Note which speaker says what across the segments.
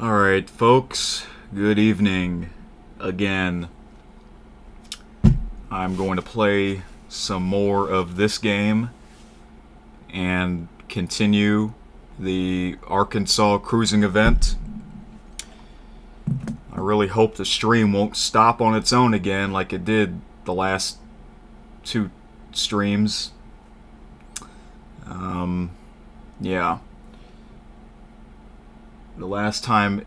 Speaker 1: Alright, folks, good evening again. I'm going to play some more of this game and continue the Arkansas cruising event. I really hope the stream won't stop on its own again like it did the last two streams. Yeah. The last time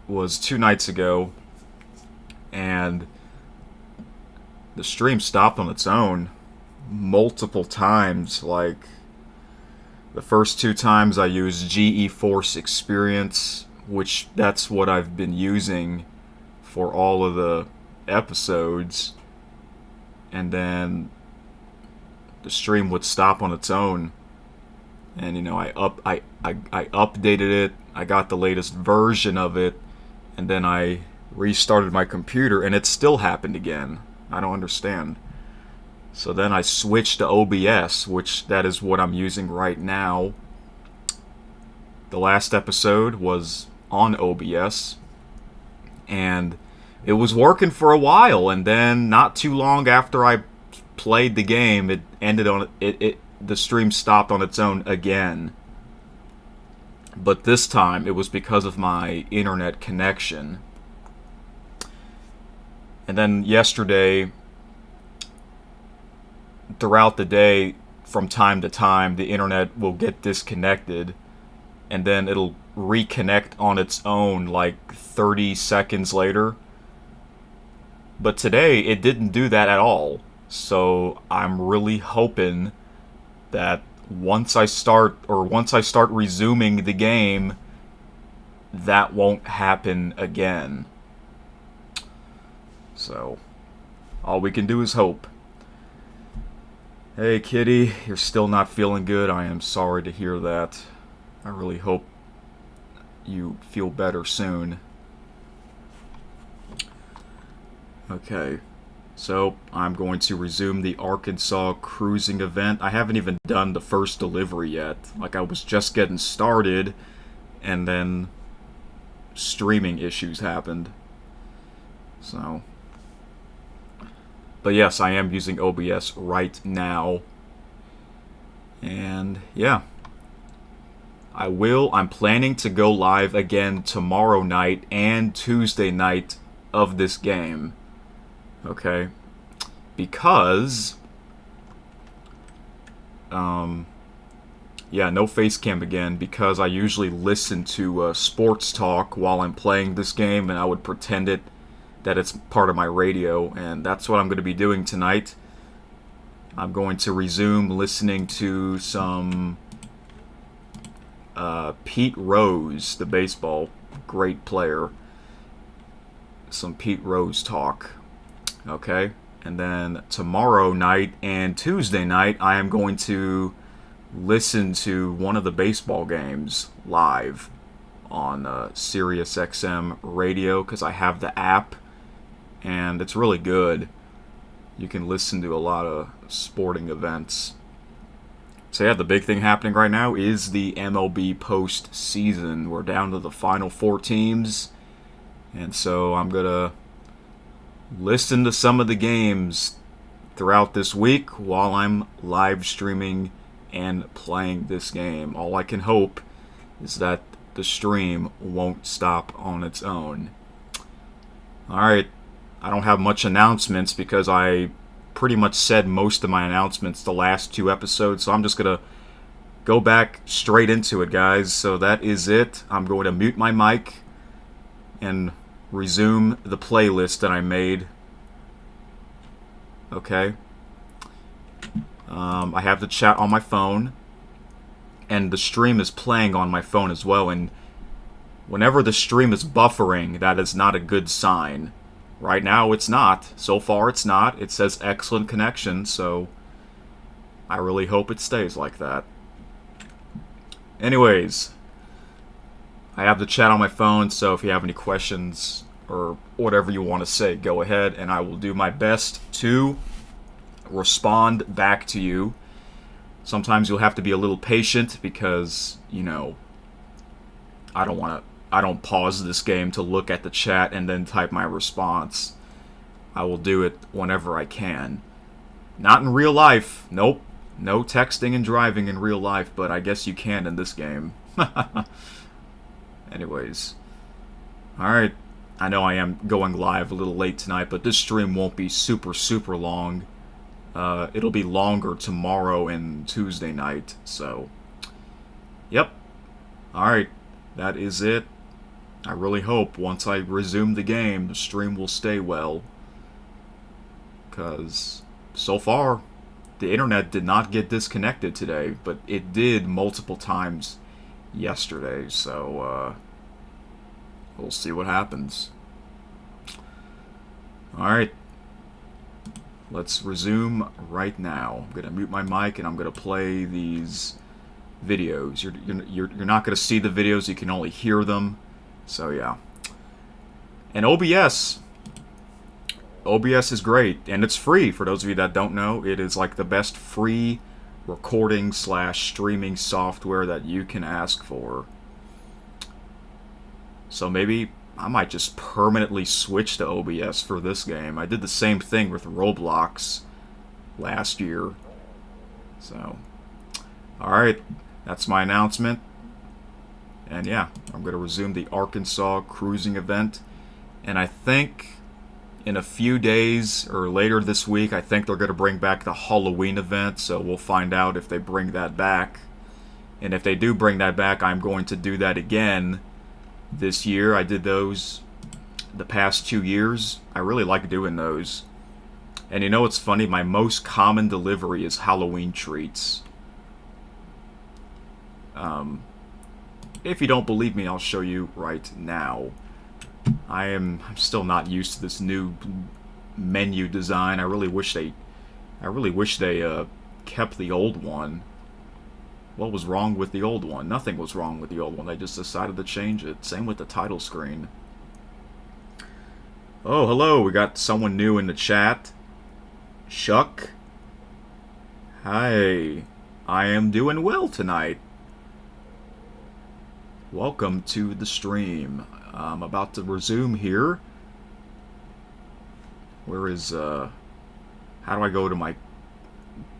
Speaker 1: was 2 nights ago, and the stream stopped on its own multiple times. Like, the first 2 times I used GeForce Experience, which that's what I've been using for all of the episodes, and then the stream would stop on its own. And I updated it. I got the latest version of it, and then I restarted my computer, and it still happened again. I don't understand. So then I switched to OBS, which that is what I'm using right now. The last episode was on OBS, and it was working for a while, and then not too long after I played the game, it ended on the stream stopped on its own again. But this time it was because of my internet connection. And then yesterday, throughout the day, from time to time, the internet will get disconnected, and then it'll reconnect on its own like 30 seconds later. But today it didn't do that at all. So I'm really hoping that once I start resuming the game, that won't happen again. So all we can do is hope. Hey kitty, you're still not feeling good. I am sorry to hear that. I really hope you feel better soon. Okay. So, I'm going to resume the Arkansas cruising event. I haven't even done the first delivery yet. Like, I was just getting started, and then streaming issues happened. So. But yes, I am using OBS right now. And, yeah. I'm planning to go live again tomorrow night and Tuesday night of this game. Okay, because, yeah, no face cam again, because I usually listen to sports talk while I'm playing this game, and I would pretend that it's part of my radio, and that's what I'm going to be doing tonight. I'm going to resume listening to some Pete Rose, the baseball great player, some Pete Rose talk. Okay, and then tomorrow night and Tuesday night, I am going to listen to one of the baseball games live on Sirius XM radio, because I have the app, and it's really good. You can listen to a lot of sporting events. So yeah, the big thing happening right now is the MLB postseason. We're down to the final 4 teams, and so I'm going to listen to some of the games throughout this week while I'm live streaming and playing this game. All I can hope is that the stream won't stop on its own. Alright, I don't have much announcements because I pretty much said most of my announcements the last 2 episodes, so I'm just going to go back straight into it, guys. So that is it. I'm going to mute my mic and resume the playlist that I made. Okay. I have the chat on my phone, and the stream is playing on my phone as well, and whenever the stream is buffering, that is not a good sign. Right now it's not. So far it's not. It says excellent connection, so I really hope it stays like that. Anyways, I have the chat on my phone, so if you have any questions or whatever you want to say, go ahead, and I will do my best to respond back to you. Sometimes you'll have to be a little patient because, I don't want to I don't pause this game to look at the chat and then type my response. I will do it whenever I can. Not in real life. Nope. No texting and driving in real life, but I guess you can in this game. Anyways. Alright. I know I am going live a little late tonight, but this stream won't be super, super long. It'll be longer tomorrow and Tuesday night, so... Yep. Alright. That is it. I really hope once I resume the game, the stream will stay well. Because, so far, the internet did not get disconnected today, but it did multiple times yesterday, so, we'll see what happens. Alright. Let's resume right now. I'm going to mute my mic and I'm going to play these videos. You're not going to see the videos, you can only hear them. So yeah. And OBS is great, and it's free. For those of you that don't know, it is like the best free recording / streaming software that you can ask for. So maybe I might just permanently switch to OBS for this game. I did the same thing with Roblox last year. So, alright, that's my announcement. And yeah, I'm going to resume the Arkansas cruising event. And I think in a few days or later this week, I think they're going to bring back the Halloween event. So we'll find out if they bring that back. And if they do bring that back, I'm going to do that again this year. I did those the past 2 years. I really like doing those. And you know what's funny? My most common delivery is Halloween treats. If you don't believe me, I'll show you right now. I'm still not used to this new menu design. I really wish they kept the old one. What was wrong with the old one? Nothing was wrong with the old one. They just decided to change it. Same with the title screen. Oh, hello. We got someone new in the chat. Chuck. Hi. I am doing well tonight. Welcome to the stream. I'm about to resume here. Where is, how do I go to my...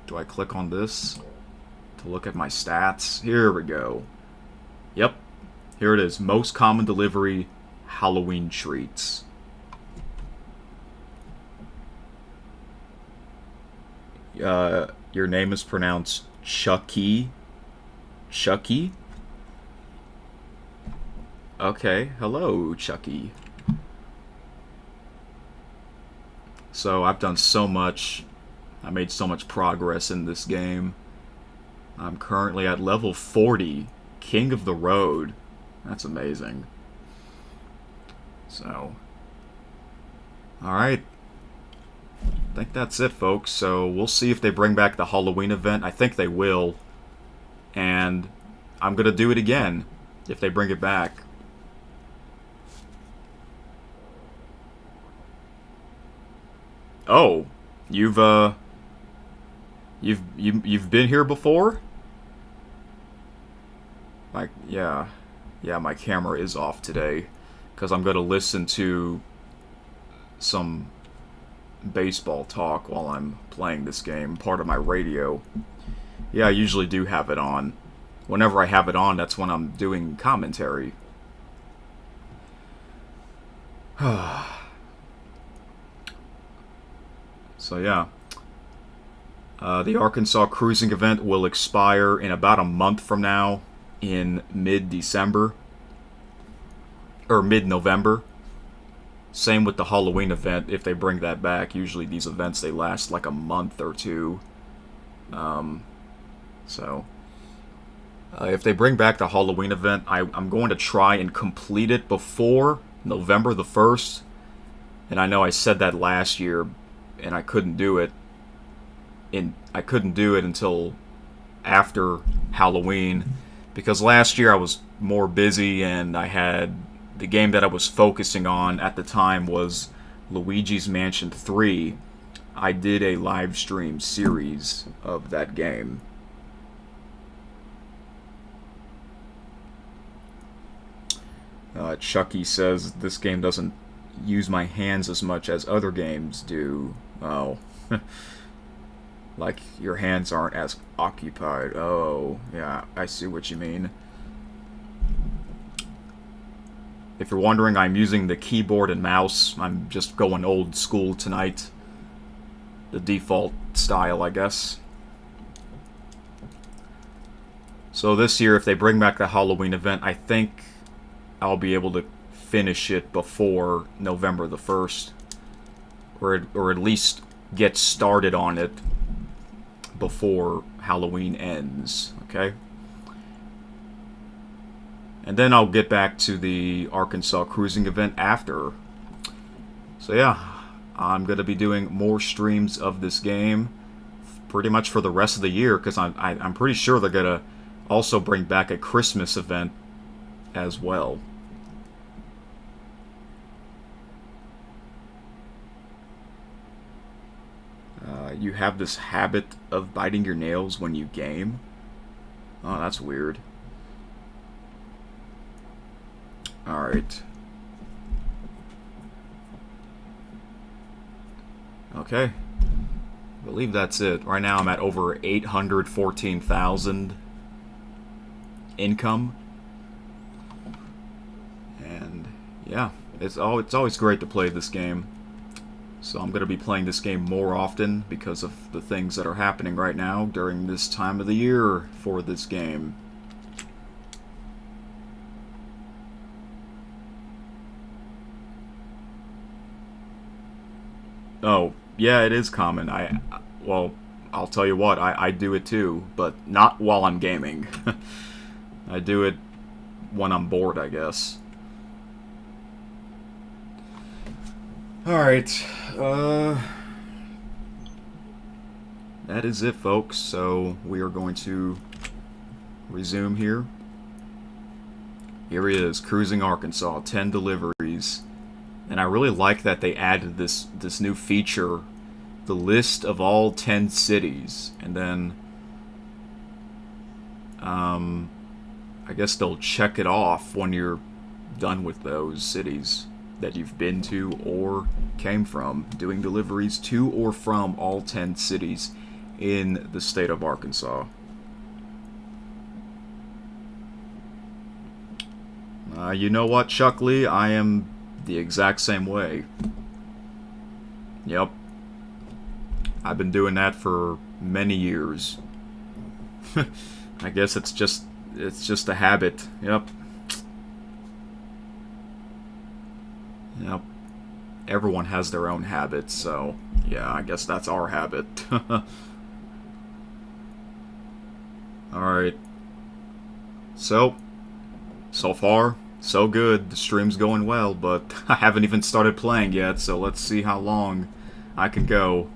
Speaker 1: Do I click on this to look at my stats? Here we go. Yep. Here it is. Most common delivery, Halloween treats. Your name is pronounced Chucky. Chucky? Okay, hello, Chucky. So, I've done so much. I made so much progress in this game. I'm currently at level 40, King of the Road. That's amazing. So, alright. I think that's it, folks. So, we'll see if they bring back the Halloween event. I think they will. And I'm going to do it again if they bring it back. Oh, you've been here before? Like, yeah, my camera is off today because I'm going to listen to some baseball talk while I'm playing this game, part of my radio. Yeah, I usually do have it on. Whenever I have it on, that's when I'm doing commentary. So yeah, the Arkansas cruising event will expire in about a month from now, in mid-December, or mid-November. Same with the Halloween event, if they bring that back. Usually these events, they last like a month or two. If they bring back the Halloween event, I'm going to try and complete it before November the 1st. And I know I said that last year, and I couldn't do it. I couldn't do it until after Halloween, because last year I was more busy and I had the game that I was focusing on at the time was Luigi's Mansion 3. I did a live stream series of that game. Chucky says this game doesn't use my hands as much as other games do. Oh. Like your hands aren't as occupied. Oh, yeah, I see what you mean. If you're wondering, I'm using the keyboard and mouse. I'm just going old school tonight. The default style, I guess. So this year, if they bring back the Halloween event, I think I'll be able to finish it before November the 1st. Or at least get started on it before Halloween ends, okay? And then I'll get back to the Arkansas cruising event after. So yeah, I'm going to be doing more streams of this game pretty much for the rest of the year, because I'm pretty sure they're going to also bring back a Christmas event as well. You have this habit of biting your nails when you game? Oh, that's weird. Alright. Okay. I believe that's it. Right now I'm at over 814,000 income. And yeah, it's always great to play this game. So I'm going to be playing this game more often because of the things that are happening right now during this time of the year for this game. Oh, yeah, it is common. Well, I'll tell you what, I do it too, but not while I'm gaming. I do it when I'm bored, I guess. Alright, that is it, folks. So we are going to resume here. Here he is, Cruising Arkansas, 10 deliveries. And I really like that they added this new feature, the list of all 10 cities. And then, I guess they'll check it off when you're done with those cities that you've been to or came from, doing deliveries to or from all 10 cities in the state of Arkansas. You know what, Chuck Lee? I am the exact same way. Yep. I've been doing that for many years. I guess it's just a habit. Yep. Yep. Everyone has their own habits, so yeah, I guess that's our habit. Alright. So far, so good. The stream's going well, but I haven't even started playing yet, so let's see how long I can go.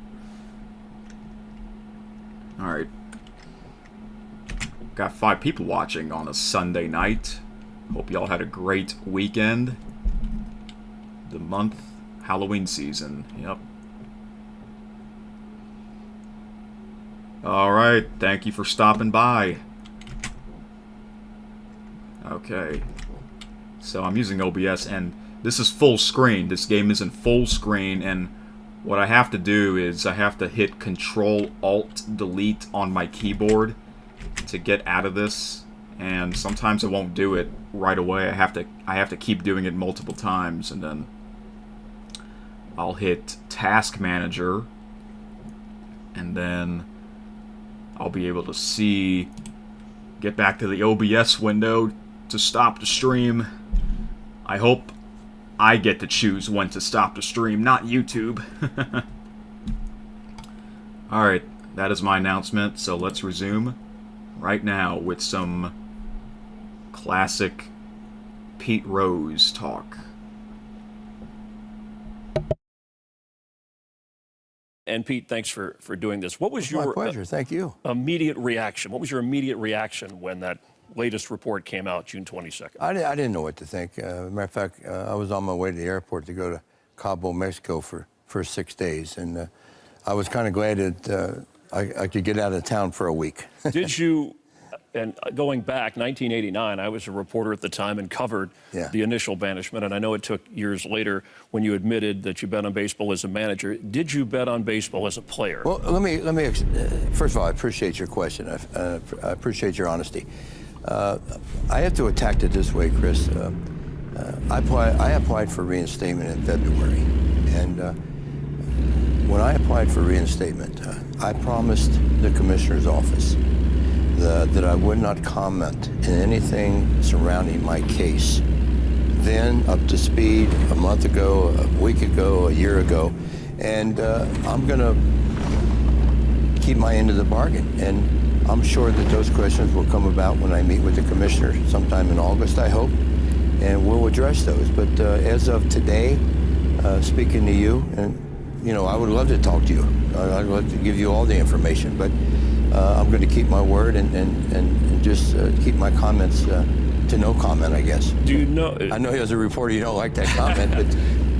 Speaker 1: Alright. Got 5 people watching on a Sunday night. Hope y'all had a great weekend. The month, Halloween season. Yep. Alright, thank you for stopping by. Okay. So I'm using OBS, and this is full screen. This game is in full screen, and what I have to do is I have to hit Control-Alt-Delete on my keyboard to get out of this, and sometimes it won't do it right away. I have to keep doing it multiple times, and then I'll hit Task Manager, and then I'll be able to get back to the OBS window to stop the stream. I hope I get to choose when to stop the stream, not YouTube. Alright, that is my announcement, so let's resume right now with some classic Pete Rose talk.
Speaker 2: And Pete, thanks for doing this. What was your
Speaker 3: my pleasure? Thank you.
Speaker 2: Immediate reaction? What was your immediate reaction when that latest report came out, June 22nd?
Speaker 3: I didn't know what to think. Matter of fact, I was on my way to the airport to go to Cabo, Mexico for 6 days, and I was kind of glad that I could get out of town for a week.
Speaker 2: Did you, And going back, 1989, I was a reporter at the time and covered the initial banishment. And I know it took years later when you admitted that you bet on baseball as a manager. Did you bet on baseball as a player?
Speaker 3: Well, let me. First of all, I appreciate your question. I appreciate your honesty. I have to attack it this way, Chris. I applied for reinstatement in February, and when I applied for reinstatement, I promised the commissioner's office that I would not comment in anything surrounding my case. Then up to speed a month ago, a week ago, a year ago, and I'm going to keep my end of the bargain. And I'm sure that those questions will come about when I meet with the commissioner sometime in August, I hope, and we'll address those. But as of today, speaking to you, and I would love to talk to you. I'd love to give you all the information, but I'm going to keep my word and just keep my comments to no comment, I guess.
Speaker 2: Do you know?
Speaker 3: I know as a reporter you don't like that comment,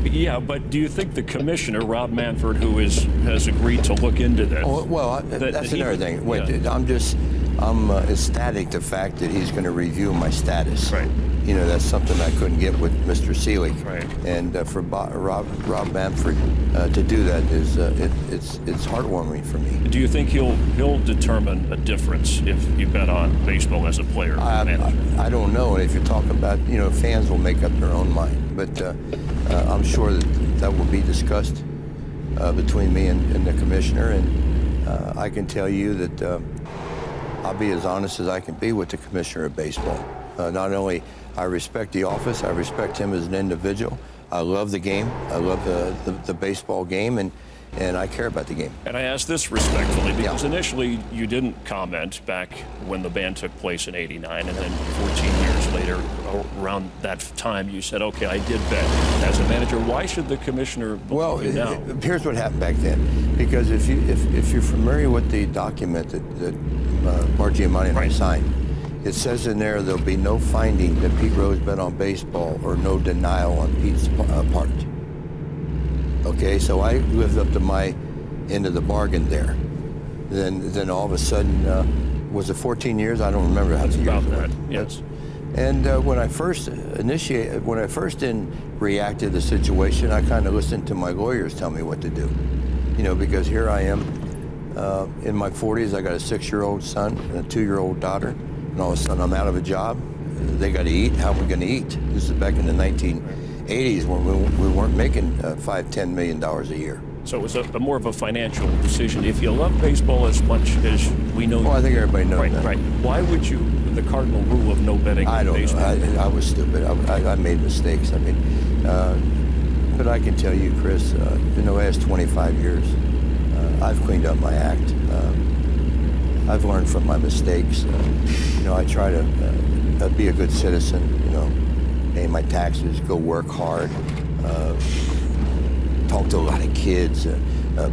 Speaker 3: but
Speaker 2: yeah, but do you think the commissioner, Rob Manfred, who has agreed to look into this?
Speaker 3: Oh, well, that's another thing. Wait, yeah. I'm ecstatic the fact that he's going to review my status.
Speaker 2: Right.
Speaker 3: That's something I couldn't get with Mr. Seelig.
Speaker 2: Right.
Speaker 3: And for Rob Manfred to do that is it's heartwarming for me.
Speaker 2: Do you think he'll determine a difference if you bet on baseball as a player?
Speaker 3: I don't know. And if you're talking about, fans will make up their own mind. But I'm sure that will be discussed between me and the commissioner. And I can tell you that I'll be as honest as I can be with the commissioner of baseball. Not only I respect the office, I respect him as an individual. I love the game. I love the baseball game, and I care about the game.
Speaker 2: And I ask this respectfully because initially you didn't comment back when the ban took place in '89, and then 14 years later, around that time, you said, "Okay, I did bet as a manager." Why should the commissioner believe you now?
Speaker 3: Here's what happened back then. Because if you're familiar with the document that Bart Giamatti and I signed, it says in there there'll be no finding that Pete Rose bet on baseball or no denial on Pete's part. Okay, so I lived up to my end of the bargain there. Then all of a sudden, was it 14 years? I don't remember how many years.
Speaker 2: About that, yes.
Speaker 3: And when I first reacted to the situation, I kind of listened to my lawyers tell me what to do. Because here I am in my 40s. I got a 6-year-old son and a 2-year-old daughter. And all of a sudden, I'm out of a job. They got to eat. How are we going to eat? This is back in the 1980s when we weren't making $5-10 million a year.
Speaker 2: So it was a more of a financial decision. If you love baseball as much as we know,
Speaker 3: well, I think everybody knows that.
Speaker 2: Right. Why would you? The cardinal rule of no betting
Speaker 3: I
Speaker 2: on
Speaker 3: don't
Speaker 2: baseball.
Speaker 3: know. I was stupid. I made mistakes. But I can tell you, Chris, in the last 25 years, I've cleaned up my act. I've learned from my mistakes. I try to be a good citizen, pay my taxes, go work hard, talk to a lot of kids,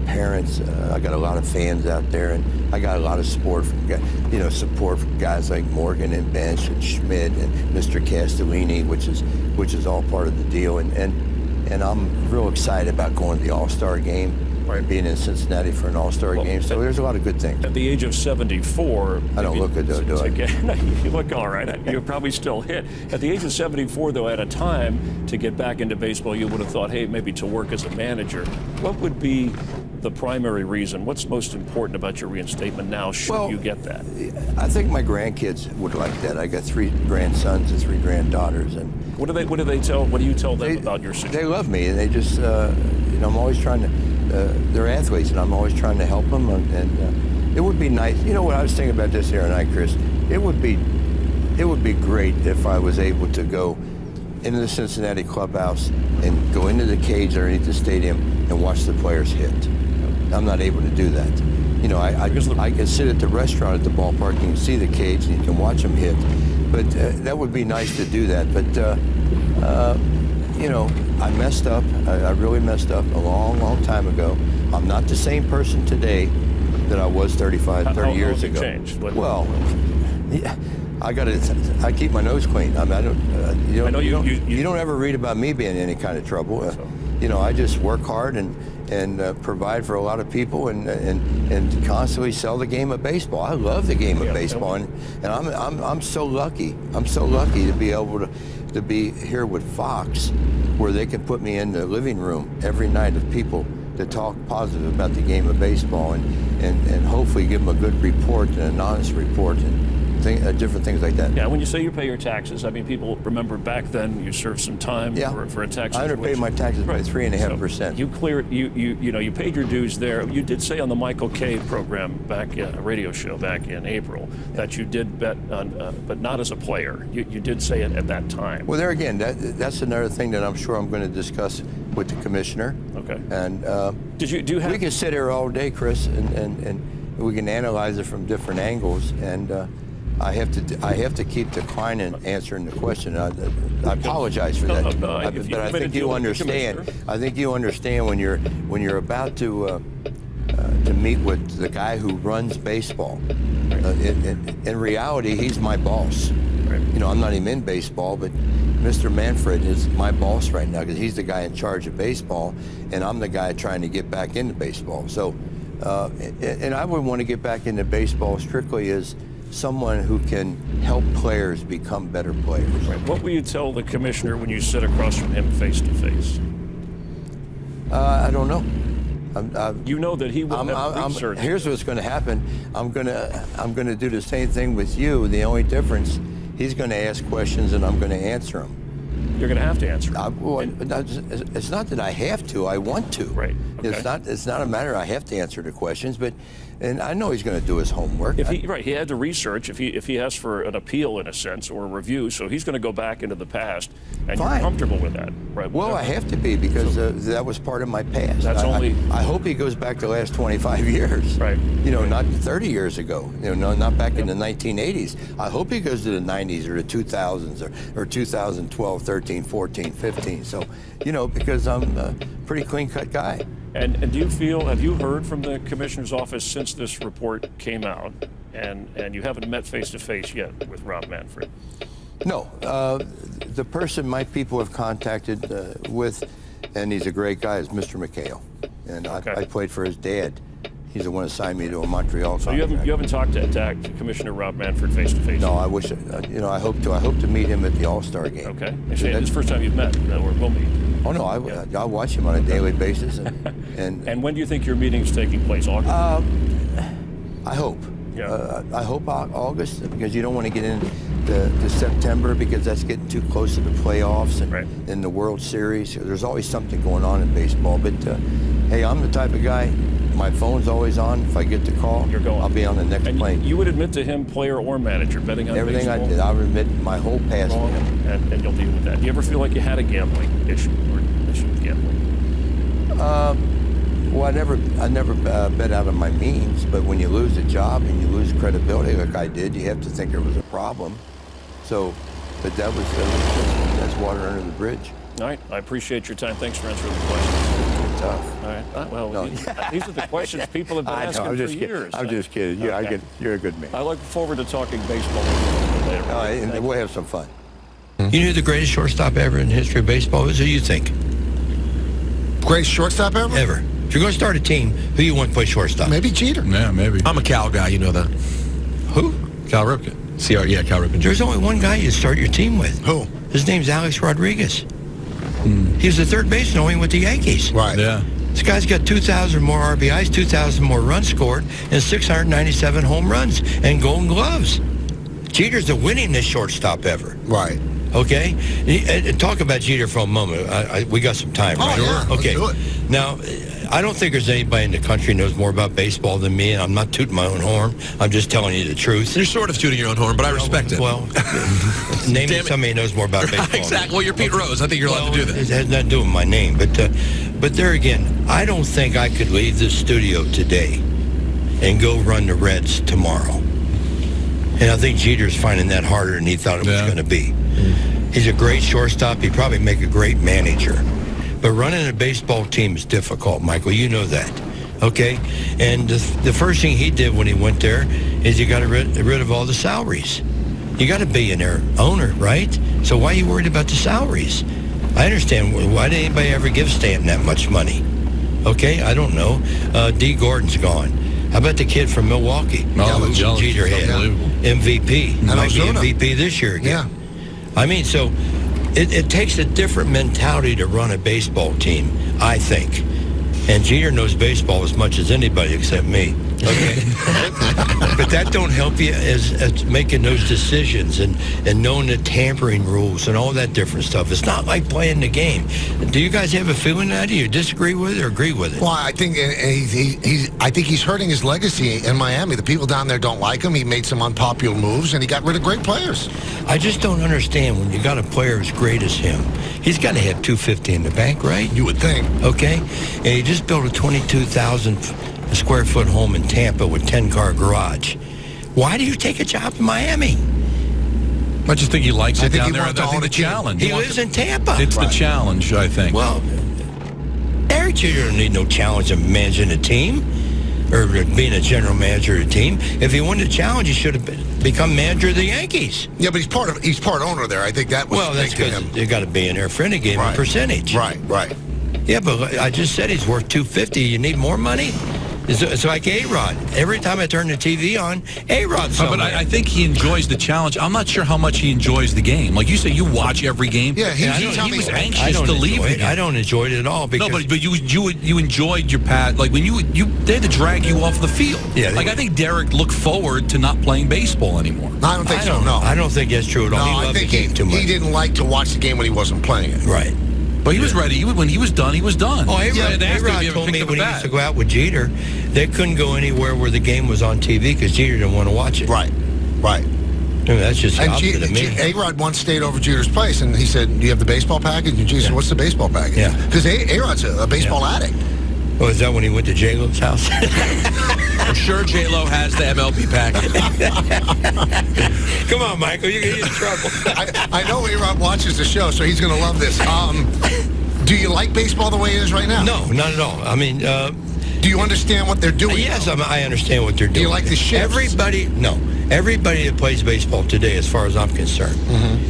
Speaker 3: parents. I got a lot of fans out there, and I got a lot of support from guys like Morgan and Bench and Schmidt and Mr. Castellini, which is all part of the deal. And I'm real excited about going to the All-Star game. Right. Being in Cincinnati for an All-Star game. So there's a lot of good things.
Speaker 2: At the age of 74...
Speaker 3: I don't look good, though, do I?
Speaker 2: You look all right. You're probably still hit. At the age of 74, though, at a time to get back into baseball, you would have thought, hey, maybe to work as a manager. What would be the primary reason? What's most important about your reinstatement now, should you get that?
Speaker 3: I think my grandkids would like that. I got 3 grandsons and 3 granddaughters. And
Speaker 2: what do you tell them about your situation?
Speaker 3: They love me, and they just, I'm always trying to... they're athletes, and I'm always trying to help them. And it would be nice. You know what I was thinking about this the other night, Chris? It would be great if I was able to go into the Cincinnati clubhouse and go into the cage underneath the stadium and watch the players hit. I'm not able to do that. I can sit at the restaurant at the ballpark and you can see the cage and you can watch them hit. But that would be nice to do that. But I messed up. I really messed over a long time ago. I'm not the same person today that I was 30 years ago.
Speaker 2: Changed?
Speaker 3: Well, yeah, I keep my nose clean. I don't ever read about me being in any kind of trouble. I just work hard and provide for a lot of people and constantly sell the game of baseball. I love the game of baseball, and I'm so lucky. I'm so lucky to be able to be here with Fox, where they can put me in the living room every night of people to talk positive about the game of baseball and hopefully give them a good report and an honest report and different things like that.
Speaker 2: Yeah, when you say you pay your taxes, I mean, people remember back then you served some time for a tax.
Speaker 3: I underpaid my taxes by 3.5%.
Speaker 2: So you cleared, you paid your dues there. You did say on the Michael Kay program back, a radio show back in April, that you did bet on, but not as a player. You did say it at that time.
Speaker 3: Well, there again, that's another thing that I'm sure I'm going to discuss with the commissioner.
Speaker 2: Okay.
Speaker 3: And
Speaker 2: do you have?
Speaker 3: We can sit here all day, Chris, and we can analyze it from different angles. And I have to keep declining answering the question. I apologize for that, but I think you understand. I think you understand when you're about to meet with the guy who runs baseball. In reality, he's my boss.
Speaker 2: Right.
Speaker 3: You know, I'm not even in baseball, but Mr. Manfred is my boss right now because he's the guy in charge of baseball, and I'm the guy trying to get back into baseball. So, and I would want to get back into baseball strictly as someone who can help players become better players.
Speaker 2: Right. What will you tell the commissioner when you sit across from him face to face?
Speaker 3: I don't know.
Speaker 2: You know that he will have research.
Speaker 3: Here's what's going to happen. I'm going to do the same thing with you. The only difference, he's going to ask questions and I'm going to answer them.
Speaker 2: You're going to have to answer.
Speaker 3: It's not that I have to. I want to.
Speaker 2: Right. Okay.
Speaker 3: It's not a matter I have to answer the questions, and I know he's going to do his homework.
Speaker 2: He had to research. If he asks for an appeal in a sense or a review, so he's going to go back into the past, and
Speaker 3: Fine.
Speaker 2: You're comfortable with that, right?
Speaker 3: Well, I have to be because that was part of my past. I hope he goes back the last 25 years.
Speaker 2: Right.
Speaker 3: You know, not 30 years ago. You know, not back in the 1980s. I hope he goes to the 90s or the 2000s or 2012, 13, 14, 15. So, you know, because I'm a pretty clean-cut guy.
Speaker 2: And do you feel, have you heard from the commissioner's office since this report came out, and you haven't met face-to-face yet with Rob Manfred?
Speaker 3: No. The person my people have contacted with, and he's a great guy, is Mr. McHale. And I played for his dad. He's the one who signed me to a Montreal contract.
Speaker 2: So you haven't talked to Commissioner Rob Manfred face-to-face?
Speaker 3: No, I wish, I hope to. I hope to meet him at the All-Star game.
Speaker 2: Okay. This is the first time you've met, or will meet?
Speaker 3: Oh, no, I'll watch him on a daily basis. And
Speaker 2: when do you think your meeting's taking place? August?
Speaker 3: I hope.
Speaker 2: Yeah.
Speaker 3: I hope August, because you don't want to get into September because that's getting too close to the playoffs and the World Series. There's always something going on in baseball. But, hey, I'm the type of guy, my phone's always on. If I get the call,
Speaker 2: you're going.
Speaker 3: I'll be on the next plane.
Speaker 2: You would admit to him, player or manager, betting on
Speaker 3: everything
Speaker 2: baseball?
Speaker 3: I did. I would admit my whole past to him.
Speaker 2: And you'll deal with that. Do you ever feel like you had a gambling issue or an issue with gambling?
Speaker 3: Well, I never bet out of my means, but when you lose a job and you lose credibility like I did, you have to think there was a problem. So, but that's water under the bridge.
Speaker 2: All right. I appreciate your time. Thanks for answering the questions.
Speaker 3: Tough.
Speaker 2: All right. Well, these are the questions people have been asking for years.
Speaker 3: I'm just kidding. Yeah, you're a good man.
Speaker 2: I look forward to talking baseball with you later.
Speaker 3: And we'll have some fun.
Speaker 4: You know who the greatest shortstop ever in the history of baseball is? Who do you think?
Speaker 5: Greatest shortstop ever?
Speaker 4: Ever. If you're going to start a team, who you want to play shortstop?
Speaker 5: Maybe Jeter.
Speaker 6: Yeah, maybe. I'm a Cal guy, you know that.
Speaker 4: Who?
Speaker 6: Cal Ripken. Cal Ripken.
Speaker 4: There's only one guy you start your team with.
Speaker 5: Who?
Speaker 4: His name's Alex Rodriguez. He was the third baseman only with the Yankees.
Speaker 5: Right.
Speaker 6: Yeah.
Speaker 4: This guy's got 2,000 more RBIs, 2,000 more runs scored, and 697 home runs and Golden Gloves. Jeter's the winningest shortstop ever.
Speaker 5: Right.
Speaker 4: Okay? Talk about Jeter for a moment. We got some time, right?
Speaker 5: Yeah.
Speaker 4: Okay.
Speaker 5: Let's do it.
Speaker 4: Now, I don't think there's anybody in the country who knows more about baseball than me, and I'm not tooting my own horn. I'm just telling you the truth.
Speaker 6: You're sort of tooting your own horn, but I respect it.
Speaker 4: Well, name me somebody who knows more about baseball.
Speaker 6: Exactly. Well, you're Pete Rose. I think you're allowed to do that.
Speaker 4: It has nothing to do with my name. But there again, I don't think I could leave this studio today and go run the Reds tomorrow. And I think Jeter's finding that harder than he thought it was going to be. He's a great shortstop. He'd probably make a great manager. But running a baseball team is difficult, Michael. You know that. Okay? And the first thing he did when he went there is he got rid of all the salaries. You got a billionaire owner, right? So why are you worried about the salaries? I understand. Why did anybody ever give Stanton that much money?
Speaker 3: Okay, I don't know. D. Gordon's gone. How about the kid from Milwaukee?
Speaker 6: Yelich.
Speaker 3: Jeter had
Speaker 6: Unbelievable.
Speaker 3: MVP.
Speaker 5: And
Speaker 3: Might be
Speaker 5: Ozuna.
Speaker 3: MVP this year again.
Speaker 5: Yeah.
Speaker 3: I mean, so it takes a different mentality to run a baseball team, I think. And Jeter knows baseball as much as anybody except me. Okay, but that don't help you as making those decisions and knowing the tampering rules and all that different stuff. It's not like playing the game. Do you guys have a feeling that? Do you disagree with it or agree with it?
Speaker 5: Well, I think I think he's hurting his legacy in Miami. The people down there don't like him. He made some unpopular moves, and he got rid of great players.
Speaker 3: I just don't understand when you got a player as great as him. He's got to have $250 in the bank, right?
Speaker 5: You would think.
Speaker 3: Okay, and he just built a 22,000 square foot home in Tampa with 10-car garage. Why do you take a job in Miami?
Speaker 7: I just think he likes
Speaker 5: I
Speaker 7: it
Speaker 5: think
Speaker 7: down
Speaker 5: he
Speaker 7: there. I
Speaker 5: wants to
Speaker 7: think
Speaker 5: own
Speaker 7: the
Speaker 5: a team.
Speaker 7: challenge.
Speaker 3: He lives in Tampa.
Speaker 7: It's the challenge, I think.
Speaker 3: Well, Eric Jeter don't need no challenge of managing a team or being a general manager of a team. If he wanted a challenge, he should have become manager of the Yankees.
Speaker 5: Yeah, but he's part owner there. I think that was
Speaker 3: Well, that's
Speaker 5: big to him.
Speaker 3: because you got to be in there for any game
Speaker 5: Right.
Speaker 3: percentage.
Speaker 5: Right.
Speaker 3: Yeah, but I just said he's worth $250. You need more money? It's like A-Rod. Every time I turn the TV on, A-Rod's
Speaker 7: But
Speaker 3: somewhere.
Speaker 7: I think he enjoys the challenge. I'm not sure how much he enjoys the game. Like you say, you watch every game.
Speaker 5: Yeah,
Speaker 3: Yeah, I
Speaker 5: he
Speaker 3: don't-
Speaker 7: he was
Speaker 3: I
Speaker 7: anxious
Speaker 3: don't
Speaker 7: to leave
Speaker 3: enjoy
Speaker 7: the
Speaker 3: it.
Speaker 7: game.
Speaker 3: I don't enjoy it at all because
Speaker 7: No, but you enjoyed your pad. Like when they had to drag you off the field.
Speaker 3: Yeah,
Speaker 7: Like I think Derek looked forward to not playing baseball anymore.
Speaker 5: I don't think so. No.
Speaker 3: I don't think that's true at all.
Speaker 5: No,
Speaker 3: He
Speaker 5: I
Speaker 3: loved
Speaker 5: think
Speaker 3: the game too much.
Speaker 5: he didn't like to watch the game when he wasn't playing it.
Speaker 3: Right.
Speaker 7: But he was ready. When he was done, he was done.
Speaker 3: Oh,
Speaker 7: They
Speaker 3: A-Rod,
Speaker 7: asked him if he
Speaker 3: A-Rod
Speaker 7: ever
Speaker 3: told
Speaker 7: picked
Speaker 3: me
Speaker 7: up a
Speaker 3: when he
Speaker 7: bat.
Speaker 3: used to go out with Jeter, they couldn't go anywhere where the game was on TV because Jeter didn't want to watch it.
Speaker 5: Right.
Speaker 3: I mean, that's just the
Speaker 5: And
Speaker 3: opposite of me.
Speaker 5: A-Rod once stayed over Jeter's place, and he said, "Do you have the baseball package?" And Jeter said, "What's the baseball package?"
Speaker 3: Yeah.
Speaker 5: Because A-Rod's a baseball addict.
Speaker 3: Oh, is that when he went to J-Lo's house?
Speaker 6: I'm sure J-Lo has the MLB package.
Speaker 3: Come on, Michael, you're going to get in trouble.
Speaker 5: I know A-Rod watches the show, so he's going to love this. Do you like baseball the way it is right now?
Speaker 3: No, not at all. I mean,
Speaker 5: Do you understand what they're doing?
Speaker 3: yes, I understand what they're doing.
Speaker 5: Do you like the shifts?
Speaker 3: Everybody that plays baseball today, as far as I'm concerned,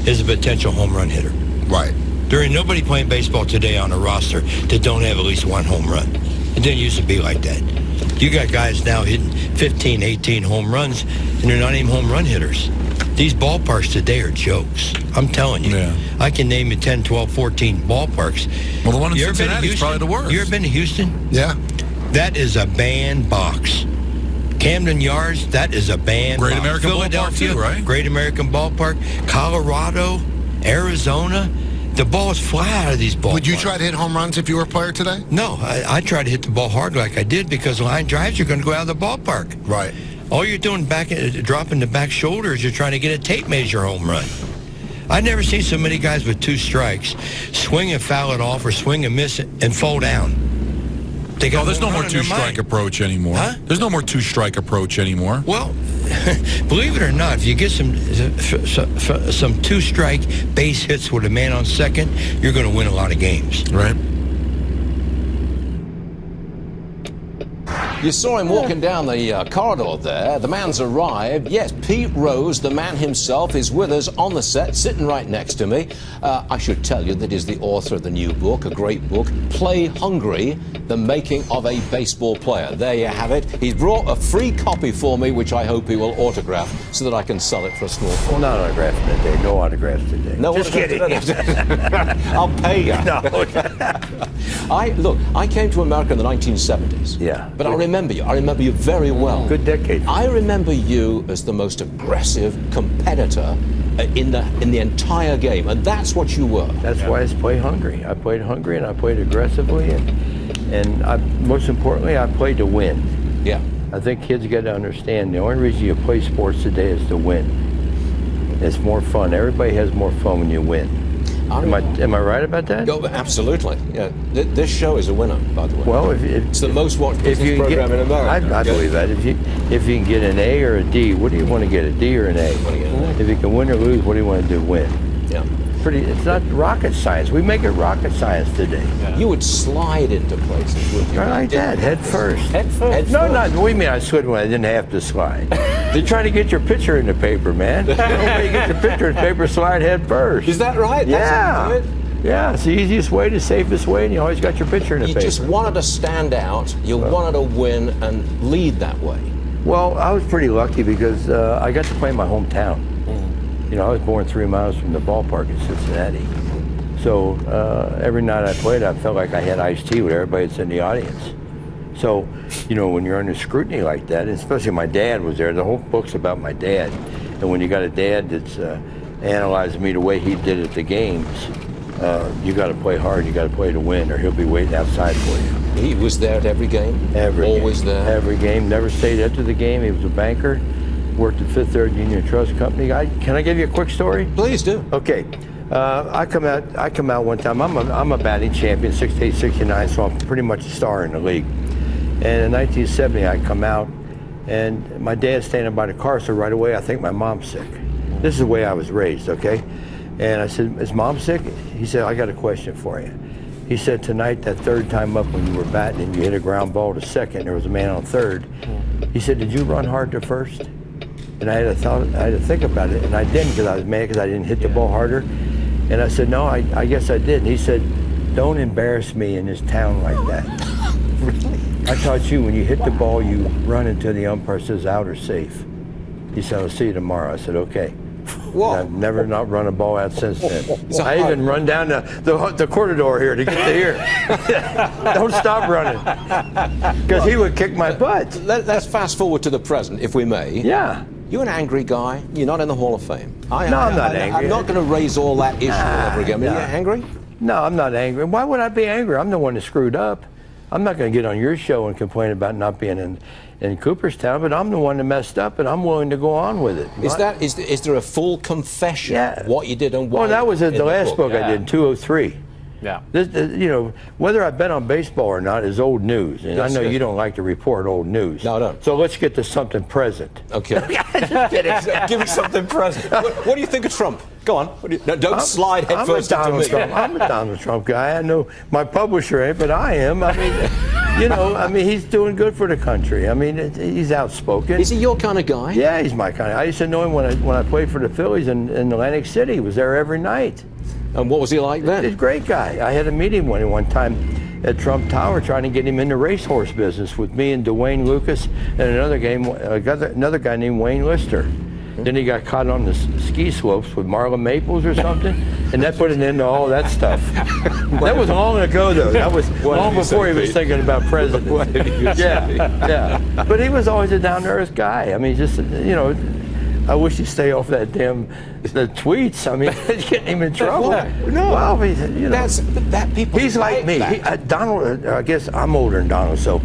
Speaker 3: is a potential home run hitter.
Speaker 5: Right.
Speaker 3: There ain't nobody playing baseball today on a roster that don't have at least one home run. It didn't used to be like that. You got guys now hitting 15, 18 home runs, and they're not even home run hitters. These ballparks today are jokes. I'm telling you.
Speaker 7: Yeah.
Speaker 3: I can name you 10, 12, 14 ballparks.
Speaker 7: Well, the one in
Speaker 3: You ever been to
Speaker 7: Cincinnati is
Speaker 3: Houston?
Speaker 7: probably the worst.
Speaker 3: You ever been to Houston?
Speaker 5: Yeah.
Speaker 3: That is a bandbox. Camden Yards, that is a bandbox.
Speaker 7: Great American Ballpark,
Speaker 3: Philadelphia,
Speaker 7: too, right?
Speaker 3: Great American Ballpark. Colorado, Arizona. The balls fly out of these ballparks.
Speaker 5: Would you try to hit home runs if you were a player today?
Speaker 3: No, I try to hit the ball hard like I did because line drives are going to go out of the ballpark.
Speaker 5: Right.
Speaker 3: All you're doing dropping the back shoulders, you're trying to get a tape measure home run. I've never seen so many guys with 2 strikes swing and foul it off or swing and miss it and fall down. They got
Speaker 7: There's no
Speaker 3: one
Speaker 7: more
Speaker 3: in their
Speaker 7: two-strike
Speaker 3: mind.
Speaker 7: approach anymore.
Speaker 3: Huh?
Speaker 7: There's no more two-strike approach anymore.
Speaker 3: Well, believe it or not, if you get some 2-strike base hits with a man on second, you're going to win a lot of games.
Speaker 7: Right.
Speaker 8: You saw him walking down the corridor there. The man's arrived. Yes, Pete Rose, the man himself, is with us on the set, sitting right next to me. I should tell you that he's the author of the new book, a great book, Play Hungry, The Making of a Baseball Player. There you have it. He's brought a free copy for me, which I hope he will autograph so that I can sell it for a small price.
Speaker 3: Well, not autographs today. No autographs today.
Speaker 8: No,
Speaker 3: Just kidding.
Speaker 8: I'll pay you.
Speaker 3: No.
Speaker 8: I came to America in the 1970s.
Speaker 3: Yeah.
Speaker 8: But I remember you. I remember you very well.
Speaker 3: Good decade.
Speaker 8: I remember you as the most aggressive competitor in the entire game, and that's what you were.
Speaker 3: That's why I play hungry. I played hungry and I played aggressively, and most importantly, I played to win.
Speaker 8: Yeah.
Speaker 3: I think kids got to understand the only reason you play sports today is to win. It's more fun. Everybody has more fun when you win. Am I right about that?
Speaker 8: Oh, absolutely. Yeah. This show is a winner, by the way.
Speaker 3: Well,
Speaker 8: it's the most watched business program in America.
Speaker 3: I believe that. If you can get an A or a D, what do you want to get? A D or an A?
Speaker 8: Want to get an A.
Speaker 3: If you can win or lose, what do you want to do? Win.
Speaker 8: Yeah.
Speaker 3: It's not rocket science. We make it rocket science today.
Speaker 8: You would slide into places, wouldn't you?
Speaker 3: Right like that, head first.
Speaker 8: Head first?
Speaker 3: No, what do you mean I slid when I didn't have to slide? They're trying to get your picture in the paper, man. The only way you get your picture in the paper, slide head first.
Speaker 8: Is that right?
Speaker 3: Yeah.
Speaker 8: That's how you do it?
Speaker 3: Yeah, it's the easiest way, the safest way, and you always got your picture in the
Speaker 8: You
Speaker 3: paper.
Speaker 8: just wanted to stand out. You wanted to win and lead that way.
Speaker 3: Well, I was pretty lucky because I got to play in my hometown. You know, I was born 3 miles from the ballpark in Cincinnati. So every night I played, I felt like I had iced tea with everybody that's in the audience. So, you know, when you're under scrutiny like that, and especially my dad was there, the whole book's about my dad. And when you got a dad that's analyzing me the way he did at the games, you got to play hard, you got to play to win, or he'll be waiting outside for you.
Speaker 8: He was there at every game?
Speaker 3: Always
Speaker 8: there?
Speaker 3: Every game, never stayed after the game. He was a banker, worked at Fifth Third Union Trust Company. Can I give you a quick story?
Speaker 8: Please do.
Speaker 3: Okay. I come out one time. I'm a batting champion, 68, 69, so I'm pretty much a star in the league. And in 1970, I come out, and my dad's standing by the car, so right away I think my mom's sick. This is the way I was raised, okay? And I said, is Mom sick? He said, I got a question for you. He said, tonight, that third time up when you were batting and you hit a ground ball to second, there was a man on third. He said, did you run hard to first? And I had to think about it, and I didn't because I was mad because I didn't hit the ball harder. And I said, no, I guess I did. And he said, don't embarrass me in this town like that. I taught you when you hit the ball, you run until the umpire says out or safe. He said, I'll see you tomorrow. I said, okay. I've never not run a ball out since then. I even run down the corridor here to get to here. Don't stop running. Because he would kick my butt.
Speaker 8: Let's fast forward to the present, if we may.
Speaker 3: Yeah.
Speaker 8: You're an angry guy. You're not in the Hall of Fame.
Speaker 3: I'm not angry.
Speaker 8: I'm not going to raise all that issue ever again. Are you angry?
Speaker 3: No, I'm not angry. Why would I be angry? I'm the one that screwed up. I'm not going to get on your show and complain about not being in Cooperstown, but I'm the one that messed up, and I'm willing to go on with it.
Speaker 8: Is there a full confession of what you did and why?
Speaker 3: Well, that was the last book I did in 203.
Speaker 9: Yeah.
Speaker 3: You know, whether I bet on baseball or not is old news, and I know you don't like to report old news.
Speaker 8: No, I don't.
Speaker 3: So let's get to something present.
Speaker 8: Okay. Give me something present. What do you think of Trump? Go on. Don't slide headfirst into me.
Speaker 3: I'm a Donald Trump guy. I know my publisher ain't, but I am. I mean, you know, he's doing good for the country. I mean, he's outspoken.
Speaker 8: Is he your kind of guy?
Speaker 3: Yeah, he's my kind of. I used to know him when I played for the Phillies in Atlantic City. He was there every night.
Speaker 8: And what was he like then?
Speaker 3: He's a great guy. I had a meeting with him one time at Trump Tower trying to get him in the racehorse business with me and Dwayne Lucas and another guy named Wayne Lister. Then he got caught on the ski slopes with Marla Maples or something, and that put an end to all that stuff. That was long ago, though. That was long before he was thinking about president. Yeah. But he was always a down-to-earth guy. I mean, just, you know, I wish he'd stay off that the tweets. I mean, it's getting him in trouble.
Speaker 8: No.
Speaker 3: Well, you know,
Speaker 8: that people.
Speaker 3: He's like me. Donald, I guess I'm older than Donald, so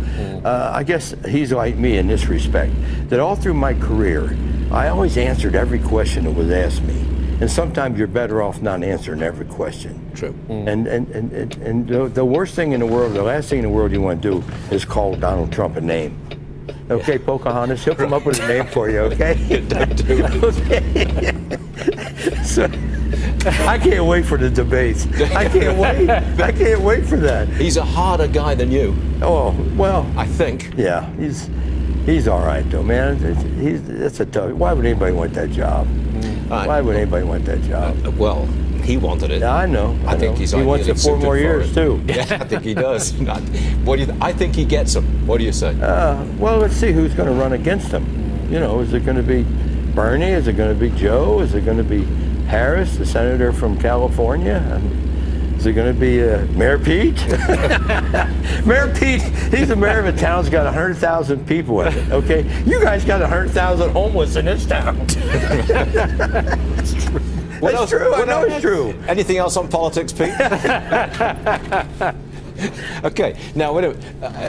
Speaker 3: I guess he's like me in this respect. That all through my career, I always answered every question that was asked me. And sometimes you're better off not answering every question.
Speaker 8: True.
Speaker 3: And the worst thing in the world, the last thing in the world you want to do is call Donald Trump a name. Okay, Pocahontas, he'll come up with a name for you, okay?
Speaker 8: Don't do it.
Speaker 3: Okay. So, I can't wait for the debates. I can't wait. I can't wait for that.
Speaker 8: He's a harder guy than you.
Speaker 3: Oh, well.
Speaker 8: I think.
Speaker 3: Yeah, he's all right, though, man. That's a tough. Why would anybody want that job? Why would anybody want that job?
Speaker 8: Well, he wanted it.
Speaker 3: Yeah, I know.
Speaker 8: I think
Speaker 3: he wants it 4 more years too.
Speaker 8: Yeah, I think he does. I think he gets them. What do you say?
Speaker 3: Well, let's see who's going to run against him. You know, is it going to be Bernie? Is it going to be Joe? Is it going to be Harris, the senator from California? Is it going to be Mayor Pete? Mayor Pete, he's the mayor of a town that's got 100,000 people in it, okay? You guys got 100,000 homeless in this town.
Speaker 8: That's true.
Speaker 3: That's true. I know it's true.
Speaker 8: Anything else on politics, Pete? Okay. Now, wait a minute.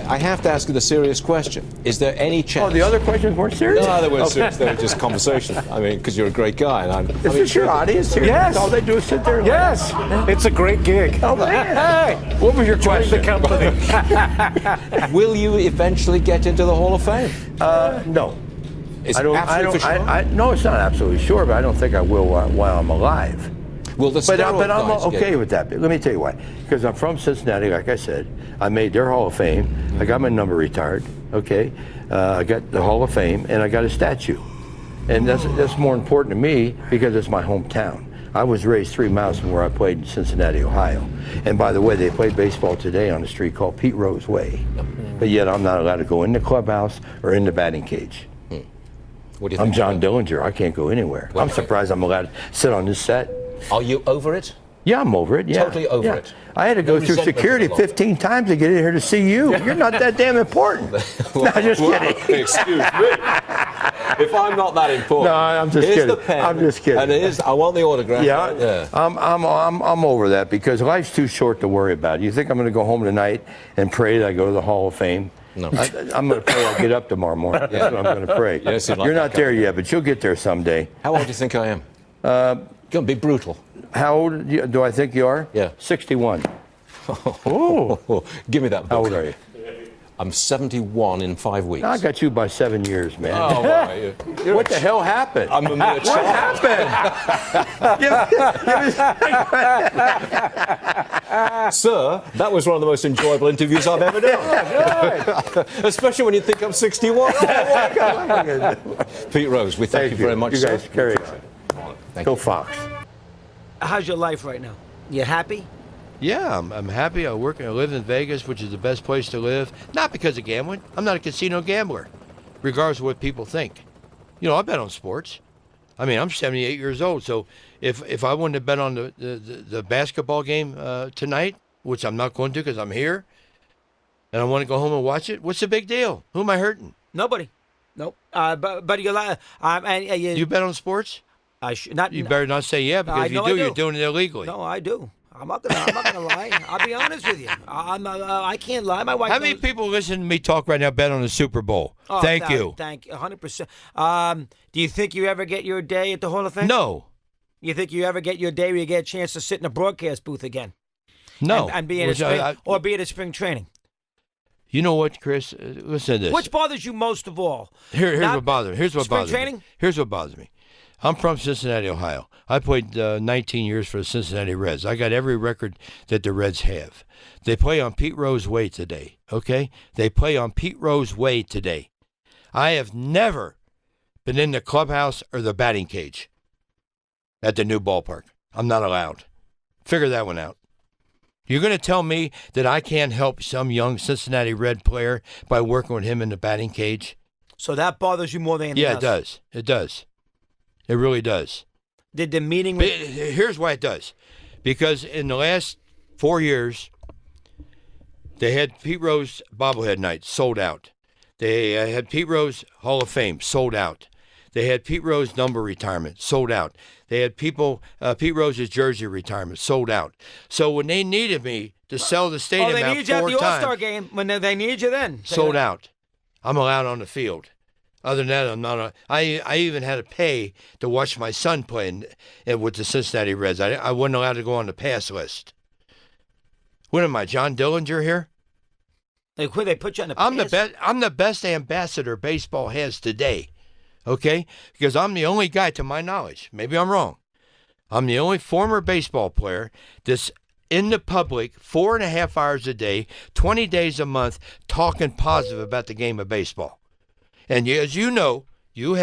Speaker 8: I have to ask you the serious question. Is there any chance...
Speaker 3: Oh, the other questions weren't serious?
Speaker 8: No, they weren't serious. They were just conversation. I mean, because you're a great guy. And
Speaker 3: Is this your audience here?
Speaker 9: Yes.
Speaker 3: All they do is sit there and
Speaker 9: Yes. It's a great gig.
Speaker 3: Oh, man.
Speaker 9: Hey.
Speaker 3: What was your question?
Speaker 9: The company.
Speaker 8: will you eventually get into the Hall of Fame?
Speaker 3: No.
Speaker 8: Is it absolutely for sure?
Speaker 3: No, it's not absolutely sure, but I don't think I will while I'm alive.
Speaker 8: Well,
Speaker 3: But I'm okay with that. Let me tell you why. Because I'm from Cincinnati, like I said. I made their Hall of Fame. I got my number retired. Okay, I got the Hall of Fame, and I got a statue. And that's more important to me because it's my hometown. I was raised 3 miles from where I played in Cincinnati, Ohio. And by the way, they play baseball today on a street called Pete Rose Way. But yet I'm not allowed to go in the clubhouse or in the batting cage.
Speaker 8: What do you
Speaker 3: I'm
Speaker 8: think?
Speaker 3: John Dillinger. I can't go anywhere.
Speaker 8: Well,
Speaker 3: I'm surprised I'm allowed to sit on this set.
Speaker 8: Are you over it?
Speaker 3: Yeah, I'm over it. Yeah.
Speaker 8: Totally over
Speaker 3: Yeah.
Speaker 8: it.
Speaker 3: I had to go
Speaker 8: No
Speaker 3: through
Speaker 8: resentment
Speaker 3: security
Speaker 8: any longer.
Speaker 3: 15 times to get in here to see you. You're not that damn important. No, just kidding.
Speaker 8: Excuse me. If I'm not that important,
Speaker 3: No, I'm just
Speaker 8: here's
Speaker 3: kidding.
Speaker 8: the pen,
Speaker 3: I'm just kidding.
Speaker 8: And I want the autograph.
Speaker 3: Yeah,
Speaker 8: right there.
Speaker 3: I'm over that because life's too short to worry about. You think I'm going to go home tonight and pray that I go to the Hall of Fame?
Speaker 8: No.
Speaker 3: I'm going to pray I get up tomorrow morning. That's what I'm going to pray.
Speaker 8: Yeah, it seems like
Speaker 3: You're
Speaker 8: that
Speaker 3: not there yet, but you'll get there someday.
Speaker 8: How old do you think I am? Going to be brutal.
Speaker 3: How old do I think you are?
Speaker 8: Yeah.
Speaker 3: 61. Oh.
Speaker 8: Give me that book.
Speaker 3: How old are you?
Speaker 8: I'm 71 in 5 weeks.
Speaker 3: I got you by 7 years, man.
Speaker 8: Oh, right.
Speaker 3: What the hell happened?
Speaker 8: I'm a mere
Speaker 3: What
Speaker 8: child.
Speaker 3: happened?
Speaker 8: Sir, that was one of the most enjoyable interviews I've ever done. Especially when you think I'm 61. Pete Rose, we thank you very much,
Speaker 3: You
Speaker 8: sir.
Speaker 3: guys carry on.
Speaker 8: Thank
Speaker 3: Go
Speaker 8: you.
Speaker 3: Fox.
Speaker 10: How's your life right now? You happy?
Speaker 3: Yeah, I'm happy. I live in Vegas, which is the best place to live. Not because of gambling. I'm not a casino gambler, regardless of what people think. You know, I bet on sports. I mean, I'm 78 years old, so if I wanted to bet on the basketball game tonight, which I'm not going to because I'm here, and I want to go home and watch it, what's the big deal? Who am I hurting?
Speaker 10: Nobody. Nope. But you're like,
Speaker 3: You bet on sports?
Speaker 10: not.
Speaker 3: You better not say yeah, because if you
Speaker 10: I
Speaker 3: do,
Speaker 10: do.
Speaker 3: you're doing it illegally.
Speaker 10: No, I do. I'm not gonna lie. I'll be honest with you. I can't lie. My wife.
Speaker 3: How many
Speaker 10: knows-
Speaker 3: people listening to me talk right now bet on the Super Bowl?
Speaker 10: Oh,
Speaker 3: Thank you.
Speaker 10: Thank you. 100%. Do you think you ever get your day at the Hall of Fame?
Speaker 3: No.
Speaker 10: You think you ever get your day where you get a chance to sit in a broadcast booth again?
Speaker 3: No.
Speaker 10: And be in a
Speaker 3: Which
Speaker 10: spring, or be at a spring training?
Speaker 3: You know what, Chris? Listen to this.
Speaker 10: Which bothers you most of all?
Speaker 3: Here's
Speaker 10: Not
Speaker 3: what bothers me. Here's what
Speaker 10: spring
Speaker 3: bothers
Speaker 10: training?
Speaker 3: me. Here's what bothers me. I'm from Cincinnati, Ohio. I played 19 years for the Cincinnati Reds. I got every record that the Reds have. They play on Pete Rose Way today, okay? They play on Pete Rose Way today. I have never been in the clubhouse or the batting cage at the new ballpark. I'm not allowed. Figure that one out. You're going to tell me that I can't help some young Cincinnati Red player by working with him in the batting cage?
Speaker 10: So that bothers you more than anything
Speaker 3: Yeah,
Speaker 10: else?
Speaker 3: it does. It does. It really does.
Speaker 10: Did the meeting
Speaker 3: But
Speaker 10: with...
Speaker 3: here's why it does. Because in the last 4 years, they had Pete Rose bobblehead night sold out. They had Pete Rose Hall of Fame sold out. They had Pete Rose number retirement sold out. They had Pete Rose's jersey retirement sold out. So when they needed me to sell the stadium
Speaker 10: they
Speaker 3: out
Speaker 10: needed you at
Speaker 3: 4
Speaker 10: the All-Star
Speaker 3: times,
Speaker 10: game. When they needed you then.
Speaker 3: sold out. I'm allowed on the field. Other than that, I'm not. I even had to pay to watch my son play with the Cincinnati Reds. I wasn't allowed to go on the pass list. What am I, John Dillinger here?
Speaker 10: They put you on the
Speaker 3: I'm the
Speaker 10: pass-
Speaker 3: best. I'm the best ambassador baseball has today. Okay, because I'm the only guy, to my knowledge. Maybe I'm wrong. I'm the only former baseball player that's in the public 4.5 hours a day, 20 days a month, talking positive about the game of baseball. And as you know, you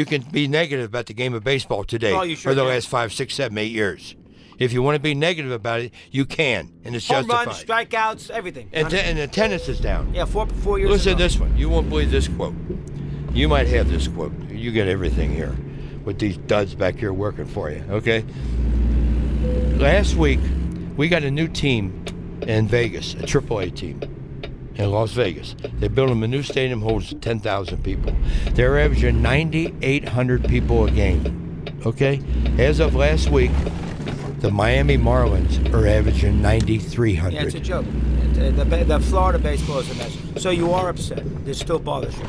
Speaker 3: can be negative about the game of baseball today
Speaker 10: Oh, you sure
Speaker 3: for the
Speaker 10: can.
Speaker 3: last 5, 6, 7, 8 years. If you want to be negative about it, you can, and it's
Speaker 10: home
Speaker 3: justified.
Speaker 10: runs, strikeouts, everything.
Speaker 3: And attendance is down.
Speaker 10: Yeah, 4 years
Speaker 3: Listen
Speaker 10: ago.
Speaker 3: to this one. You won't believe this quote. You might have this quote. You get everything here with these duds back here working for you, okay? Last week, we got a new team in Vegas, a AAA team in Las Vegas. They built them a new stadium, holds 10,000 people. They're averaging 9,800 people a game, okay? As of last week, the Miami Marlins are averaging 9,300.
Speaker 10: Yeah, it's a joke. The Florida baseball is a mess. So you are upset. It still bothers you.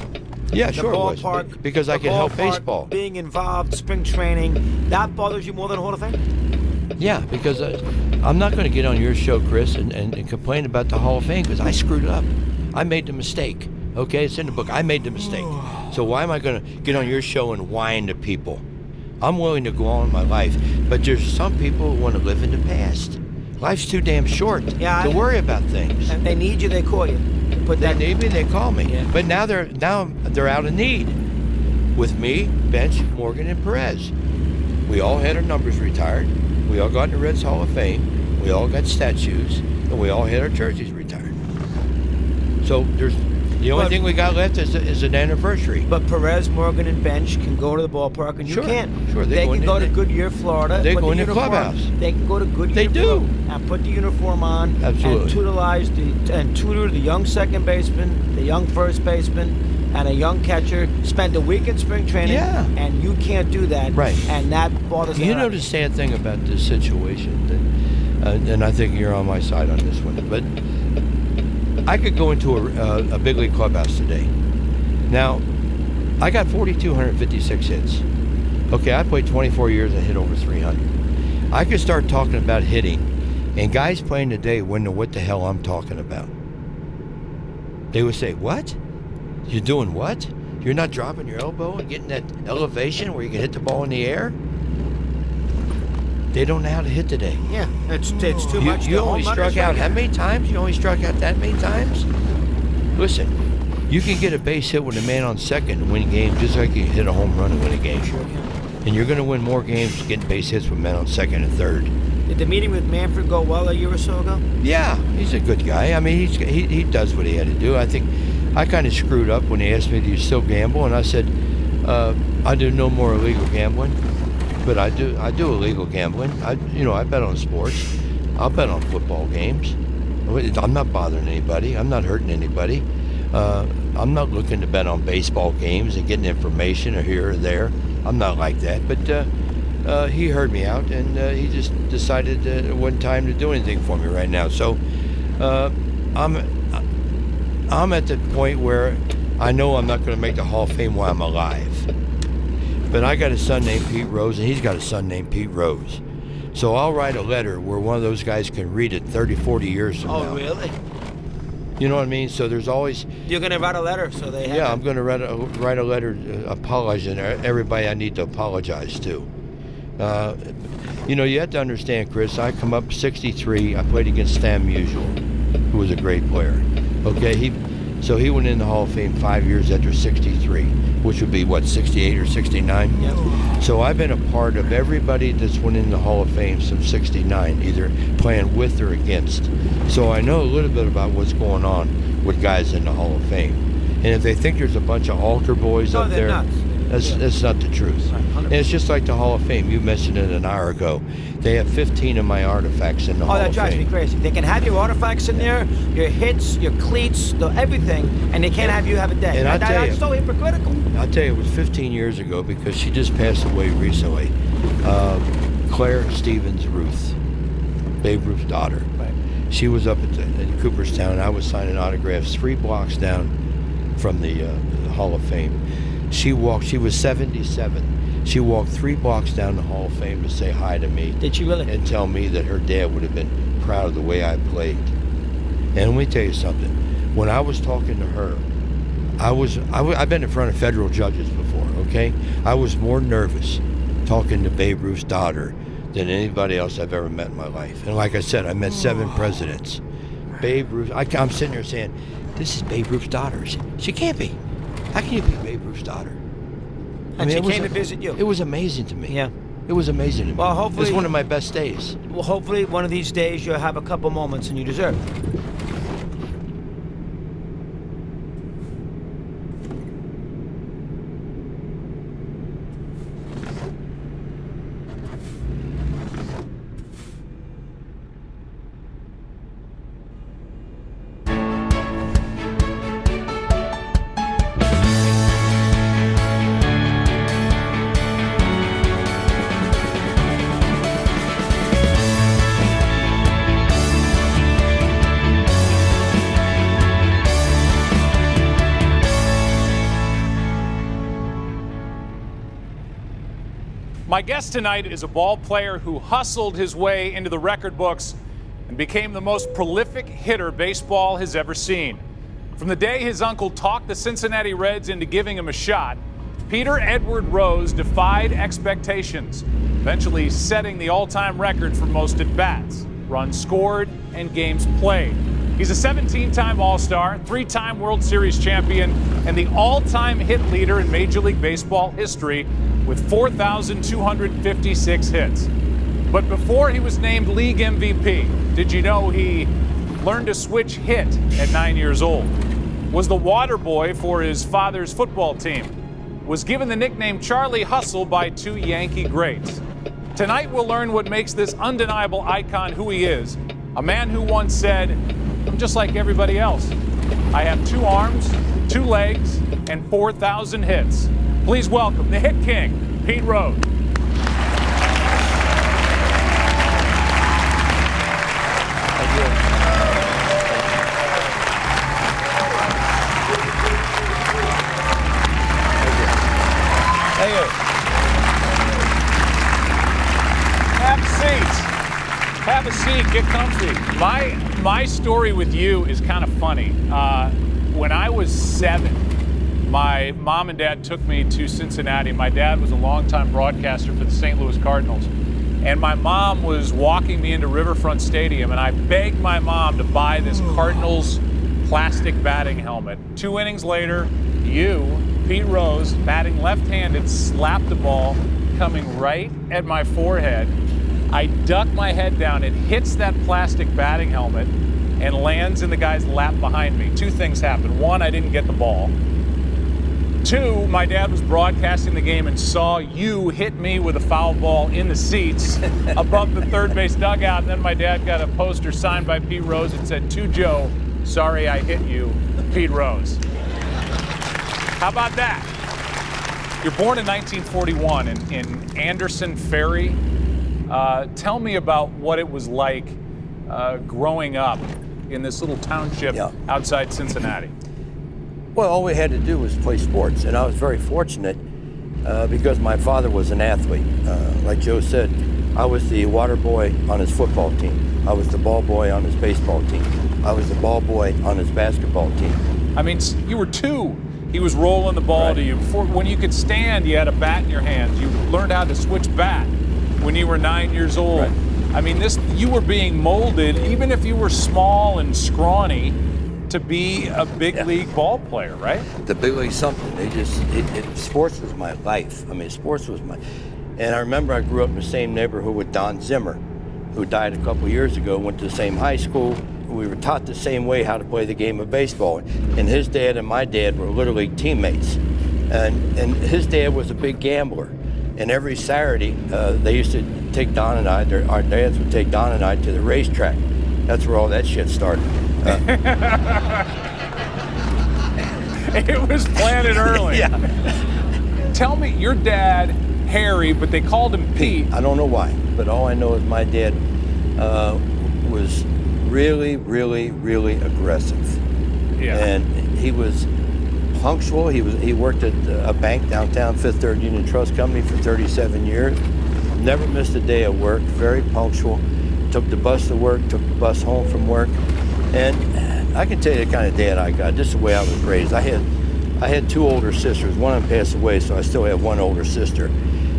Speaker 3: Yeah,
Speaker 10: The
Speaker 3: sure it was.
Speaker 10: ballpark,
Speaker 3: Because I
Speaker 10: the
Speaker 3: can help
Speaker 10: ballpark,
Speaker 3: baseball.
Speaker 10: Being involved, spring training, that bothers you more than Hall of Fame?
Speaker 3: Yeah, because I'm not going to get on your show, Chris, and complain about the Hall of Fame because I screwed up. I made the mistake. Okay, it's in the book. I made the mistake. So why am I going to get on your show and whine to people? I'm willing to go on with my life, but there's some people who want to live in the past. Life's too damn short to worry about things.
Speaker 10: And they need you, they call you.
Speaker 3: They need me, they call me.
Speaker 10: Yeah.
Speaker 3: But now they're out of need with me, Bench, Morgan, and Perez.
Speaker 4: We all had our numbers retired. We all got in the Reds Hall of Fame. We all got statues, and we all had our jerseys retired. So the only thing we got left is an anniversary.
Speaker 10: But Perez, Morgan, and Bench can go to the ballpark, and
Speaker 4: Sure,
Speaker 10: you can't.
Speaker 4: sure.
Speaker 10: They can go to Goodyear, Florida.
Speaker 4: They
Speaker 10: put
Speaker 4: go in the
Speaker 10: uniform-
Speaker 4: clubhouse.
Speaker 10: They can go to Goodyear,
Speaker 4: They do.
Speaker 10: Florida, and put the uniform on.
Speaker 4: Absolutely.
Speaker 10: And tutor the young second baseman, the young first baseman, and a young catcher. Spend a week in spring training.
Speaker 4: Yeah.
Speaker 10: And you can't do that.
Speaker 4: Right.
Speaker 10: And that bothers me.
Speaker 4: You know the sad thing about this situation, and I think you're on my side on this one, but I could go into a big league clubhouse today. Now, I got 4,256 hits. Okay, I played 24 years and hit over 300. I could start talking about hitting, and guys playing today wouldn't know what the hell I'm talking about. They would say, "What? You're doing what? You're not dropping your elbow and getting that elevation where you can hit the ball in the air?" They don't know how to hit today.
Speaker 10: Yeah, it's too much.
Speaker 4: You only struck out how many times? You only struck out that many times? Listen, you can get a base hit with a man on second and win games just like you can hit a home run and win a game. And you're going to win more games getting base hits with men on second and third.
Speaker 10: Did the meeting with Manfred go well a year or so ago?
Speaker 4: Yeah, he's a good guy. I mean, he does what he had to do. I think I kind of screwed up when he asked me, "Do you still gamble?" And I said, "I do no more illegal gambling, but I do illegal gambling. I bet on sports. I'll bet on football games. I'm not bothering anybody. I'm not hurting anybody. I'm not looking to bet on baseball games and getting information or here or there. I'm not like that." But he heard me out, and he just decided it wasn't time to do anything for me right now. So I'm at the point where I know I'm not going to make the Hall of Fame while I'm alive. But I got a son named Pete Rose, and he's got a son named Pete Rose. So I'll write a letter where one of those guys can read it 30, 40 years from now.
Speaker 10: Oh, really?
Speaker 4: You know what I mean? So there's always...
Speaker 10: You're going to write a letter so they have
Speaker 4: Yeah, I'm going to write a letter apologizing to everybody I need to apologize to. You have to understand, Chris, I come up 63. I played against Stan Musial, who was a great player. Okay, so he went in the Hall of Fame 5 years after 63, which would be, 68 or 69?
Speaker 10: Yep.
Speaker 4: So I've been a part of everybody that's went in the Hall of Fame since 69, either playing with or against. So I know a little bit about what's going on with guys in the Hall of Fame. And if they think there's a bunch of altar boys up
Speaker 10: they're
Speaker 4: there,
Speaker 10: nuts.
Speaker 4: that's not the truth. And it's just like the Hall of Fame. You mentioned it an hour ago. They have 15 of my artifacts in the Hall of Fame.
Speaker 10: Oh, that drives me crazy. They can have your artifacts in there, your hits, your cleats, everything, and they can't have you have a day.
Speaker 4: And I tell you,
Speaker 10: that's so hypocritical.
Speaker 4: I'll tell you, it was 15 years ago because she just passed away recently. Claire Stevens Ruth, Babe Ruth's daughter.
Speaker 10: Right.
Speaker 4: She was up in Cooperstown. I was signing autographs 3 blocks down from the Hall of Fame. She was 77. She walked 3 blocks down the Hall of Fame to say hi to me.
Speaker 10: Did she really?
Speaker 4: And tell me that her dad would have been proud of the way I played. And let me tell you something. When I was talking to her, I've been in front of federal judges before, okay? I was more nervous talking to Babe Ruth's daughter than anybody else I've ever met in my life. And like I said, I met 7 presidents. Babe Ruth, I'm sitting there saying, this is Babe Ruth's daughter. She can't be. How can you be Babe Ruth's daughter?
Speaker 10: And she came to visit you.
Speaker 4: It was amazing to me.
Speaker 10: Yeah.
Speaker 4: It was amazing to me.
Speaker 10: Well, hopefully...
Speaker 4: It was one of my best days.
Speaker 10: Well, hopefully one of these days you'll have a couple moments and you deserve it.
Speaker 11: My guest tonight is a ball player who hustled his way into the record books and became the most prolific hitter baseball has ever seen. From the day his uncle talked the Cincinnati Reds into giving him a shot, Peter Edward Rose defied expectations, eventually setting the all-time record for most at-bats, runs scored, and games played. He's a 17-time All-Star, 3-time World Series champion, and the all-time hit leader in Major League Baseball history with 4,256 hits. But before he was named League MVP, did you know he learned to switch hit at 9 years old? Was the water boy for his father's football team? Was given the nickname Charlie Hustle by 2 Yankee greats. Tonight we'll learn what makes this undeniable icon who he is. A man who once said, "I'm just like everybody else. I have 2 arms, 2 legs, and 4,000 hits." Please welcome the Hit King, Pete Rose.
Speaker 3: Thank you. Thank you.
Speaker 11: Have a seat. Have a seat. Get comfy. My story with you is kind of funny. When I was 7, my mom and dad took me to Cincinnati. My dad was a longtime broadcaster for the St. Louis Cardinals. And my mom was walking me into Riverfront Stadium, and I begged my mom to buy this Cardinals plastic batting helmet. 2 innings later, you, Pete Rose, batting left-handed, slapped the ball, coming right at my forehead. I duck my head down. It hits that plastic batting helmet and lands in the guy's lap behind me. 2 things happened. 1, I didn't get the ball. 2, my dad was broadcasting the game and saw you hit me with a foul ball in the seats above the third base dugout. And then my dad got a poster signed by Pete Rose that said, "To Joe, sorry I hit you, Pete Rose." How about that? You're born in 1941 in Anderson Ferry. Tell me about what it was like growing up in this little township outside Cincinnati.
Speaker 3: Well, all we had to do was play sports, and I was very fortunate because my father was an athlete. Like Joe said, I was the water boy on his football team. I was the ball boy on his baseball team. I was the ball boy on his basketball team.
Speaker 11: I mean, you were 2. He was rolling the ball to you. Before, when you could stand, you had a bat in your hands. You learned how to switch bat when you were 9 years old.
Speaker 3: Right.
Speaker 11: I mean, you were being molded, even if you were small and scrawny, to be a big league ball player, right?
Speaker 3: The big league something. Sports was my life. I mean, sports was my. And I remember I grew up in the same neighborhood with Don Zimmer, who died a couple years ago. Went to the same high school. We were taught the same way how to play the game of baseball. And his dad and my dad were Little League teammates. And his dad was a big gambler. And every Saturday, they used to take Don and I, our dads would take Don and I to the racetrack. That's where all that shit started.
Speaker 11: It was planted early.
Speaker 3: Yeah.
Speaker 11: Tell me, your dad, Harry, but they called him Pete.
Speaker 3: I don't know why, but all I know is my dad was really, really, really aggressive.
Speaker 11: Yeah.
Speaker 3: And he was punctual. He worked at a bank downtown, Fifth Third Union Trust Company for 37 years. Never missed a day of work, very punctual. Took the bus to work, took the bus home from work. And I can tell you the kind of dad I got, just the way I was raised. I had 2 older sisters. One of them passed away, so I still have 1 older sister.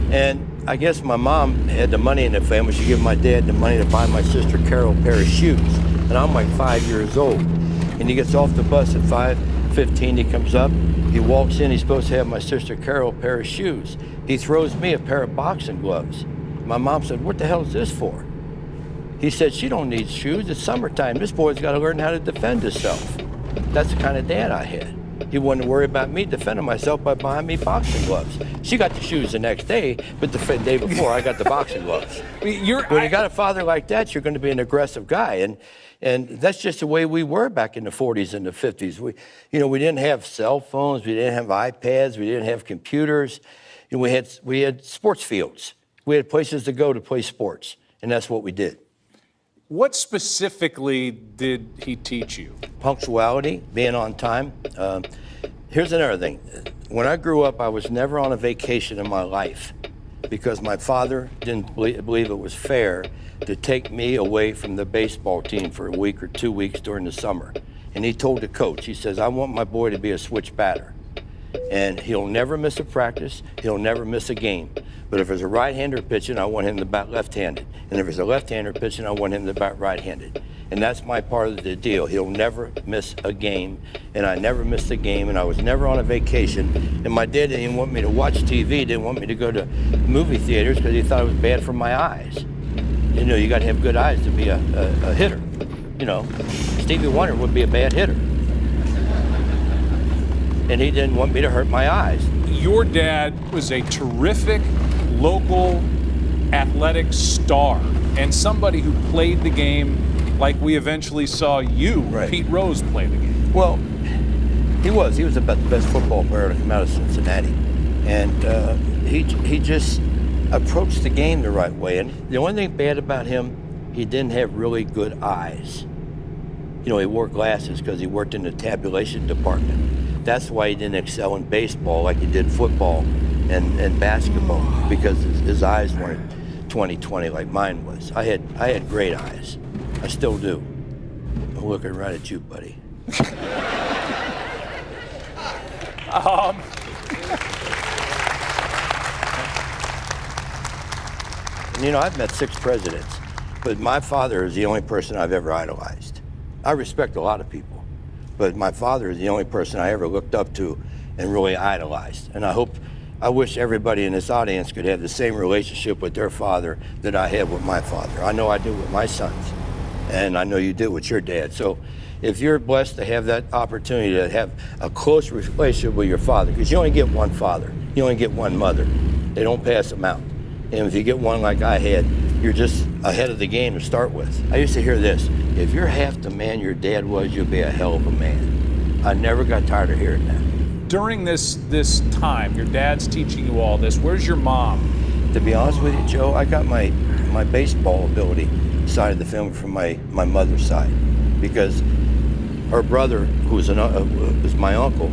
Speaker 3: And I guess my mom had the money in the family. She gave my dad the money to buy my sister Carol a pair of shoes. And I'm like 5 years old. And he gets off the bus at 5:15. He comes up, he walks in, he's supposed to have my sister Carol a pair of shoes. He throws me a pair of boxing gloves. My mom said, "What the hell is this for?" He said, "She don't need shoes. It's summertime. This boy's got to learn how to defend himself." That's the kind of dad I had. He wouldn't worry about me defending myself by buying me boxing gloves. She got the shoes the next day, but the day before I got the boxing gloves. When you got a father like that, you're going to be an aggressive guy. And that's just the way we were back in the 40s and the 50s. We didn't have cell phones. We didn't have iPads. We didn't have computers. We had sports fields. We had places to go to play sports, and that's what we did.
Speaker 11: What specifically did he teach you?
Speaker 3: Punctuality, being on time. Here's another thing. When I grew up, I was never on a vacation in my life because my father didn't believe it was fair to take me away from the baseball team for a week or 2 weeks during the summer. And he told the coach, he says, "I want my boy to be a switch batter." And he'll never miss a practice. He'll never miss a game. But if there's a right-hander pitching, I want him to bat left-handed. And if there's a left-hander pitching, I want him to bat right-handed. And that's my part of the deal. He'll never miss a game. And I never missed a game, and I was never on a vacation. And my dad didn't want me to watch TV, didn't want me to go to movie theaters because he thought it was bad for my eyes. You know, you got to have good eyes to be a hitter. You know, Stevie Wonder would be a bad hitter. And he didn't want me to hurt my eyes.
Speaker 11: Your dad was a terrific local athletic star and somebody who played the game like we eventually saw you, Pete Rose, play the game.
Speaker 3: Well, he was about the best football player to come out of Cincinnati. And he just approached the game the right way. And the only thing bad about him, he didn't have really good eyes. You know, he wore glasses because he worked in the tabulation department. That's why he didn't excel in baseball like he did football and basketball, because his eyes weren't 20/20 like mine was. I had great eyes. I still do. I'm looking right at you, buddy. You know, I've met 6 presidents, but my father is the only person I've ever idolized. I respect a lot of people, but my father is the only person I ever looked up to and really idolized. And I wish everybody in this audience could have the same relationship with their father that I have with my father. I know I do with my sons, and I know you do with your dad. So if you're blessed to have that opportunity to have a close relationship with your father, because you only get one father, you only get one mother. They don't pass them out. And if you get one like I had, you're just ahead of the game to start with. I used to hear this: if you're half the man your dad was, you'll be a hell of a man. I never got tired of hearing that.
Speaker 11: During this time, your dad's teaching you all this. Where's your mom?
Speaker 3: To be honest with you, Joe, I got my baseball ability side of the family from my mother's side, because her brother, who was my uncle,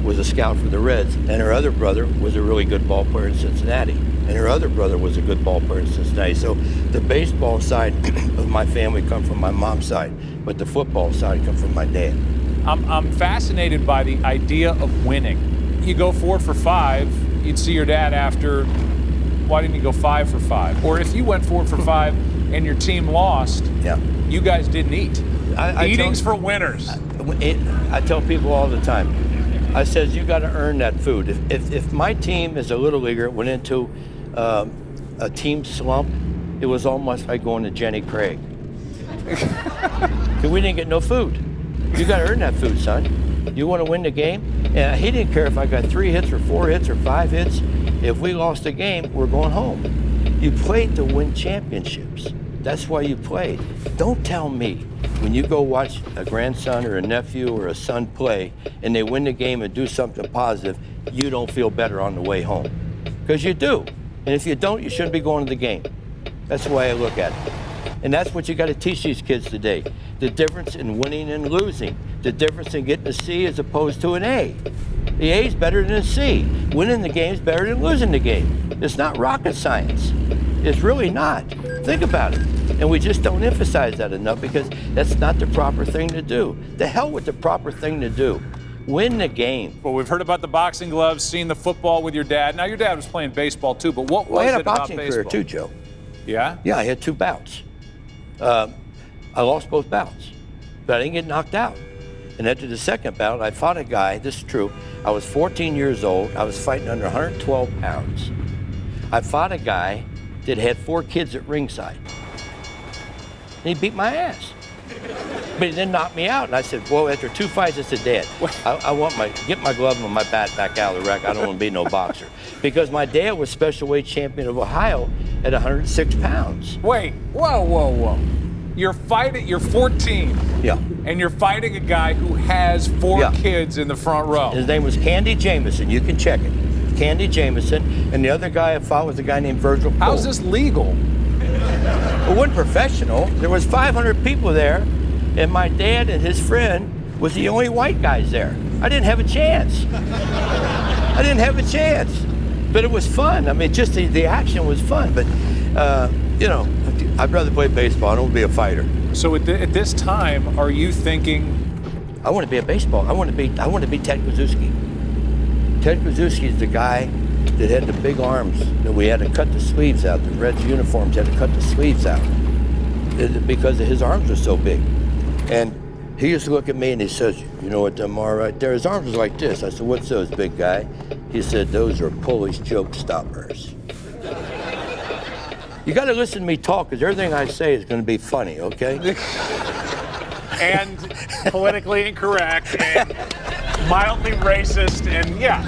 Speaker 3: was a scout for the Reds, and her other brother was a really good ball player in Cincinnati, and her other brother was a good ball player in Cincinnati. So the baseball side of my family come from my mom's side, but the football side come from my dad.
Speaker 11: I'm fascinated by the idea of winning. You go 4 for 5, you'd see your dad after, why didn't you go 5 for 5? Or if you went 4 for 5 and your team lost, you guys didn't eat. Eating's for winners.
Speaker 3: I tell people all the time, I says, you got to earn that food. If my team as a little leaguer went into a team slump, it was almost like going to Jenny Craig. We didn't get no food. You got to earn that food, son. You want to win the game? And he didn't care if I got 3 hits or 4 hits or 5 hits. If we lost the game, we're going home. You played to win championships. That's why you played. Don't tell me when you go watch a grandson or a nephew or a son play and they win the game and do something positive, you don't feel better on the way home. Because you do. And if you don't, you shouldn't be going to the game. That's the way I look at it. And that's what you got to teach these kids today. The difference in winning and losing. The difference in getting a C as opposed to an A. The A is better than a C. Winning the game is better than losing the game. It's not rocket science. It's really not. Think about it. And we just don't emphasize that enough because that's not the proper thing to do. The hell with the proper thing to do. Win the game.
Speaker 11: Well, we've heard about the boxing gloves, seen the football with your dad. Now, your dad was playing baseball too, but what was it about baseball?
Speaker 3: I had a boxing career too, Joe.
Speaker 11: Yeah?
Speaker 3: Yeah, I had 2 bouts. I lost both bouts, but I didn't get knocked out. And after the second bout, I fought a guy, this is true, I was 14 years old, I was fighting under 112 pounds. I fought a guy that had 4 kids at ringside. And he beat my ass. But he didn't knock me out. And I said, well, after 2 fights, I said, Dad, I want get my glove and my bat back out of the rack. I don't want to be no boxer. Because my dad was special weight champion of Ohio at 106 pounds.
Speaker 11: Wait, whoa. You're 14.
Speaker 3: Yeah.
Speaker 11: And you're fighting a guy who has 4 kids in the front row.
Speaker 3: His name was Candy Jameson. You can check it. Candy Jameson. And the other guy I fought was a guy named Virgil Poole.
Speaker 11: How's this legal?
Speaker 3: It wasn't professional. There was 500 people there, and my dad and his friend was the only white guys there. I didn't have a chance. But it was fun. I mean, just the action was fun. But, you know, I'd rather play baseball. I don't want to be a fighter.
Speaker 11: So at this time, are you thinking?
Speaker 3: I want to be a baseball. I want to be Ted Kaczewski. Ted Krasuski's the guy that had the big arms that we had to cut the sleeves out. The Reds uniforms had to cut the sleeves out because his arms were so big. And he used to look at me and he says, "You know what them are right there?" His arms was like this. I said, "What's those, big guy?" He said, "Those are Polish joke stoppers." You got to listen to me talk, because everything I say is going to be funny, okay?
Speaker 11: And politically incorrect and mildly racist, and yeah,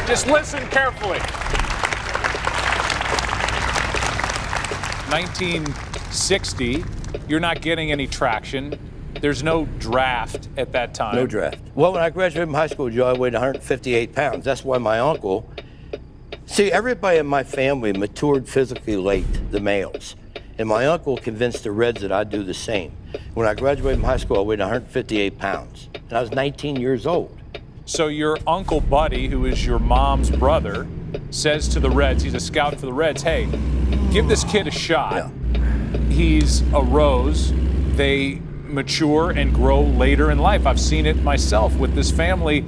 Speaker 11: just listen carefully. 1960, you're not getting any traction. There's no draft at that time.
Speaker 3: No draft. Well, when I graduated from high school, Joe, I weighed 158 pounds. That's why my uncle... See, everybody in my family matured physically late, the males. And my uncle convinced the Reds that I'd do the same. When I graduated from high school, I weighed 158 pounds. And I was 19 years old.
Speaker 11: So your Uncle Buddy, who is your mom's brother, says to the Reds, he's a scout for the Reds, "Hey, give this kid a shot."
Speaker 3: Yeah.
Speaker 11: He's a rose. They mature and grow later in life. I've seen it myself with this family.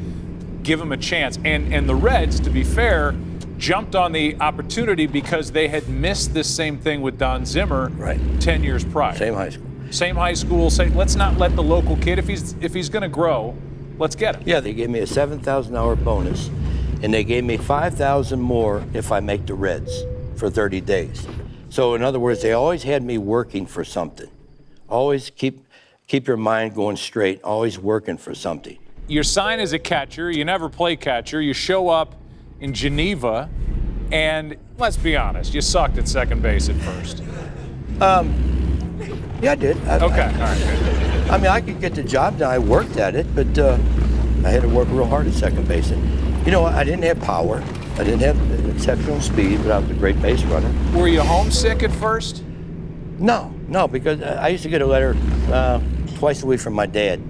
Speaker 11: Give him a chance. And the Reds, to be fair, jumped on the opportunity because they had missed this same thing with Don Zimmer 10 years prior.
Speaker 3: Same high school.
Speaker 11: Same high school. Say, let's not let the local kid, if he's going to grow, let's get him.
Speaker 3: Yeah, they gave me a $7,000 bonus, and they gave me $5,000 more if I make the Reds for 30 days. So in other words, they always had me working for something. Always keep your mind going straight, always working for something.
Speaker 11: You're signed as a catcher. You never play catcher. You show up in Geneva, and let's be honest, you sucked at second base at first.
Speaker 3: Yeah, I did.
Speaker 11: Okay, all right.
Speaker 3: I mean, I could get the job done. I worked at it, but I had to work real hard at second base. And, you know, I didn't have power. I didn't have exceptional speed, but I was a great base runner.
Speaker 11: Were you homesick at first?
Speaker 3: No, because I used to get a letter twice a week from my dad,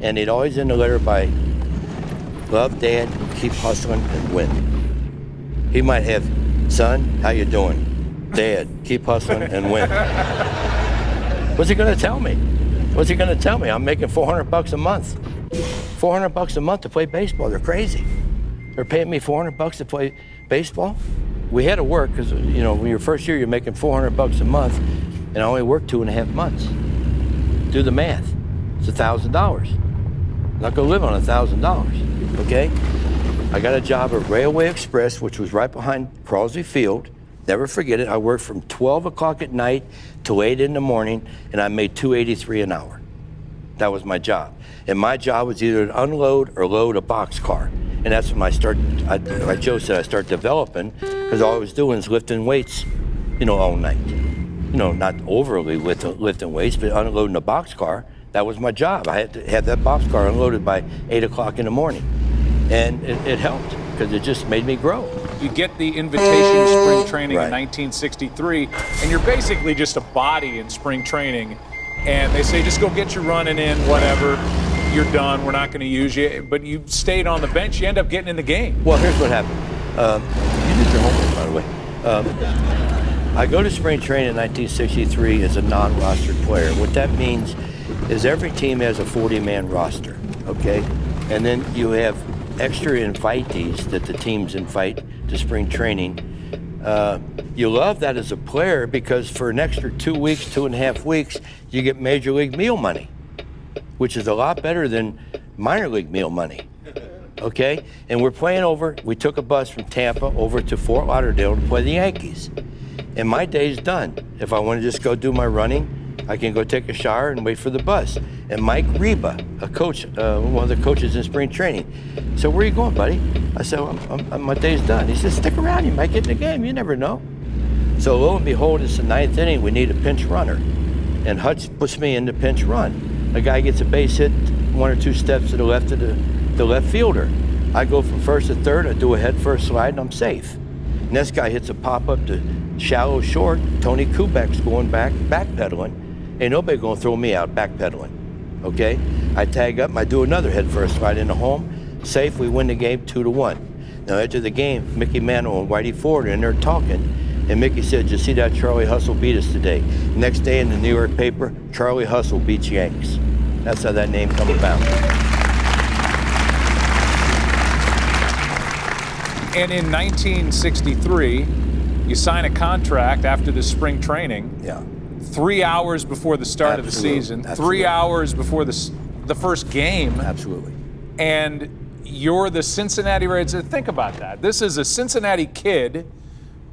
Speaker 3: and he'd always end the letter by, "Love, Dad, keep hustling and win." He might have, "Son, how you doing? Dad, keep hustling and win." What's he gonna tell me? What's he gonna tell me? I'm making $400 a month. $400 a month to play baseball. They're crazy. They're paying me $400 to play baseball. We had to work because, you know, when your first year, you're making $400 a month, and I only worked 2.5 months. Do the math. It's $1,000. I'm not gonna live on $1,000. Okay? I got a job at Railway Express, which was right behind Crosby Field. Never forget it. I worked from 12 o'clock at night till 8 in the morning, and I made $2.83 an hour. That was my job. And my job was either to unload or load a boxcar. And that's when I started, like Joe said, I started developing, because all I was doing is lifting weights, you know, all night. You know, not overly lifting weights, but unloading a boxcar. That was my job. I had to have that boxcar unloaded by 8 o'clock in the morning. And it helped, because it just made me grow.
Speaker 11: You get the invitation to spring training in 1963, and you're basically just a body in spring training. And they say, just go get your running in, whatever. You're done. We're not going to use you. But you stayed on the bench. You end up getting in the game.
Speaker 3: Well, here's what happened. You did your homework, by the way. I go to spring training in 1963 as a non-rostered player. What that means is every team has a 40-man roster, okay? And then you have extra invitees that the teams invite to spring training. You love that as a player because for an extra 2 weeks, 2.5 weeks, you get major league meal money, which is a lot better than minor league meal money, okay? And we took a bus from Tampa over to Fort Lauderdale to play the Yankees. And my day's done. If I want to just go do my running, I can go take a shower and wait for the bus. And Mike Reba, a coach, one of the coaches in spring training, said, "Where are you going, buddy?" I said, my day's done. He said, "Stick around, you might get in the game, you never know." So lo and behold, it's the 9th inning, we need a pinch runner. And Hutch puts me in the pinch run. A guy gets a base hit 1 or 2 steps to the left of the left fielder. I go from first to third, I do a head first slide, and I'm safe. And this guy hits a pop-up to shallow short. Tony Kubek's going backpedaling. Ain't nobody gonna throw me out backpedaling, okay? I tag up, I do another head first slide into home. Safe, we win the game 2-1. Now after the game, Mickey Mantle and Whitey Ford are in there talking, and Mickey said, "You see that Charlie Hustle beat us today?" Next day in the New York paper, Charlie Hustle beats Yanks. That's how that name come about.
Speaker 11: And in 1963, you sign a contract after the spring training.
Speaker 3: Yeah.
Speaker 11: 3 hours before the start of the season.
Speaker 3: Absolutely.
Speaker 11: 3 hours before the first game.
Speaker 3: Absolutely.
Speaker 11: And you're the Cincinnati Reds. Think about that. This is a Cincinnati kid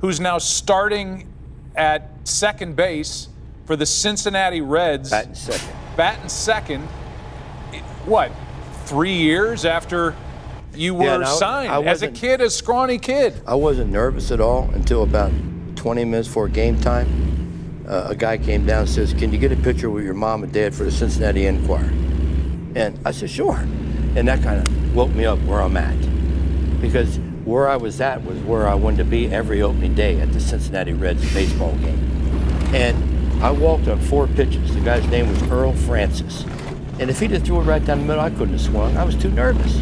Speaker 11: who's now starting at second base for the Cincinnati Reds. Batting second. What, 3 years after you were signed as a kid, a scrawny kid?
Speaker 3: I wasn't nervous at all until about 20 minutes before game time. A guy came down and says, "Can you get a picture with your mom and dad for the Cincinnati Enquirer?" And I said, "Sure." And that kind of woke me up where I'm at. Because where I was at was where I wanted to be every opening day at the Cincinnati Reds baseball game. And I walked on 4 pitches. The guy's name was Earl Francis. And if he just threw it right down the middle, I couldn't have swung. I was too nervous.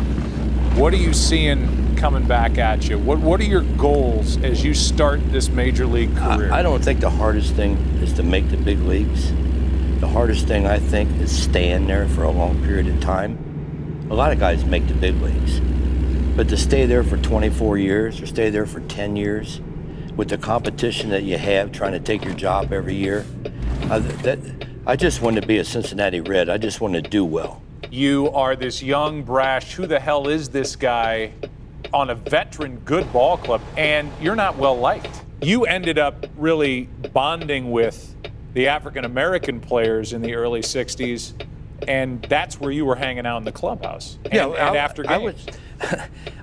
Speaker 11: What are you seeing coming back at you? What are your goals as you start this major league career?
Speaker 3: I don't think the hardest thing is to make the big leagues. The hardest thing, I think, is staying there for a long period of time. A lot of guys make the big leagues. But to stay there for 24 years or stay there for 10 years with the competition that you have trying to take your job every year, I just want to be a Cincinnati Red. I just want to do well.
Speaker 11: You are this young, brash, who the hell is this guy on a veteran good ball club, and you're not well liked. You ended up really bonding with the African American players in the early 60s, and that's where you were hanging out in the clubhouse. And after games.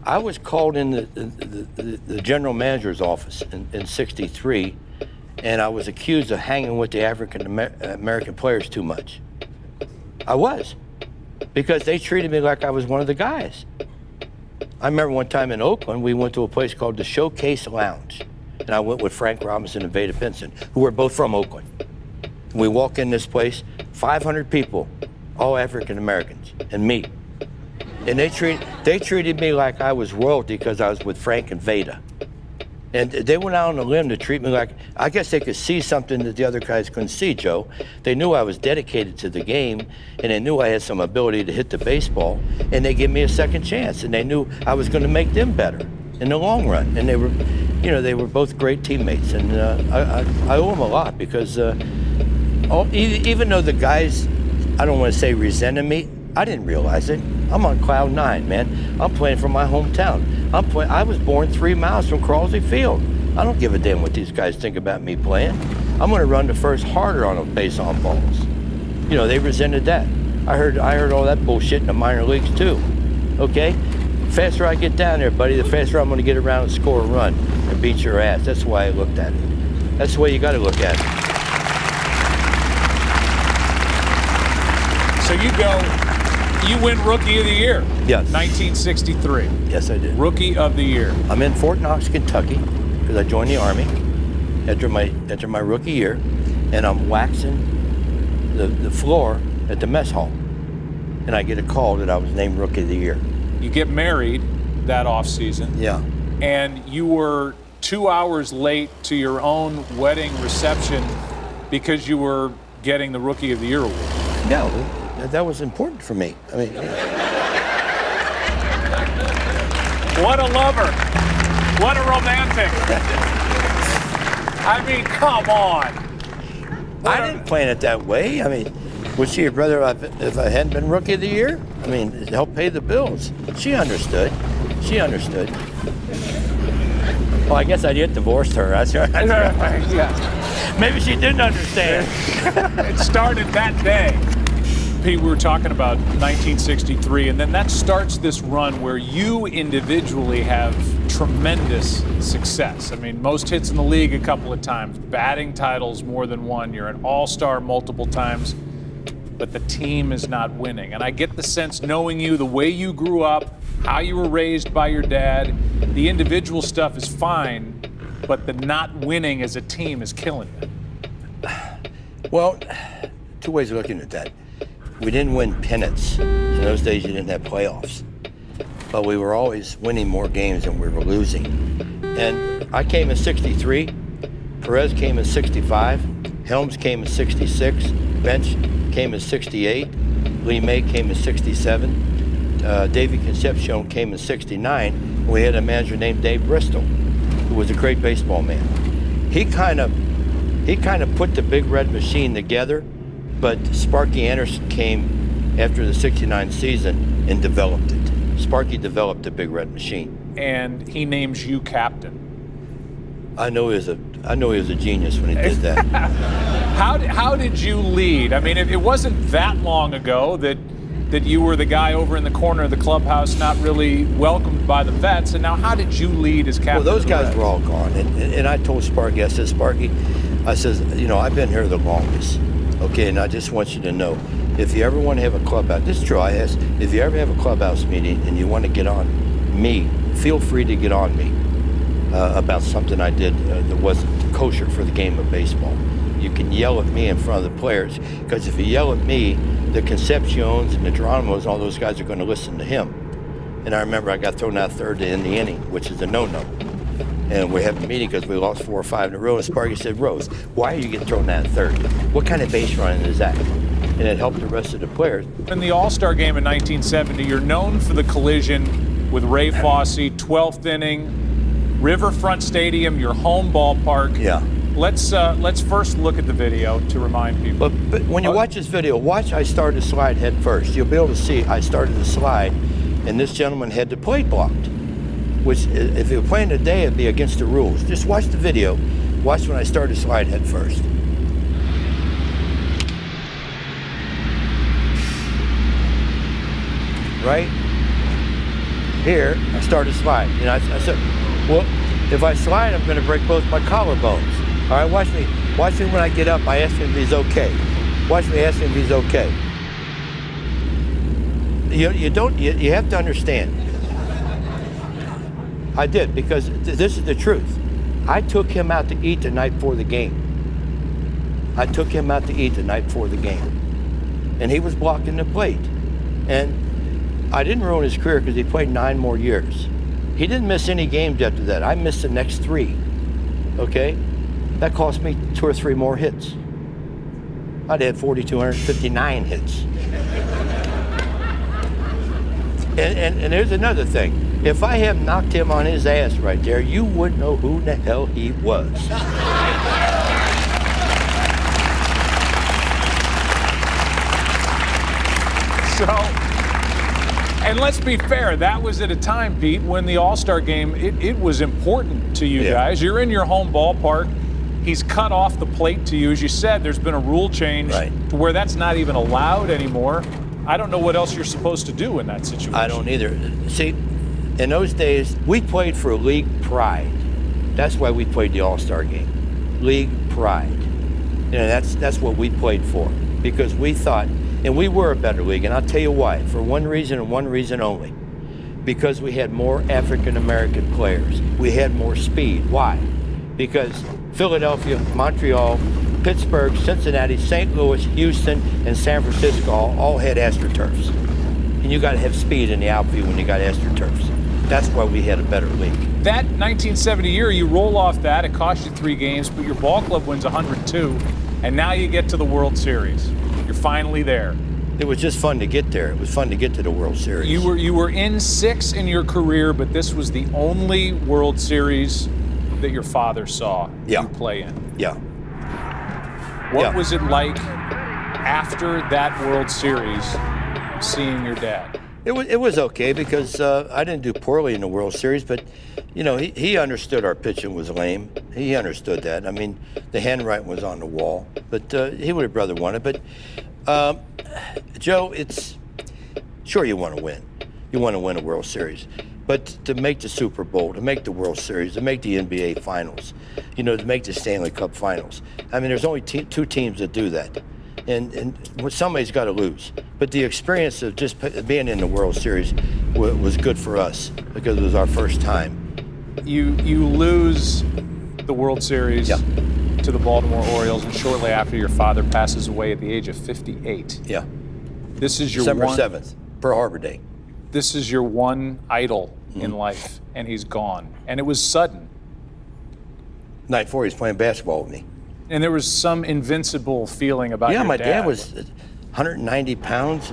Speaker 3: I was called in the general manager's office in 63, and I was accused of hanging with the African American players too much. I was, because they treated me like I was one of the guys. I remember one time in Oakland, we went to a place called the Showcase Lounge, and I went with Frank Robinson and Vada Pinson, who were both from Oakland. We walk in this place, 500 people, all African Americans, and me. And they treated me like I was royalty because I was with Frank and Vada. And they went out on a limb to treat me like, I guess they could see something that the other guys couldn't see, Joe. They knew I was dedicated to the game, and they knew I had some ability to hit the baseball, and they gave me a second chance, and they knew I was going to make them better in the long run. And they were both great teammates, and I owe them a lot because even though the guys, I don't want to say resented me, I didn't realize it. I'm on cloud 9, man. I'm playing for my hometown. I was born 3 miles from Crosby Field. I don't give a damn what these guys think about me playing. I'm going to run the first harder on a base on balls. They resented that. I heard all that bullshit in the minor leagues too. Okay? The faster I get down there, buddy, the faster I'm going to get around and score a run and beat your ass. That's why I looked at it. That's the way you got to look at it.
Speaker 11: So you win Rookie of the Year.
Speaker 3: Yes.
Speaker 11: 1963.
Speaker 3: Yes, I did.
Speaker 11: Rookie of the Year.
Speaker 3: I'm in Fort Knox, Kentucky, because I joined the Army after my rookie year, and I'm waxing the floor at the mess hall, and I get a call that I was named Rookie of the Year.
Speaker 11: You get married that off season.
Speaker 3: Yeah.
Speaker 11: And you were 2 hours late to your own wedding reception because you were getting the Rookie of the Year award.
Speaker 3: No. That was important for me. I mean,
Speaker 11: what a lover. What a romantic. I mean, come on.
Speaker 3: I didn't plan it that way. I mean, would she have rather if I hadn't been Rookie of the Year? I mean, it helped pay the bills. She understood. Well, I guess I did divorce her. That's right.
Speaker 11: Yeah.
Speaker 3: Maybe she didn't understand.
Speaker 11: It started that day. Pete, we were talking about 1963, and then that starts this run where you individually have tremendous success. I mean, most hits in the league a couple of times, batting titles more than one, you're an all-star multiple times, but the team is not winning. And I get the sense, knowing you, the way you grew up, how you were raised by your dad, the individual stuff is fine, but the not winning as a team is killing you.
Speaker 3: Well, 2 ways of looking at that. We didn't win pennants. In those days, you didn't have playoffs. But we were always winning more games than we were losing. And I came in 63. Perez came in 65. Helms came in 66. Bench came in 68. Lee May came in 67. David Concepcion came in '69. We had a manager named Dave Bristol, who was a great baseball man. He kind of put the Big Red Machine together, but Sparky Anderson came after the '69 season and developed it. Sparky developed the Big Red Machine.
Speaker 11: And he names you captain.
Speaker 3: I know he was a genius when he did that.
Speaker 11: How did you lead? I mean, it wasn't that long ago that you were the guy over in the corner of the clubhouse, not really welcomed by the vets. And now, how did you lead as captain?
Speaker 3: Well, those guys were all gone, and I told Sparky, I said, Sparky, I says, I've been here the longest, okay, and I just want you to know, if you ever want to have a clubhouse, this is true, I asked, if you ever have a clubhouse meeting and you want to get on me, feel free to get on me about something I did that wasn't kosher for the game of baseball. You can yell at me in front of the players, because if you yell at me, the Concepcions and the Geronimos, all those guys are going to listen to him. And I remember I got thrown out third in the inning, which is a no-no. And we had a meeting because we lost 4 or 5 in a row, and Sparky said, Rose, why are you getting thrown out third? What kind of base running is that? And it helped the rest of the players.
Speaker 11: In the All-Star game in 1970, you're known for the collision with Ray Fosse, 12th inning, Riverfront Stadium, your home ballpark.
Speaker 3: Yeah.
Speaker 11: Let's first look at the video to remind people.
Speaker 3: But when you watch this video, watch I started to slide head first. You'll be able to see I started to slide, and this gentleman had the plate blocked, which if you were playing today, it'd be against the rules. Just watch the video. Watch when I started to slide head first. Right here, I started to slide. I said, well, if I slide, I'm going to break both my collarbones. All right, watch me. Watch me when I get up. I ask him if he's okay. Watch me ask him if he's okay. You have to understand. I did, because this is the truth. I took him out to eat the night before the game. And he was blocking the plate. And I didn't ruin his career because he played 9 more years. He didn't miss any games after that. I missed the next 3, okay? That cost me 2 or 3 more hits. I'd had 4,259 hits. And there's another thing. If I had knocked him on his ass right there, you wouldn't know who the hell he was.
Speaker 11: And let's be fair, that was at a time, Pete, when the All-Star game, it was important to you guys. You're in your home ballpark. He's cut off the plate to you. As you said, there's been a rule change to where that's not even allowed anymore. I don't know what else you're supposed to do in that situation.
Speaker 3: I don't either. See, in those days, we played for league pride. That's why we played the All-Star game. League pride. That's what we played for, because we thought, and we were a better league, and I'll tell you why. For one reason and one reason only. Because we had more African-American players. We had more speed. Why? Because Philadelphia, Montreal, Pittsburgh, Cincinnati, St. Louis, Houston, and San Francisco all had AstroTurfs. And you got to have speed in the outfield when you got AstroTurfs. That's why we had a better league.
Speaker 11: That 1970 year, you roll off that. It cost you 3 games, but your ball club wins 102, and now you get to the World Series. You're finally there.
Speaker 3: It was just fun to get there. It was fun to get to the World Series.
Speaker 11: You were in 6 in your career, but this was the only World Series that your father saw you play in.
Speaker 3: Yeah.
Speaker 11: What was it like after that World Series, seeing your dad?
Speaker 3: It was okay, because I didn't do poorly in the World Series, but he understood our pitching was lame. He understood that. I mean, the handwriting was on the wall, but he would have rather won it. But Joe, it's sure you want to win. You want to win a World Series. But to make the Super Bowl, to make the World Series, to make the NBA Finals, to make the Stanley Cup Finals. I mean, there's only 2 teams that do that. And somebody's got to lose. But the experience of just being in the World Series was good for us, because it was our first time.
Speaker 11: You lose the World Series to the Baltimore Orioles, and shortly after your father passes away at the age of 58.
Speaker 3: Yeah.
Speaker 11: This is your
Speaker 3: December 7th, Pearl Harbor Day.
Speaker 11: This is your one idol in life, and he's gone. And it was sudden.
Speaker 3: Night before, he was playing basketball with me.
Speaker 11: And there was some invincible feeling about your dad.
Speaker 3: Yeah, my dad was, 190 pounds,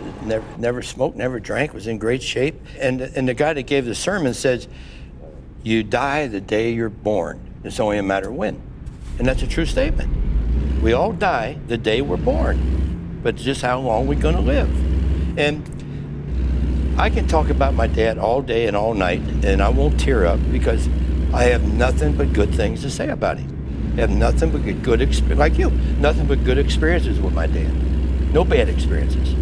Speaker 3: never smoked, never drank, was in great shape. And the guy that gave the sermon says, you die the day you're born. It's only a matter of when. And that's a true statement. We all die the day we're born, but just how long we're gonna live. And I can talk about my dad all day and all night, and I won't tear up because I have nothing but good things to say about him. I have nothing but good experience, like you, nothing but good experiences with my dad. No bad experiences.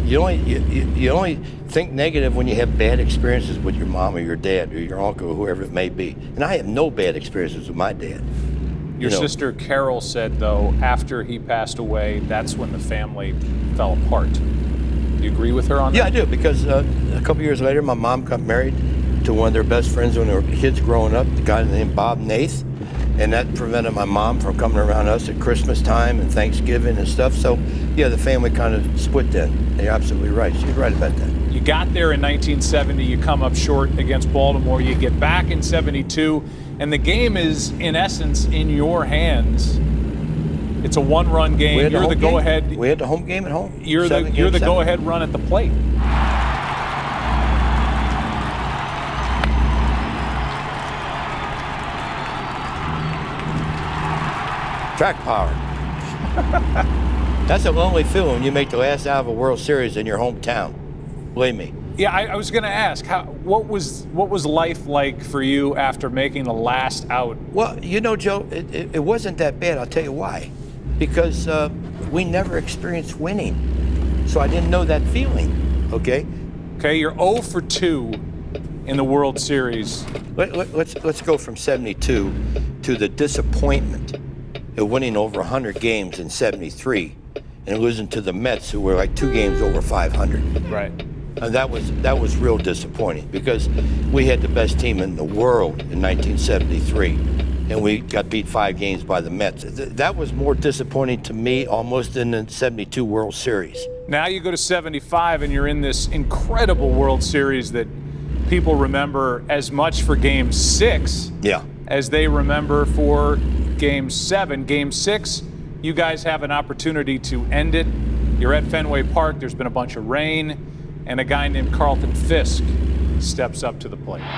Speaker 3: You only think negative when you have bad experiences with your mom or your dad or your uncle or whoever it may be. And I have no bad experiences with my dad.
Speaker 11: Your sister Carol said, though, after he passed away, that's when the family fell apart. Do you agree with her on that?
Speaker 3: Yeah, I do, because a couple years later, my mom got married to one of their best friends when they were kids growing up, the guy named Bob Nath. And that prevented my mom from coming around us at Christmas time and Thanksgiving and stuff. So, yeah, the family kind of split then. You're absolutely right. She's right about that.
Speaker 11: You got there in 1970. You come up short against Baltimore. You get back in 72. And the game is, in essence, in your hands. It's a one-run game. You're the go-ahead.
Speaker 3: We had the home game at home.
Speaker 11: You're the go-ahead run at the plate.
Speaker 3: Track power. That's a lonely feeling when you make the last out of a World Series in your hometown. Believe me.
Speaker 11: Yeah, I was going to ask, what was life like for you after making the last out?
Speaker 3: Well, Joe, it wasn't that bad. I'll tell you why. Because we never experienced winning, so I didn't know that feeling. Okay.
Speaker 11: Okay, you're 0 for 2 in the World Series.
Speaker 3: Let's go from 72 to the disappointment of winning over 100 games in 73 and losing to the Mets, who were like 2 games over 500.
Speaker 11: Right.
Speaker 3: And that was real disappointing because we had the best team in the world in 1973, and we got beat 5 games by the Mets. That was more disappointing to me almost than the 72 World Series.
Speaker 11: Now you go to 75 and you're in this incredible World Series that people remember as much for Game 6 as they remember for Game 7. Game 6, you guys have an opportunity to end it. You're at Fenway Park. There's been a bunch of rain, and a guy named Carlton Fisk steps up to the plate.
Speaker 12: There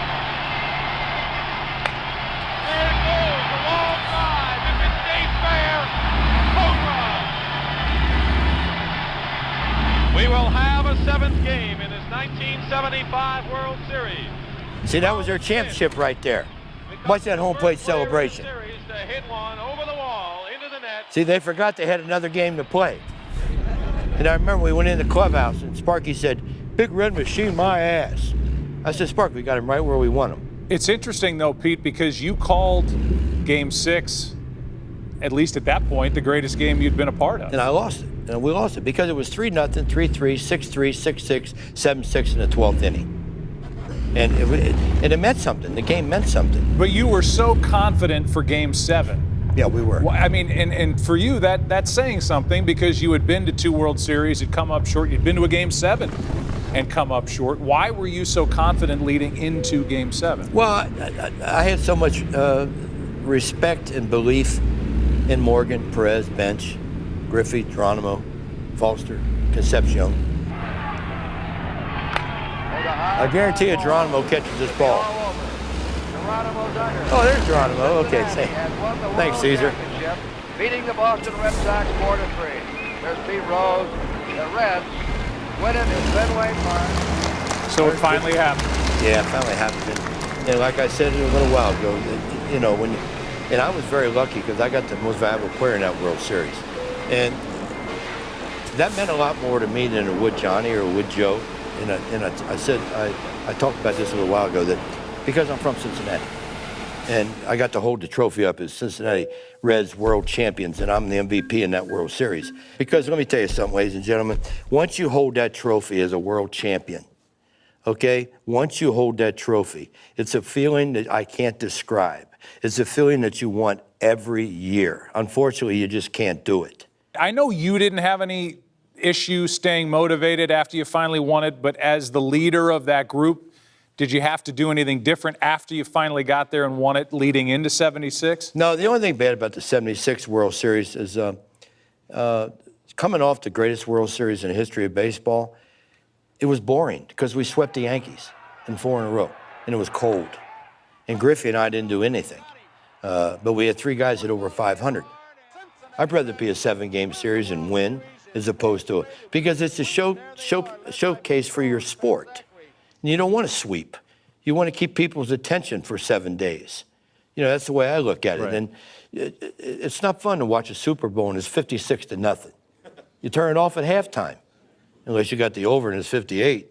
Speaker 12: it goes, a long drive. If it stays fair, home run. We will have a 7th game in this 1975 World Series.
Speaker 3: See, that was their championship right there. Watch that home plate celebration.
Speaker 12: Hit one over the wall into the net.
Speaker 3: See, they forgot they had another game to play. And I remember we went in the clubhouse and Sparky said, "Big Red Machine my ass." I said, "Sparky, we got him right where we want him."
Speaker 11: It's interesting, though, Pete, because you called Game 6, at least at that point, the greatest game you'd been a part of.
Speaker 3: And I lost it. And we lost it because it was 3-0, 3-3, 6-3, 6-6, 7-6 in the 12th inning. And it meant something. The game meant something.
Speaker 11: But you were so confident for Game 7.
Speaker 3: Yeah, we were.
Speaker 11: Well, I mean, and for you, that's saying something because you had been to 2 World Series, had come up short. You'd been to a Game 7 and come up short. Why were you so confident leading into Game 7?
Speaker 3: Well, I had so much respect and belief in Morgan, Perez, Bench, Griffey, Geronimo, Foster, Concepcion. I guarantee you Geronimo catches this ball. Oh, there's Geronimo. Okay, thanks, Caesar.
Speaker 13: Beating the Boston Red Sox 4-3. There's Pete Rose. The Reds win it in Fenway Park.
Speaker 11: So it finally happened.
Speaker 3: Yeah, it finally happened. And like I said a little while ago, and I was very lucky because I got the most valuable player in that World Series. And that meant a lot more to me than it would Johnny or it would Joe. And I said, I talked about this a little while ago, that because I'm from Cincinnati, and I got to hold the trophy up as Cincinnati Reds world champions, and I'm the MVP in that World Series. Because let me tell you something, ladies and gentlemen, once you hold that trophy as a world champion, okay, once you hold that trophy, it's a feeling that I can't describe. It's a feeling that you want every year. Unfortunately, you just can't do it.
Speaker 11: I know you didn't have any issue staying motivated after you finally won it, but as the leader of that group, did you have to do anything different after you finally got there and won it leading into 76?
Speaker 3: No, the only thing bad about the 76 World Series is coming off the greatest World Series in the history of baseball, it was boring because we swept the Yankees in 4 in a row, and it was cold. And Griffey and I didn't do anything. But we had 3 guys at over 500. I'd rather be a 7-game series and win as opposed to because it's a showcase for your sport. And you don't want to sweep. You want to keep people's attention for 7 days. That's the way I look at it.
Speaker 11: Right.
Speaker 3: And it's not fun to watch a Super Bowl and it's 56-0. You turn it off at halftime, unless you got the over and it's 58.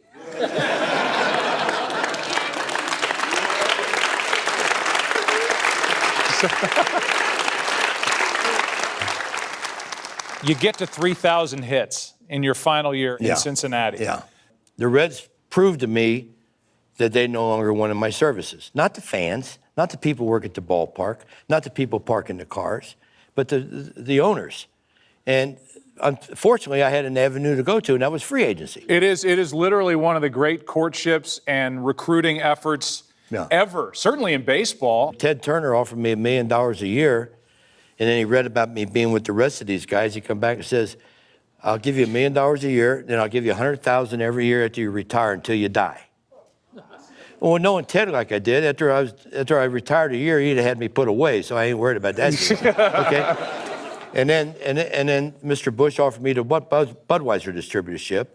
Speaker 11: You get to 3,000 hits in your final year in Cincinnati.
Speaker 3: Yeah. The Reds proved to me that they no longer wanted my services. Not the fans, not the people who work at the ballpark, not the people parking the cars, but the owners. And unfortunately, I had an avenue to go to, and that was free agency.
Speaker 11: It is literally one of the great courtships and recruiting efforts ever, certainly in baseball.
Speaker 3: Ted Turner offered me $1 million a year, and then he read about me being with the rest of these guys. He come back and says, I'll give you $1 million a year, then I'll give you $100,000 every year after you retire until you die. Well, knowing Ted like I did, after I retired a year, he'd have had me put away, so I ain't worried about that. Okay. And then Mr. Bush offered me the Budweiser distributorship,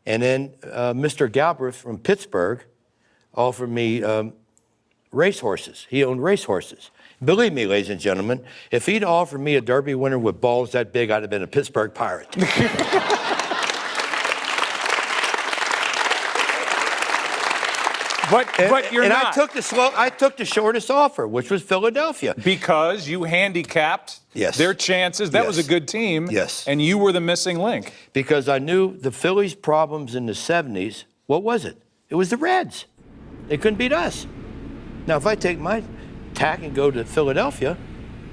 Speaker 3: and then Mr. Galbraith from Pittsburgh offered me racehorses. He owned racehorses. Believe me, ladies and gentlemen, if he'd offered me a Derby winner with balls that big, I'd have been a Pittsburgh Pirate.
Speaker 11: But you're not.
Speaker 3: I took the shortest offer, which was Philadelphia.
Speaker 11: Because you handicapped their chances. That was a good team.
Speaker 3: Yes.
Speaker 11: And you were the missing link.
Speaker 3: Because I knew the Phillies' problems in the 70s, what was it? It was the Reds. They couldn't beat us. Now, if I take my tack and go to Philadelphia,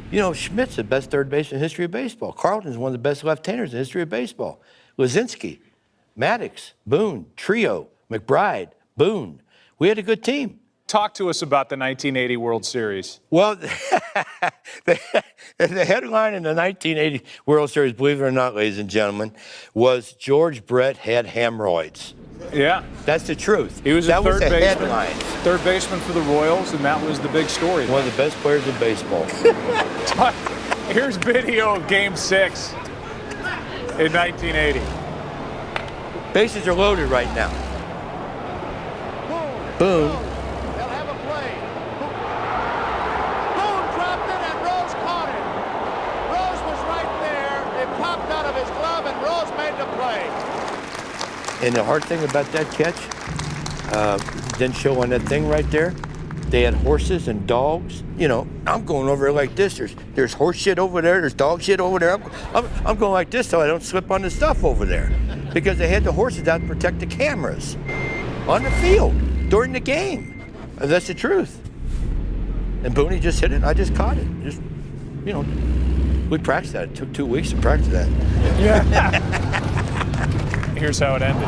Speaker 3: Schmidt's the best third baseman in the history of baseball. Carlton's one of the best left-handers in the history of baseball. Lazinski, Maddox, Boone, Trio, McBride, Boone. We had a good team.
Speaker 11: Talk to us about the 1980 World Series.
Speaker 3: Well, the headline in the 1980 World Series, believe it or not, ladies and gentlemen, was George Brett had hemorrhoids.
Speaker 11: Yeah.
Speaker 3: That's the truth.
Speaker 11: He was a third baseman.
Speaker 3: Headline.
Speaker 11: Third baseman for the Royals, and that was the big story.
Speaker 3: One of the best players in baseball.
Speaker 11: Here's video of Game 6 in 1980.
Speaker 3: Bases are loaded right now. Boom.
Speaker 13: They'll have a play. Boone dropped it and Rose caught it. Rose was right there. It popped out of his glove and Rose made the play.
Speaker 3: And the hard thing about that catch, didn't show on that thing right there, they had horses and dogs. I'm going over there like this. There's horse shit over there. There's dog shit over there. I'm going like this so I don't slip on the stuff over there. Because they had the horses out to protect the cameras on the field during the game. And that's the truth. And Booney just hit it. I just caught it. We practiced that. It took 2 weeks to practice that.
Speaker 11: Yeah. Here's how it ended.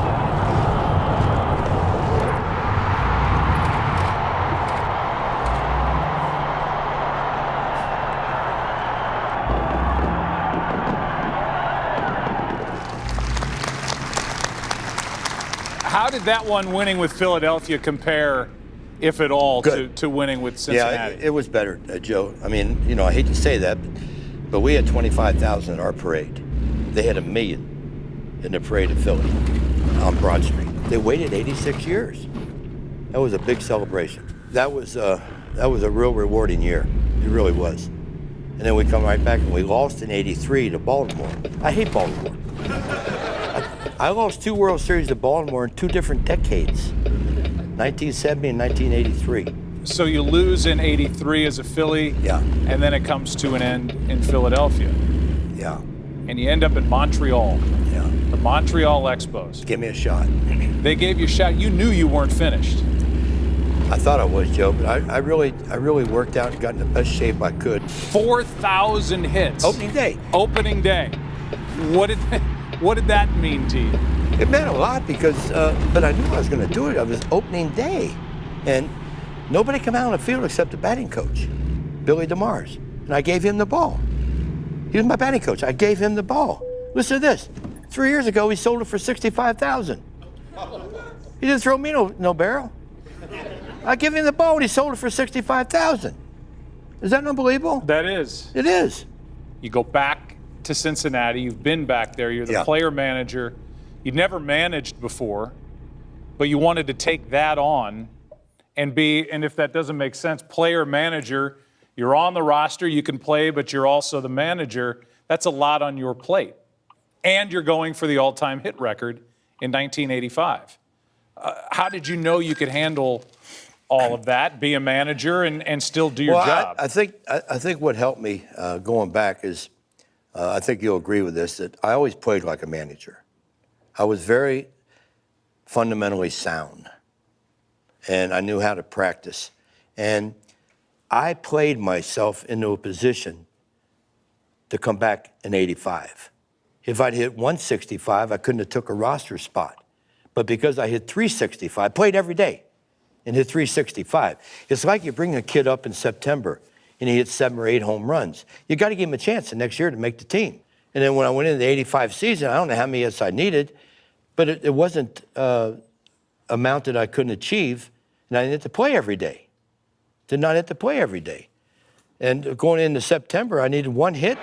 Speaker 11: How did that one winning with Philadelphia compare, if at all, to winning with Cincinnati?
Speaker 3: Yeah, it was better, Joe. I mean, I hate to say that, but we had 25,000 at our parade. They had 1 million in the parade in Philly on Broad Street. They waited 86 years. That was a big celebration. That was a real rewarding year. It really was. And then we come right back and we lost in '83 to Baltimore. I hate Baltimore. I lost 2 World Series to Baltimore in 2 different decades, 1970 and 1983.
Speaker 11: So you lose in '83 as a Philly, and then it comes to an end in Philadelphia.
Speaker 3: Yeah.
Speaker 11: And you end up in Montreal.
Speaker 3: Yeah.
Speaker 11: The Montreal Expos.
Speaker 3: Give me a shot.
Speaker 11: They gave you a shot. You knew you weren't finished.
Speaker 3: I thought I was, Joe, but I really worked out and got in the best shape I could.
Speaker 11: 4,000 hits.
Speaker 3: Opening day.
Speaker 11: Opening day. What did that mean to you?
Speaker 3: It meant a lot because, but I knew I was going to do it. It was opening day. And nobody came out on the field except the batting coach, Billy DeMars. And I gave him the ball. He was my batting coach. I gave him the ball. Listen to this. 3 years ago, he sold it for $65,000. He didn't throw me no barrel. I give him the ball, and he sold it for $65,000. Is that unbelievable?
Speaker 11: That is.
Speaker 3: It is.
Speaker 11: You go back to Cincinnati. You've been back there. You're the player manager. You'd never managed before, but you wanted to take that on and be, and if that doesn't make sense, player manager. You're on the roster. You can play, but you're also the manager. That's a lot on your plate. And you're going for the all-time hit record in 1985. How did you know you could handle all of that, be a manager, and still do your job?
Speaker 3: I think what helped me going back is, I think you'll agree with this, that I always played like a manager. I was very fundamentally sound, and I knew how to practice. And I played myself into a position to come back in 85. If I'd hit 165, I couldn't have took a roster spot. But because I hit 365, I played every day and hit 365. It's like you bring a kid up in September and he hits 7 or 8 home runs. You got to give him a chance the next year to make the team. And then when I went into the 85 season, I don't know how many hits I needed, but it wasn't amount that I couldn't achieve, and I didn't have to play every day. Did not have to play every day. And going into September, I needed 1 hit.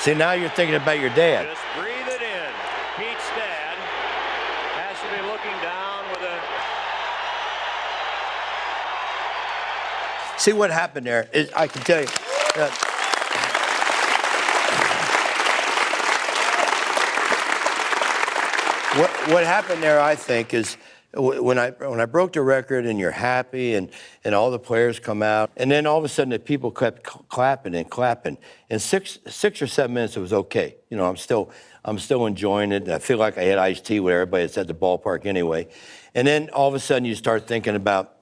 Speaker 3: See, now you're thinking about your dad.
Speaker 12: Just breathe it in. Pete's dad has to be looking down with a...
Speaker 3: See what happened there? I can tell you. What happened there, I think, is when I broke the record and you're happy and all the players come out, and then all of a sudden the people kept clapping and clapping. In 6 or 7 minutes, it was okay. You know, I'm still enjoying it. I feel like I had iced tea with everybody that's at the ballpark anyway. And then all of a sudden you start thinking about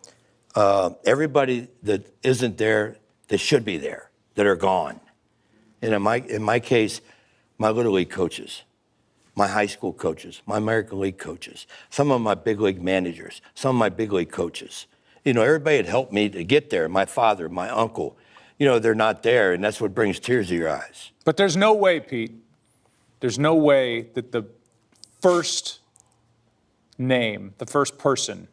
Speaker 3: everybody that isn't there that should be there, that are gone. And in my case, my Little League coaches, my high school coaches, my American League coaches, some of my big league managers, some of my big league coaches. You know, everybody had helped me to get there. My father, my uncle, you know, they're not there, and that's what brings tears to your eyes.
Speaker 11: But there's no way, Pete, there's no way that the first name, the first person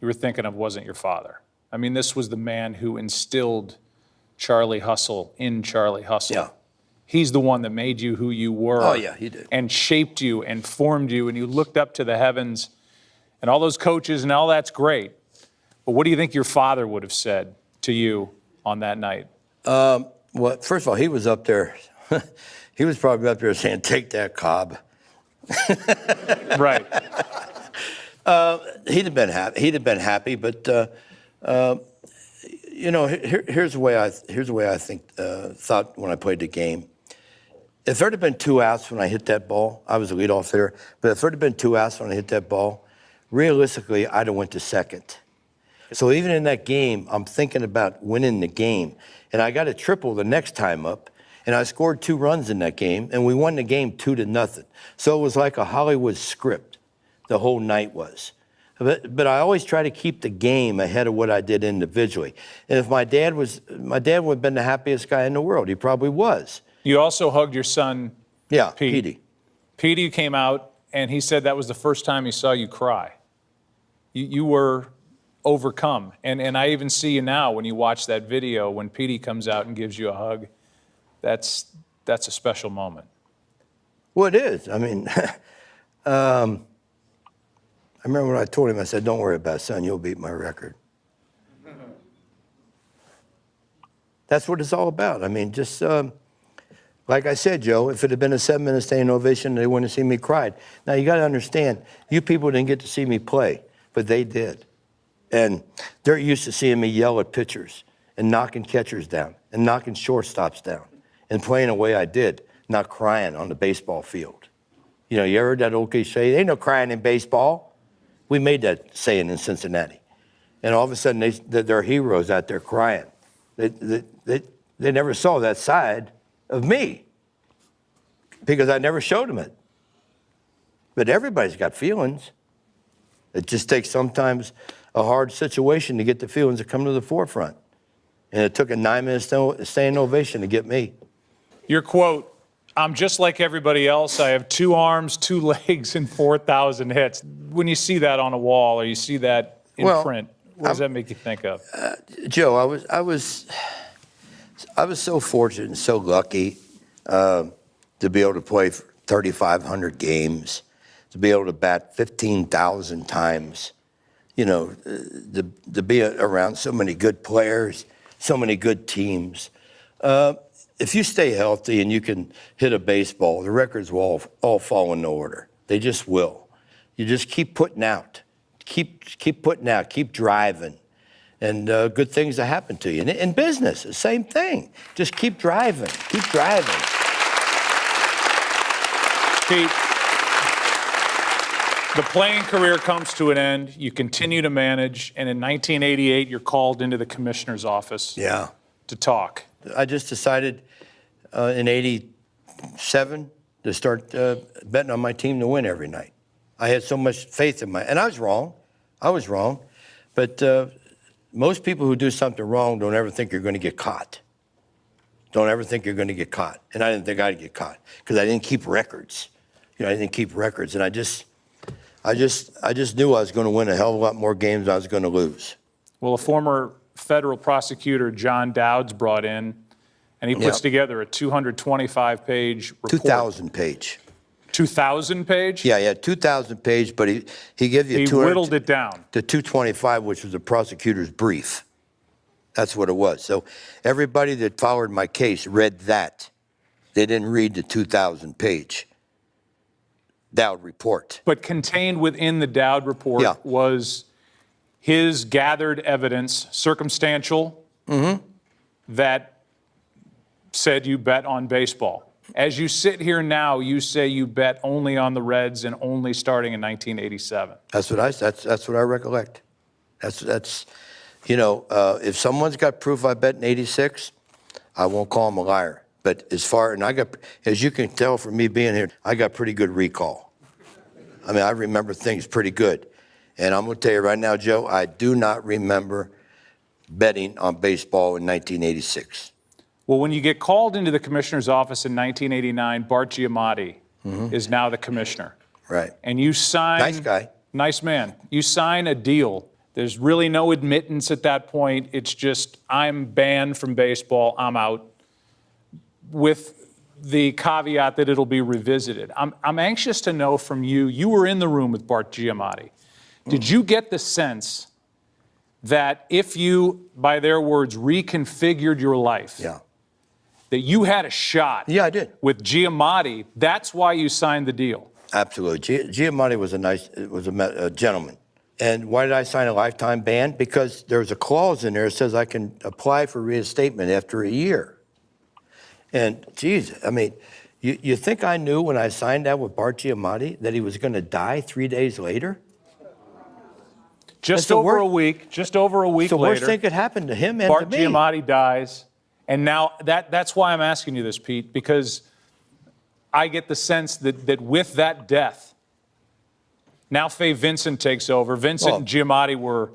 Speaker 11: you were thinking of wasn't your father. I mean, this was the man who instilled Charlie Hustle in Charlie Hustle.
Speaker 3: Yeah.
Speaker 11: He's the one that made you who you were.
Speaker 3: Oh, yeah, he did.
Speaker 11: And shaped you and formed you, and you looked up to the heavens, and all those coaches, and all that's great. But what do you think your father would have said to you on that night?
Speaker 3: Well, first of all, he was up there. He was probably up there saying, "Take that, Cobb."
Speaker 11: Right.
Speaker 3: He'd have been happy. He'd have been happy, but you know, here's the way I thought when I played the game. If there'd have been 2 outs when I hit that ball, I was a leadoff hitter. But if there'd have been 2 outs when I hit that ball, realistically, I'd have went to second. So even in that game, I'm thinking about winning the game, and I got a triple the next time up, and I scored 2 runs in that game, and we won the game 2-0. So it was like a Hollywood script. The whole night was. But I always try to keep the game ahead of what I did individually. And if my dad would have been the happiest guy in the world. He probably was.
Speaker 11: You also hugged your son,
Speaker 3: Petey.
Speaker 11: Petey came out, and he said that was the first time he saw you cry. You were overcome. And I even see you now when you watch that video, when Petey comes out and gives you a hug. That's a special moment.
Speaker 3: Well, it is. I mean, I remember when I told him, I said, "Don't worry about it, son, you'll beat my record." That's what it's all about. I mean, just like I said, Joe, if it had been a 7-minute standing ovation, they wouldn't have seen me cry. Now, you got to understand, you people didn't get to see me play, but they did. And they're used to seeing me yell at pitchers and knocking catchers down and knocking shortstops down and playing the way I did, not crying on the baseball field. You know, you ever heard that old cliche, "There ain't no crying in baseball"? We made that saying in Cincinnati. And all of a sudden, they're heroes out there crying. They never saw that side of me because I never showed them it. But everybody's got feelings. It just takes sometimes a hard situation to get the feelings to come to the forefront. And it took a 9-minute standing ovation to get me.
Speaker 11: Your quote I'm just like everybody else. I have 2 arms, 2 legs, and 4,000 hits. When you see that on a wall or you see that in print, what does that make you think of?
Speaker 3: Joe, I was so fortunate and so lucky to be able to play 3,500 games, to be able to bat 15,000 times, you know, to be around so many good players, so many good teams. If you stay healthy and you can hit a baseball, the records will all fall into order. They just will. You just keep putting out, keep putting out, keep driving, and good things will happen to you. And in business, the same thing. Just keep driving, keep driving.
Speaker 11: Pete, the playing career comes to an end. You continue to manage, and in 1988, you're called into the commissioner's office.
Speaker 3: Yeah.
Speaker 11: To talk.
Speaker 3: I just decided in '87 to start betting on my team to win every night. I had so much faith in and I was wrong. But most people who do something wrong don't ever think you're going to get caught. Don't ever think you're going to get caught. And I didn't think I'd get caught because I didn't keep records. You know, I didn't keep records, and I just knew I was going to win a hell of a lot more games than I was going to lose.
Speaker 11: Well, a former federal prosecutor, John Dowd's brought in, and he puts together a 225-page report.
Speaker 3: 2,000-page.
Speaker 11: 2,000-page?
Speaker 3: Yeah, 2,000-page, but he gave you
Speaker 11: He whittled it down.
Speaker 3: to 225, which was the prosecutor's brief. That's what it was. So everybody that followed my case read that. They didn't read the 2,000-page Dowd report.
Speaker 11: But contained within the Dowd report was his gathered evidence, circumstantial, that said you bet on baseball. As you sit here now, you say you bet only on the Reds and only starting in 1987.
Speaker 3: That's what I recollect. That's you know, if someone's got proof I bet in '86, I won't call him a liar. But as you can tell from me being here, I got pretty good recall. I mean, I remember things pretty good. And I'm going to tell you right now, Joe, I do not remember betting on baseball in 1986.
Speaker 11: Well, when you get called into the commissioner's office in 1989, Bart Giamatti is now the commissioner.
Speaker 3: Right.
Speaker 11: And you sign...
Speaker 3: Nice guy.
Speaker 11: Nice man. You sign a deal. There's really no admittance at that point. It's just, I'm banned from baseball, I'm out, with the caveat that it'll be revisited. I'm anxious to know from you, you were in the room with Bart Giamatti. Did you get the sense that if you, by their words, reconfigured your life, that you had a shot
Speaker 3: I did.
Speaker 11: with Giamatti? That's why you signed the deal.
Speaker 3: Absolutely. Giamatti was a gentleman. And why did I sign a lifetime ban? Because there's a clause in there that says I can apply for reinstatement after a year. And, geez, I mean, you think I knew when I signed that with Bart Giamatti that he was going to die 3 days later?
Speaker 11: Just over a week later.
Speaker 3: The worst thing could happen to him and
Speaker 11: Bart
Speaker 3: to me.
Speaker 11: Giamatti dies. And now that's why I'm asking you this, Pete, because I get the sense that with that death, now Fay Vincent takes over. Vincent and Giamatti were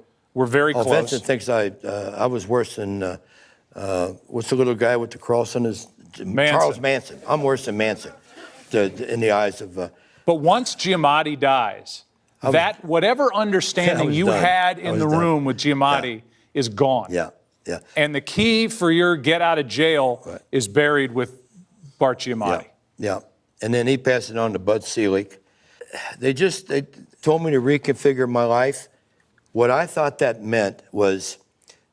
Speaker 11: very close.
Speaker 3: Vincent thinks I was worse than, what's the little guy with the cross on his...
Speaker 11: Manson.
Speaker 3: Charles Manson. I'm worse than Manson in the eyes of...
Speaker 11: But once Giamatti dies, whatever understanding you had in the room with Giamatti is gone.
Speaker 3: Yeah.
Speaker 11: And the key for your get out of jail is buried with Bart Giamatti.
Speaker 3: Yeah. And then he passed it on to Bud Selig. They told me to reconfigure my life. What I thought that meant was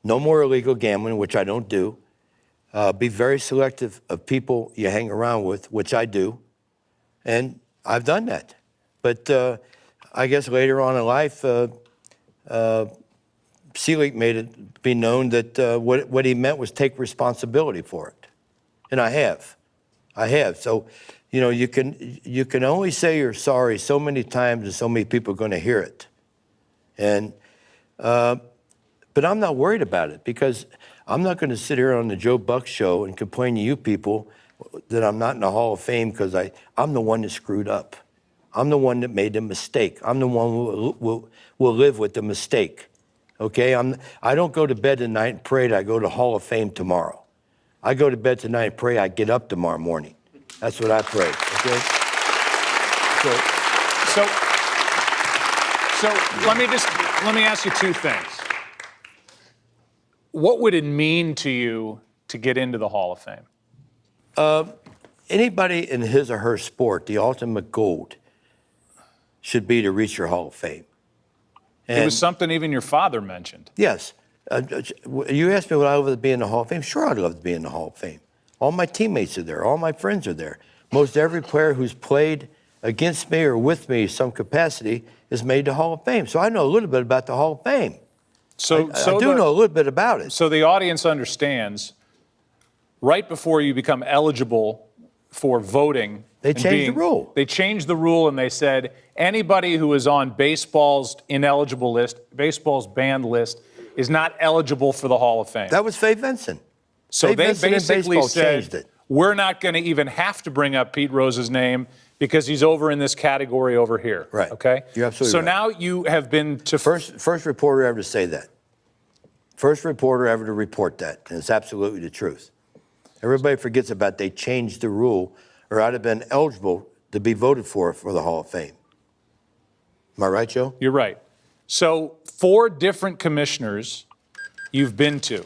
Speaker 3: no more illegal gambling, which I don't do. Be very selective of people you hang around with, which I do. And I've done that. But I guess later on in life, Selig made it be known that what he meant was take responsibility for it. And I have. So, you know, you can only say you're sorry so many times and so many people are going to hear it. And but I'm not worried about it because I'm not going to sit here on the Joe Buck show and complain to you people that I'm not in the Hall of Fame because I'm the one that screwed up. I'm the one that made the mistake. I'm the one who will live with the mistake. Okay? I don't go to bed tonight and pray that I go to Hall of Fame tomorrow. I go to bed tonight and pray I get up tomorrow morning. That's what I pray. Okay.
Speaker 11: So let me ask you two things. What would it mean to you to get into the Hall of Fame?
Speaker 3: Anybody in his or her sport, the ultimate goal should be to reach your Hall of Fame. And
Speaker 11: it was something even your father mentioned.
Speaker 3: Yes. You asked me would I love to be in the Hall of Fame? Sure, I'd love to be in the Hall of Fame. All my teammates are there. All my friends are there. Most every player who's played against me or with me in some capacity is made the Hall of Fame. So I know a little bit about the Hall of Fame. I do know a little bit about it.
Speaker 11: So the audience understands, right before you become eligible for voting,
Speaker 3: they changed the rule.
Speaker 11: They changed the rule and they said anybody who is on baseball's ineligible list, baseball's banned list, is not eligible for the Hall of Fame.
Speaker 3: That was Fay Vincent.
Speaker 11: So
Speaker 3: Fay
Speaker 11: they
Speaker 3: Vincent
Speaker 11: basically
Speaker 3: changed
Speaker 11: said,
Speaker 3: it.
Speaker 11: we're not going to even have to bring up Pete Rose's name because he's over in this category over here.
Speaker 3: Right.
Speaker 11: Okay?
Speaker 3: You're absolutely
Speaker 11: so
Speaker 3: right.
Speaker 11: now you have been to...
Speaker 3: First reporter ever to say that. First reporter ever to report that. And it's absolutely the truth. Everybody forgets about they changed the rule, or I'd have been eligible to be voted for the Hall of Fame. Am I right, Joe?
Speaker 11: You're right. So 4 different commissioners you've been to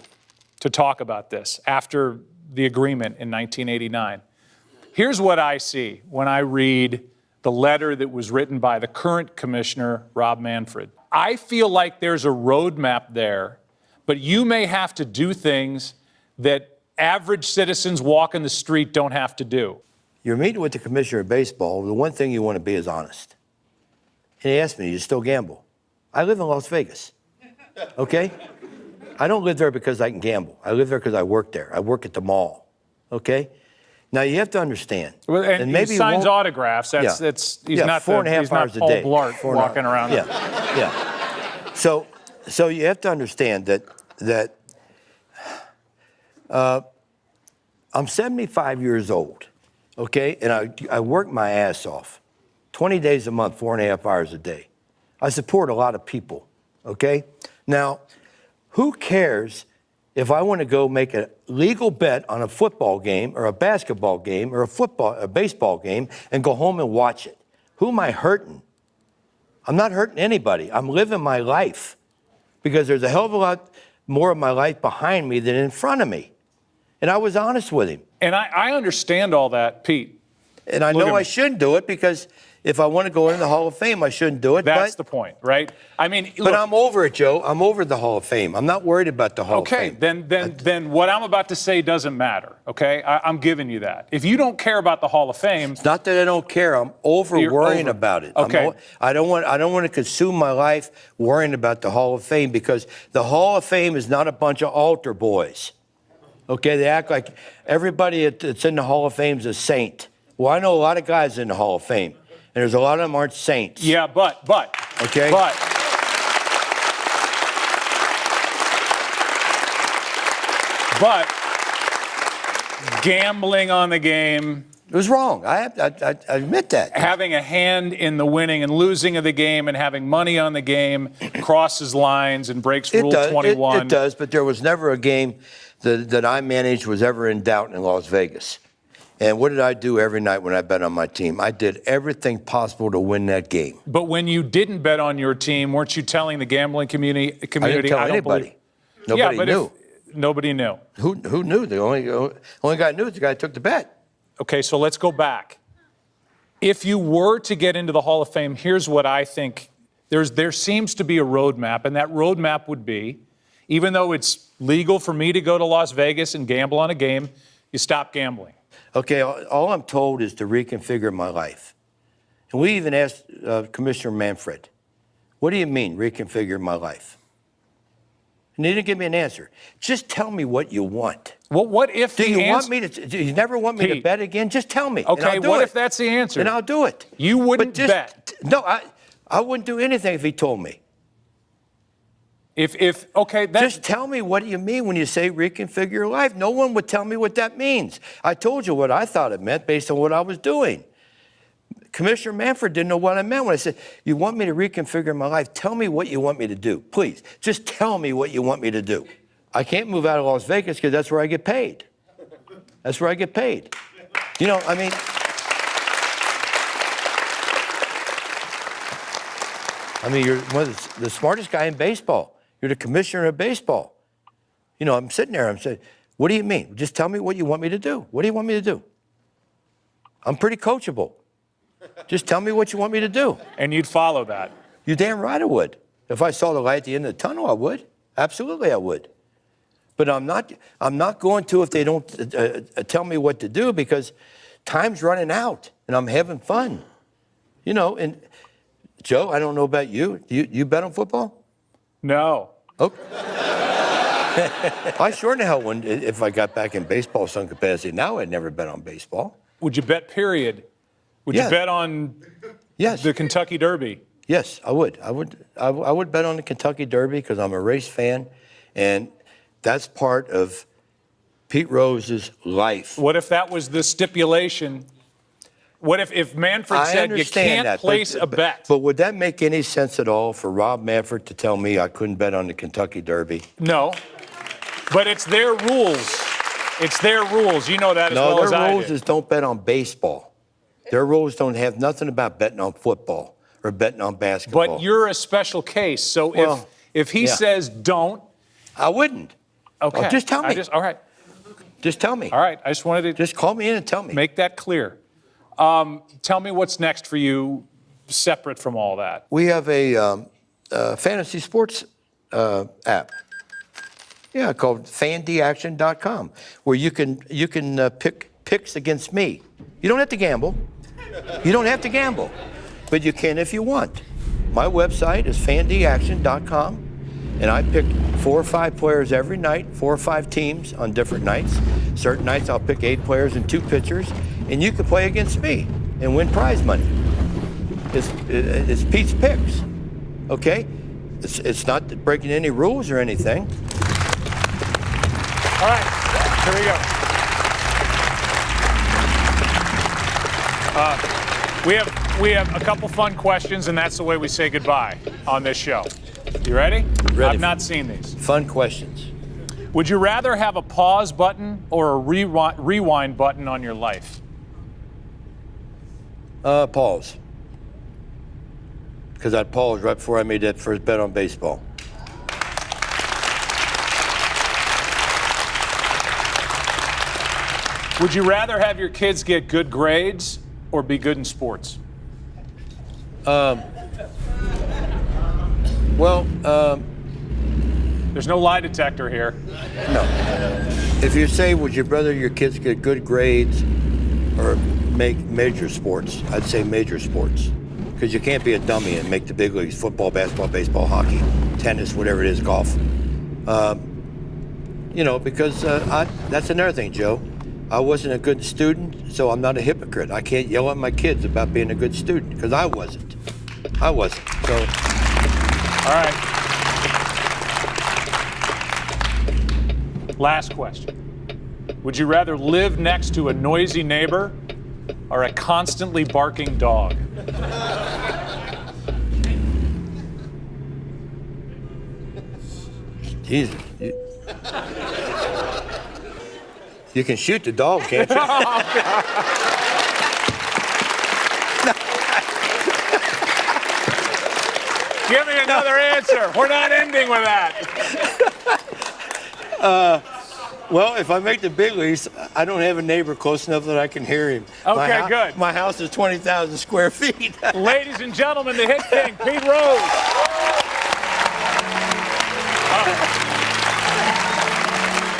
Speaker 11: talk about this after the agreement in 1989. Here's what I see when I read the letter that was written by the current commissioner, Rob Manfred. I feel like there's a roadmap there, but you may have to do things that average citizens walking the street don't have to do.
Speaker 3: You're meeting with the commissioner of baseball. The one thing you want to be is honest. And he asked me, do you still gamble? I live in Las Vegas, okay? I don't live there because I can gamble. I live there because I work there. I work at the mall, okay? Now, you have to understand.
Speaker 11: Well, and maybe he signs autographs. He's not
Speaker 3: 4.5 hours a day.
Speaker 11: Paul Blart walking around.
Speaker 3: Yeah. So you have to understand that I'm 75 years old, okay? And I work my ass off, 20 days a month, 4.5 hours a day. I support a lot of people, okay? Now, who cares if I want to go make a legal bet on a football game or a basketball game or a baseball game and go home and watch it? Who am I hurting? I'm not hurting anybody. I'm living my life because there's a hell of a lot more of my life behind me than in front of me. And I was honest with him.
Speaker 11: And I understand all that, Pete.
Speaker 3: And I know I shouldn't do it because if I want to go into the Hall of Fame, I shouldn't do it.
Speaker 11: That's the point, right? I mean,
Speaker 3: but I'm over it, Joe. I'm over the Hall of Fame. I'm not worried about the Hall of Fame.
Speaker 11: Okay, then what I'm about to say doesn't matter, okay? I'm giving you that. If you don't care about the Hall of Fame...
Speaker 3: It's not that I don't care. I'm worrying about it.
Speaker 11: Okay.
Speaker 3: I don't want to consume my life worrying about the Hall of Fame because the Hall of Fame is not a bunch of altar boys. Okay, they act like everybody that's in the Hall of Fame is a saint. Well, I know a lot of guys in the Hall of Fame, and there's a lot of them aren't saints.
Speaker 11: Yeah, but.
Speaker 3: Okay?
Speaker 11: But. Gambling on the game.
Speaker 3: It was wrong. I admit that.
Speaker 11: Having a hand in the winning and losing of the game and having money on the game crosses lines and breaks Rule 21.
Speaker 3: It does, but there was never a game that I managed was ever in doubt in Las Vegas. And what did I do every night when I bet on my team? I did everything possible to win that game.
Speaker 11: But when you didn't bet on your team, weren't you telling the gambling community?
Speaker 3: I didn't tell anybody. Nobody knew.
Speaker 11: Nobody knew.
Speaker 3: Who knew? The only guy who knew was the guy who took the bet.
Speaker 11: Okay, so let's go back. If you were to get into the Hall of Fame, here's what I think. There seems to be a roadmap, and that roadmap would be, even though it's legal for me to go to Las Vegas and gamble on a game, you stop gambling.
Speaker 3: Okay, all I'm told is to reconfigure my life. And we even asked Commissioner Manfred, what do you mean, reconfigure my life? And he didn't give me an answer. Just tell me what you want.
Speaker 11: Well, what if
Speaker 3: do you never want me to bet again? Just tell me.
Speaker 11: Okay, what if that's the answer?
Speaker 3: And I'll do it.
Speaker 11: You wouldn't bet.
Speaker 3: No, I wouldn't do anything if he told me.
Speaker 11: Just
Speaker 3: tell me what you mean when you say reconfigure your life. No one would tell me what that means. I told you what I thought it meant based on what I was doing. Commissioner Manfred didn't know what I meant when I said, you want me to reconfigure my life? Tell me what you want me to do. Please, just tell me what you want me to do. I can't move out of Las Vegas because that's where I get paid. That's where I get paid. You know, you're one of the smartest guy in baseball. You're the commissioner of baseball. You know, I'm sitting there, I'm saying, what do you mean? Just tell me what you want me to do. What do you want me to do? I'm pretty coachable. Just tell me what you want me to do.
Speaker 11: And you'd follow that.
Speaker 3: You damn right I would. If I saw the light at the end of the tunnel, I would. Absolutely, I would. But I'm not going to if they don't tell me what to do, because time's running out and I'm having fun. You know, and Joe, I don't know about you. You bet on football?
Speaker 11: No.
Speaker 3: Oh. I sure in the hell wouldn't if I got back in baseball some capacity. Now I'd never bet on baseball.
Speaker 11: Would you bet, period? Would you bet on the Kentucky Derby?
Speaker 3: Yes, I would. I would bet on the Kentucky Derby because I'm a race fan, and that's part of Pete Rose's life.
Speaker 11: What if that was the stipulation? What if Manfred said you can't place a bet?
Speaker 3: But would that make any sense at all for Rob Manfred to tell me I couldn't bet on the Kentucky Derby?
Speaker 11: No. But it's their rules. It's their rules. You know that as well as I do.
Speaker 3: No, their rules is don't bet on baseball. Their rules don't have nothing about betting on football or betting on basketball.
Speaker 11: But you're a special case. So if he says don't.
Speaker 3: I wouldn't.
Speaker 11: Okay.
Speaker 3: Oh, just tell me.
Speaker 11: All right.
Speaker 3: Just tell me.
Speaker 11: All right. I just wanted to.
Speaker 3: Just call me in and tell me.
Speaker 11: Make that clear. Tell me what's next for you separate from all that.
Speaker 3: We have a fantasy sports app. Yeah, called FanDAction.com, where you can pick picks against me. You don't have to gamble. You don't have to gamble, but you can if you want. My website is FanDAction.com, and I pick 4 or 5 players every night, 4 or 5 teams on different nights. Certain nights I'll pick 8 players and 2 pitchers, and you can play against me and win prize money. It's Pete's Picks, okay? It's not breaking any rules or anything.
Speaker 11: All right, here we go. We have a couple fun questions, and that's the way we say goodbye on this show. You ready?
Speaker 3: Ready.
Speaker 11: I've not seen these.
Speaker 3: Fun questions.
Speaker 11: Would you rather have a pause button or a rewind button on your life?
Speaker 3: Pause. Because I'd pause right before I made that first bet on baseball.
Speaker 11: Would you rather have your kids get good grades or be good in sports? There's no lie detector here.
Speaker 3: No. If you say, would you rather your kids get good grades or make major sports, I'd say major sports. Because you can't be a dummy and make the big leagues, football, basketball, baseball, hockey, tennis, whatever it is, golf. Because that's another thing, Joe. I wasn't a good student, so I'm not a hypocrite. I can't yell at my kids about being a good student, because I wasn't. So. All
Speaker 11: right. Last question. Would you rather live next to a noisy neighbor or a constantly barking dog?
Speaker 3: Jesus. You can shoot the dog, can't you?
Speaker 11: Give me another answer. We're not ending with that.
Speaker 3: Well, if I make the big leagues, I don't have a neighbor close enough that I can hear him.
Speaker 11: Okay, good.
Speaker 3: My house is 20,000 square feet.
Speaker 11: Ladies and gentlemen, the hit king, Pete Rose.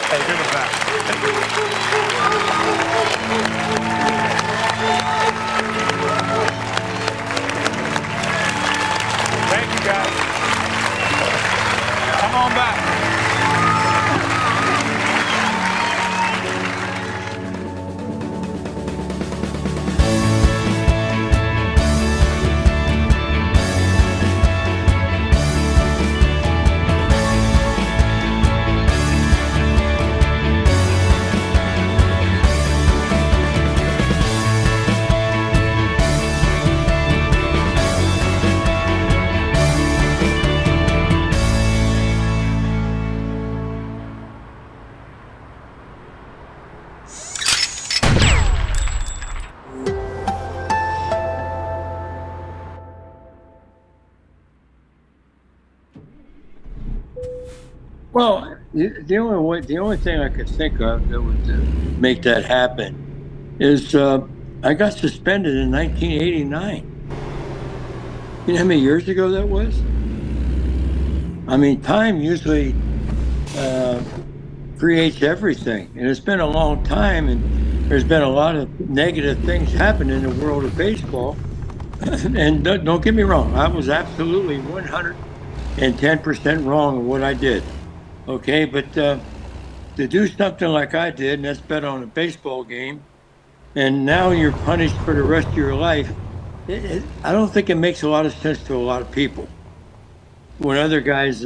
Speaker 11: Hey, give it back. Thank you, guys. Come on back.
Speaker 14: Well, the only thing I could think of that would make that happen is I got suspended in 1989. You know how many years ago that was? I mean, time usually creates everything, and it's been a long time, and there's been a lot of negative things happen in the world of baseball. And don't get me wrong, I was absolutely 110% wrong in what I did. Okay, but to do something like I did, and that's bet on a baseball game, and now you're punished for the rest of your life, I don't think it makes a lot of sense to a lot of people. When other guys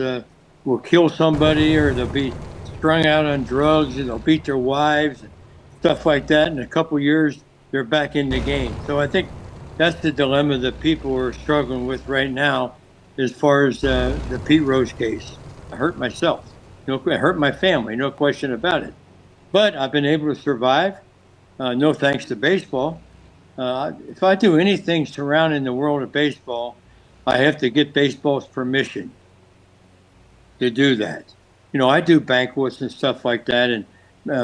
Speaker 14: will kill somebody, or they'll be strung out on drugs, and they'll beat their wives, and stuff like that, in a couple years, they're back in the game. So I think that's the dilemma that people are struggling with right now as far as the Pete Rose case. I hurt myself. I hurt my family, no question about it. But I've been able to survive, no thanks to baseball. If I do anything surrounding the world of baseball, I have to get baseball's permission to do that. I do banquets and stuff like that, and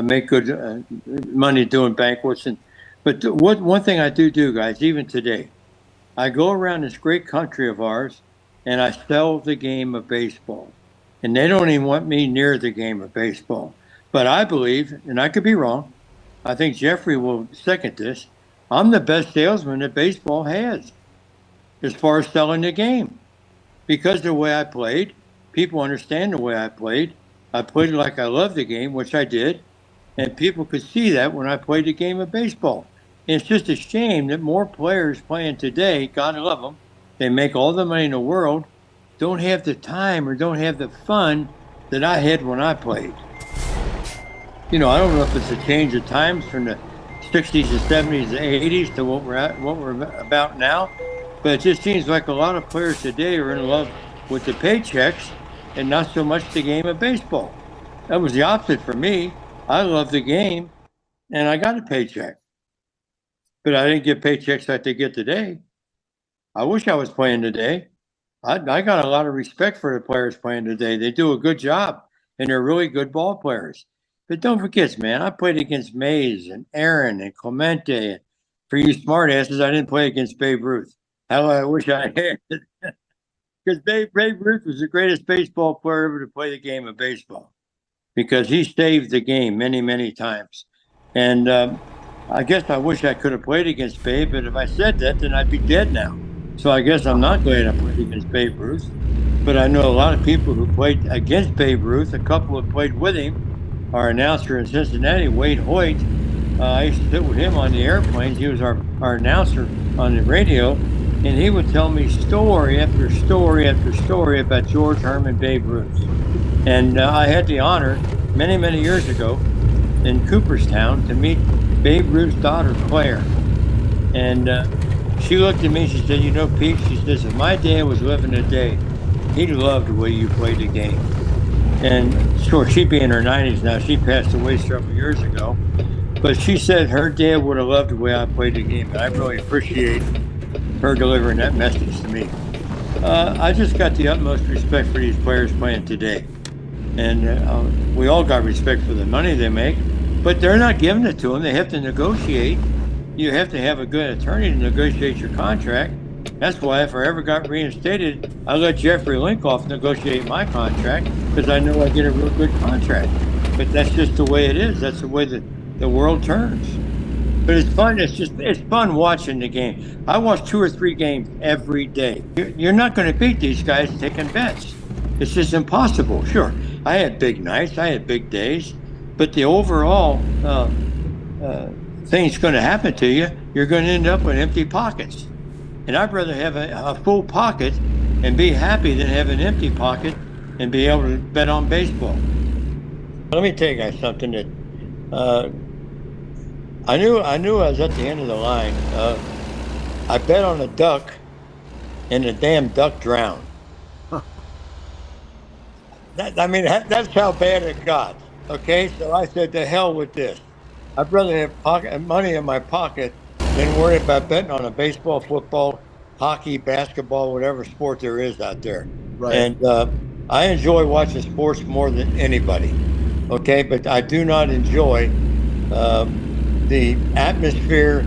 Speaker 14: make good money doing banquets. But one thing I do, guys, even today, I go around this great country of ours, and I sell the game of baseball. And they don't even want me near the game of baseball. But I believe, and I could be wrong, I think Jeffrey will second this, I'm the best salesman that baseball has as far as selling the game. Because of the way I played, people understand the way I played. I played like I loved the game, which I did, and people could see that when I played the game of baseball. And it's just a shame that more players playing today, God love them, they make all the money in the world, don't have the time or don't have the fun that I had when I played. I don't know if it's a change of times from the 60s and 70s and 80s to what we're about now, but it just seems like a lot of players today are in love with the paychecks and not so much the game of baseball. That was the opposite for me. I love the game, and I got a paycheck, but I didn't get paychecks like they get today. I wish I was playing today. I got a lot of respect for the players playing today. They do a good job, and they're really good ball players. But don't forget, man, I played against Mays and Aaron and Clemente. And for you smartasses, I didn't play against Babe Ruth. Hell, I wish I had. Because Babe Ruth was the greatest baseball player ever to play the game of baseball. Because he saved the game many, many times. And I guess I wish I could have played against Babe, but if I said that, then I'd be dead now. So I guess I'm not glad I played against Babe Ruth. But I know a lot of people who played against Babe Ruth. A couple who played with him. Our announcer in Cincinnati, Wade Hoyt, I used to sit with him on the airplanes. He was our announcer on the radio, and he would tell me story after story after story about George Herman, Babe Ruth. And I had the honor many, many years ago in Cooperstown to meet Babe Ruth's daughter, Claire. And she looked at me, she said, Pete, she says, if my dad was living today, he loved the way you played the game. And sure, she'd be in her 90s now. She passed away several years ago. But she said her dad would have loved the way I played the game. And I really appreciate her delivering that message to me. I just got the utmost respect for these players playing today. And we all got respect for the money they make. But they're not giving it to them. They have to negotiate. You have to have a good attorney to negotiate your contract. That's why if I ever got reinstated, I let Jeffrey Linkoff negotiate my contract because I know I get a real good contract. But that's just the way it is. That's the way that the world turns. But it's fun. It's fun watching the game. I watch 2 or 3 games every day. You're not going to beat these guys taking bets. It's just impossible. Sure, I had big nights. I had big days. But the overall thing that's going to happen to you, you're going to end up with empty pockets. And I'd rather have a full pocket and be happy than have an empty pocket and be able to bet on baseball. Let me tell you guys something that I knew I was at the end of the line. I bet on a duck, and the damn duck drowned. That's how bad it got. Okay, so I said, to hell with this. I'd rather have money in my pocket than worry about betting on a baseball, football, hockey, basketball, whatever sport there is out there.
Speaker 5: Right.
Speaker 14: And I enjoy watching sports more than anybody, okay? But I do not enjoy the atmosphere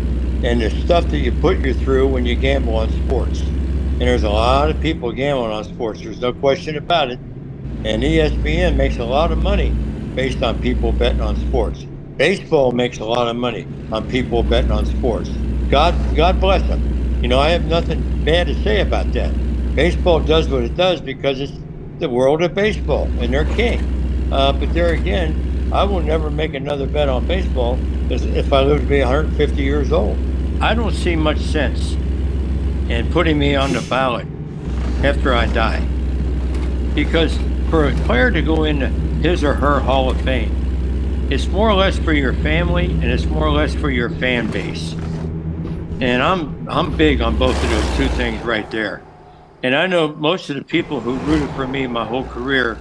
Speaker 14: and the stuff that you put you through when you gamble on sports. And there's a lot of people gambling on sports. There's no question about it. And ESPN makes a lot of money based on people betting on sports. Baseball makes a lot of money on people betting on sports. God bless them. You know, I have nothing bad to say about that. Baseball does what it does because it's the world of baseball, and they're king. But there again, I will never make another bet on baseball if I live to be 150 years old. I don't see much sense in putting me on the ballot after I die. Because for a player to go into his or her Hall of Fame, it's more or less for your family and it's more or less for your fan base. And I'm big on both of those two things right there. And I know most of the people who rooted for me my whole career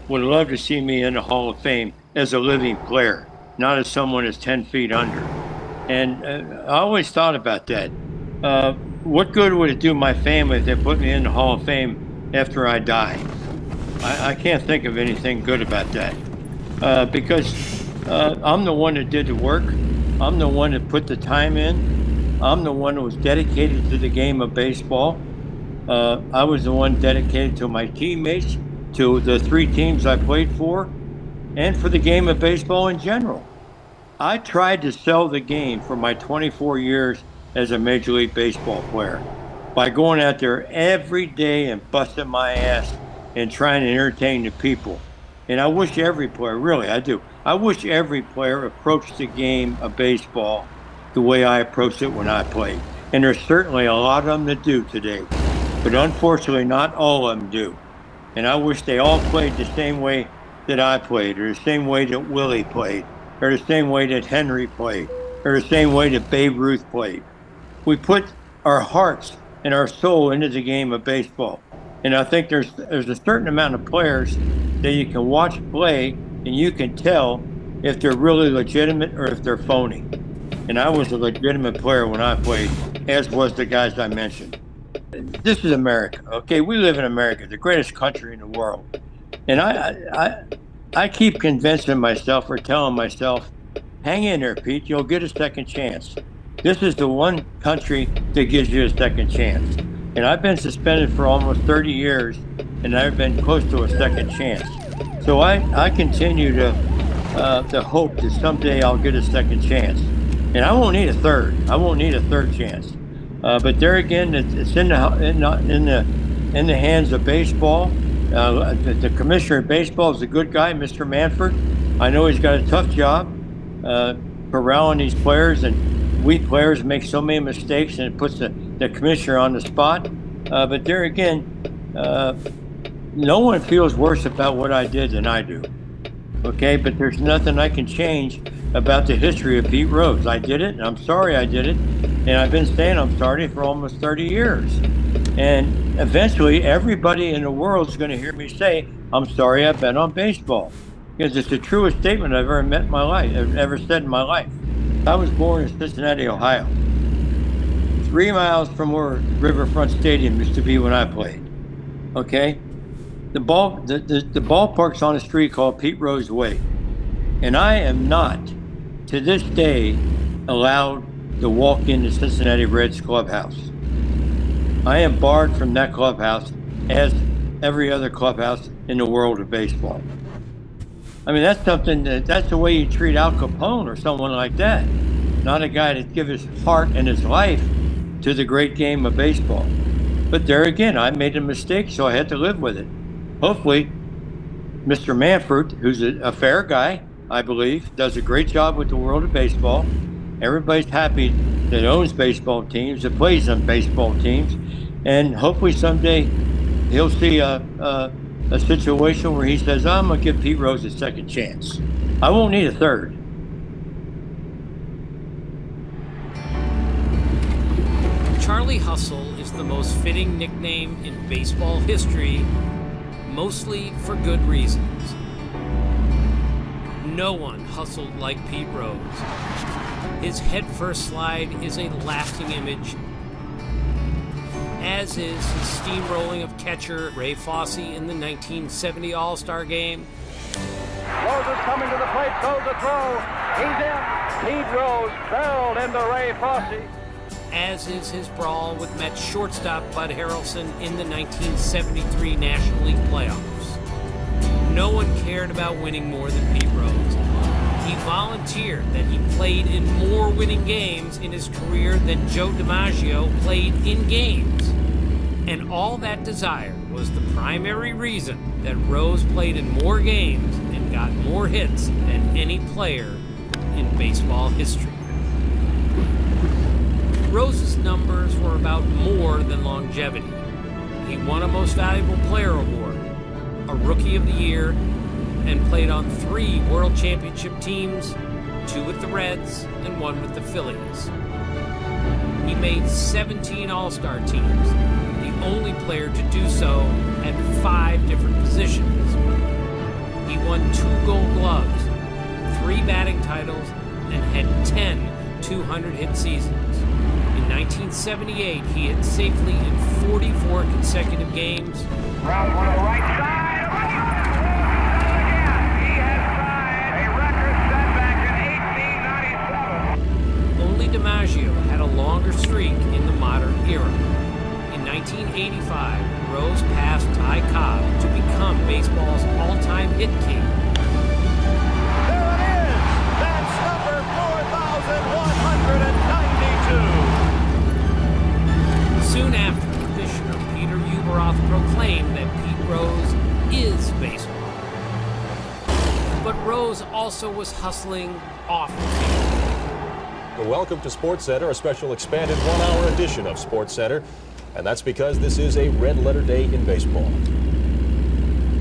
Speaker 14: would love to see me in the Hall of Fame as a living player, not as someone that's 10 feet under. And I always thought about that. What good would it do my family if they put me in the Hall of Fame after I die? I can't think of anything good about that. Because I'm the one that did the work. I'm the one that put the time in. I'm the one that was dedicated to the game of baseball. I was the one dedicated to my teammates, to the 3 teams I played for, and for the game of baseball in general. I tried to sell the game for my 24 years as a Major League Baseball player by going out there every day and busting my ass and trying to entertain the people. And I wish every player, really, I do. I wish every player approached the game of baseball the way I approached it when I played. And there's certainly a lot of them that do today. But unfortunately, not all of them do. And I wish they all played the same way that I played, or the same way that Willie played, or the same way that Henry played, or the same way that Babe Ruth played. We put our hearts and our soul into the game of baseball. And I think there's a certain amount of players that you can watch play and you can tell if they're really legitimate or if they're phony. And I was a legitimate player when I played, as was the guys I mentioned. This is America, okay? We live in America, the greatest country in the world. And I keep convincing myself or telling myself, hang in there, Pete, you'll get a second chance. This is the one country that gives you a second chance. And I've been suspended for almost 30 years, and I've been close to a second chance. So I continue to hope that someday I'll get a second chance. And I won't need a third. I won't need a third chance. But there again, it's in the hands of baseball. The commissioner of baseball is a good guy, Mr. Manfred. I know he's got a tough job corralling these players, and we players make so many mistakes, and it puts the commissioner on the spot. But there again, no one feels worse about what I did than I do. Okay, but there's nothing I can change about the history of Pete Rose. I did it, and I'm sorry I did it, and I've been saying I'm sorry for almost 30 years. And eventually, everybody in the world is going to hear me say, I'm sorry I bet on baseball. Because it's the truest statement I've ever met in my life, ever said in my life. I was born in Cincinnati, Ohio. 3 miles from where Riverfront Stadium used to be when I played. Okay? The ballpark's on a street called Pete Rose Way. And I am not, to this day, allowed to walk into Cincinnati Reds clubhouse. I am barred from that clubhouse as every other clubhouse in the world of baseball. I mean, that's the way you treat Al Capone or someone like that. Not a guy that gives his heart and his life to the great game of baseball. But there again, I made a mistake, so I had to live with it. Hopefully, Mr. Manfred, who's a fair guy, I believe, does a great job with the world of baseball. Everybody's happy that owns baseball teams, that plays on baseball teams, and hopefully someday he'll see a situation where he says, I'm going to give Pete Rose a second chance. I won't need a third.
Speaker 15: Charlie Hustle is the most fitting nickname in baseball history, mostly for good reasons. No one hustled like Pete Rose. His head-first slide is a lasting image. as is his steamrolling of catcher Ray Fosse in the 1970 All-Star Game.
Speaker 13: Rose is coming to the plate, throws a throw. He's in. Pete Rose barreled into Ray Fosse.
Speaker 15: As is his brawl with Mets shortstop Bud Harrelson in the 1973 National League playoffs. No one cared about winning more than Pete Rose. He volunteered that he played in more winning games in his career than Joe DiMaggio played in games. And all that desire was the primary reason that Rose played in more games and got more hits than any player in baseball history. Rose's numbers were about more than longevity. He won a Most Valuable Player award, a Rookie of the Year, and played on 3 World Championship teams, 2 with the Reds and 1 with the Phillies. He made 17 All-Star teams, the only player to do so at 5 different positions. He won 2 Gold Gloves, 3 batting titles, and had 10 200-hit seasons. In 1978, he hit safely in 44 consecutive games.
Speaker 13: Round one on the right side. He has tied a record set back in 1897.
Speaker 15: Only DiMaggio had a longer streak in the modern era. In 1985, Rose passed Ty Cobb to become baseball's all-time hit king.
Speaker 13: There it is. That's number 4,192.
Speaker 15: Soon after, Commissioner Peter Ueberroth proclaimed that Pete Rose is baseball. But Rose also was hustling off the field.
Speaker 16: Welcome to SportsCenter, a special expanded 1-hour edition of SportsCenter. And that's because this is a red-letter day in baseball.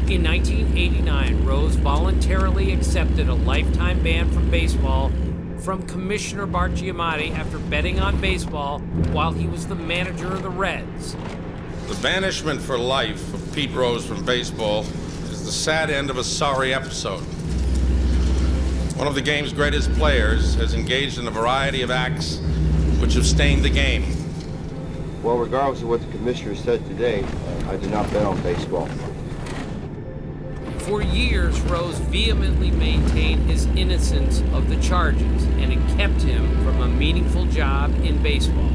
Speaker 15: In 1989, Rose voluntarily accepted a lifetime ban from baseball from Commissioner Bart Giamatti after betting on baseball while he was the manager of the Reds.
Speaker 17: The banishment for life of Pete Rose from baseball is the sad end of a sorry episode. One of the game's greatest players has engaged in a variety of acts which have stained the game.
Speaker 18: Well, regardless of what the commissioner said today, I do not bet on baseball.
Speaker 15: For years, Rose vehemently maintained his innocence of the charges, and it kept him from a meaningful job in baseball.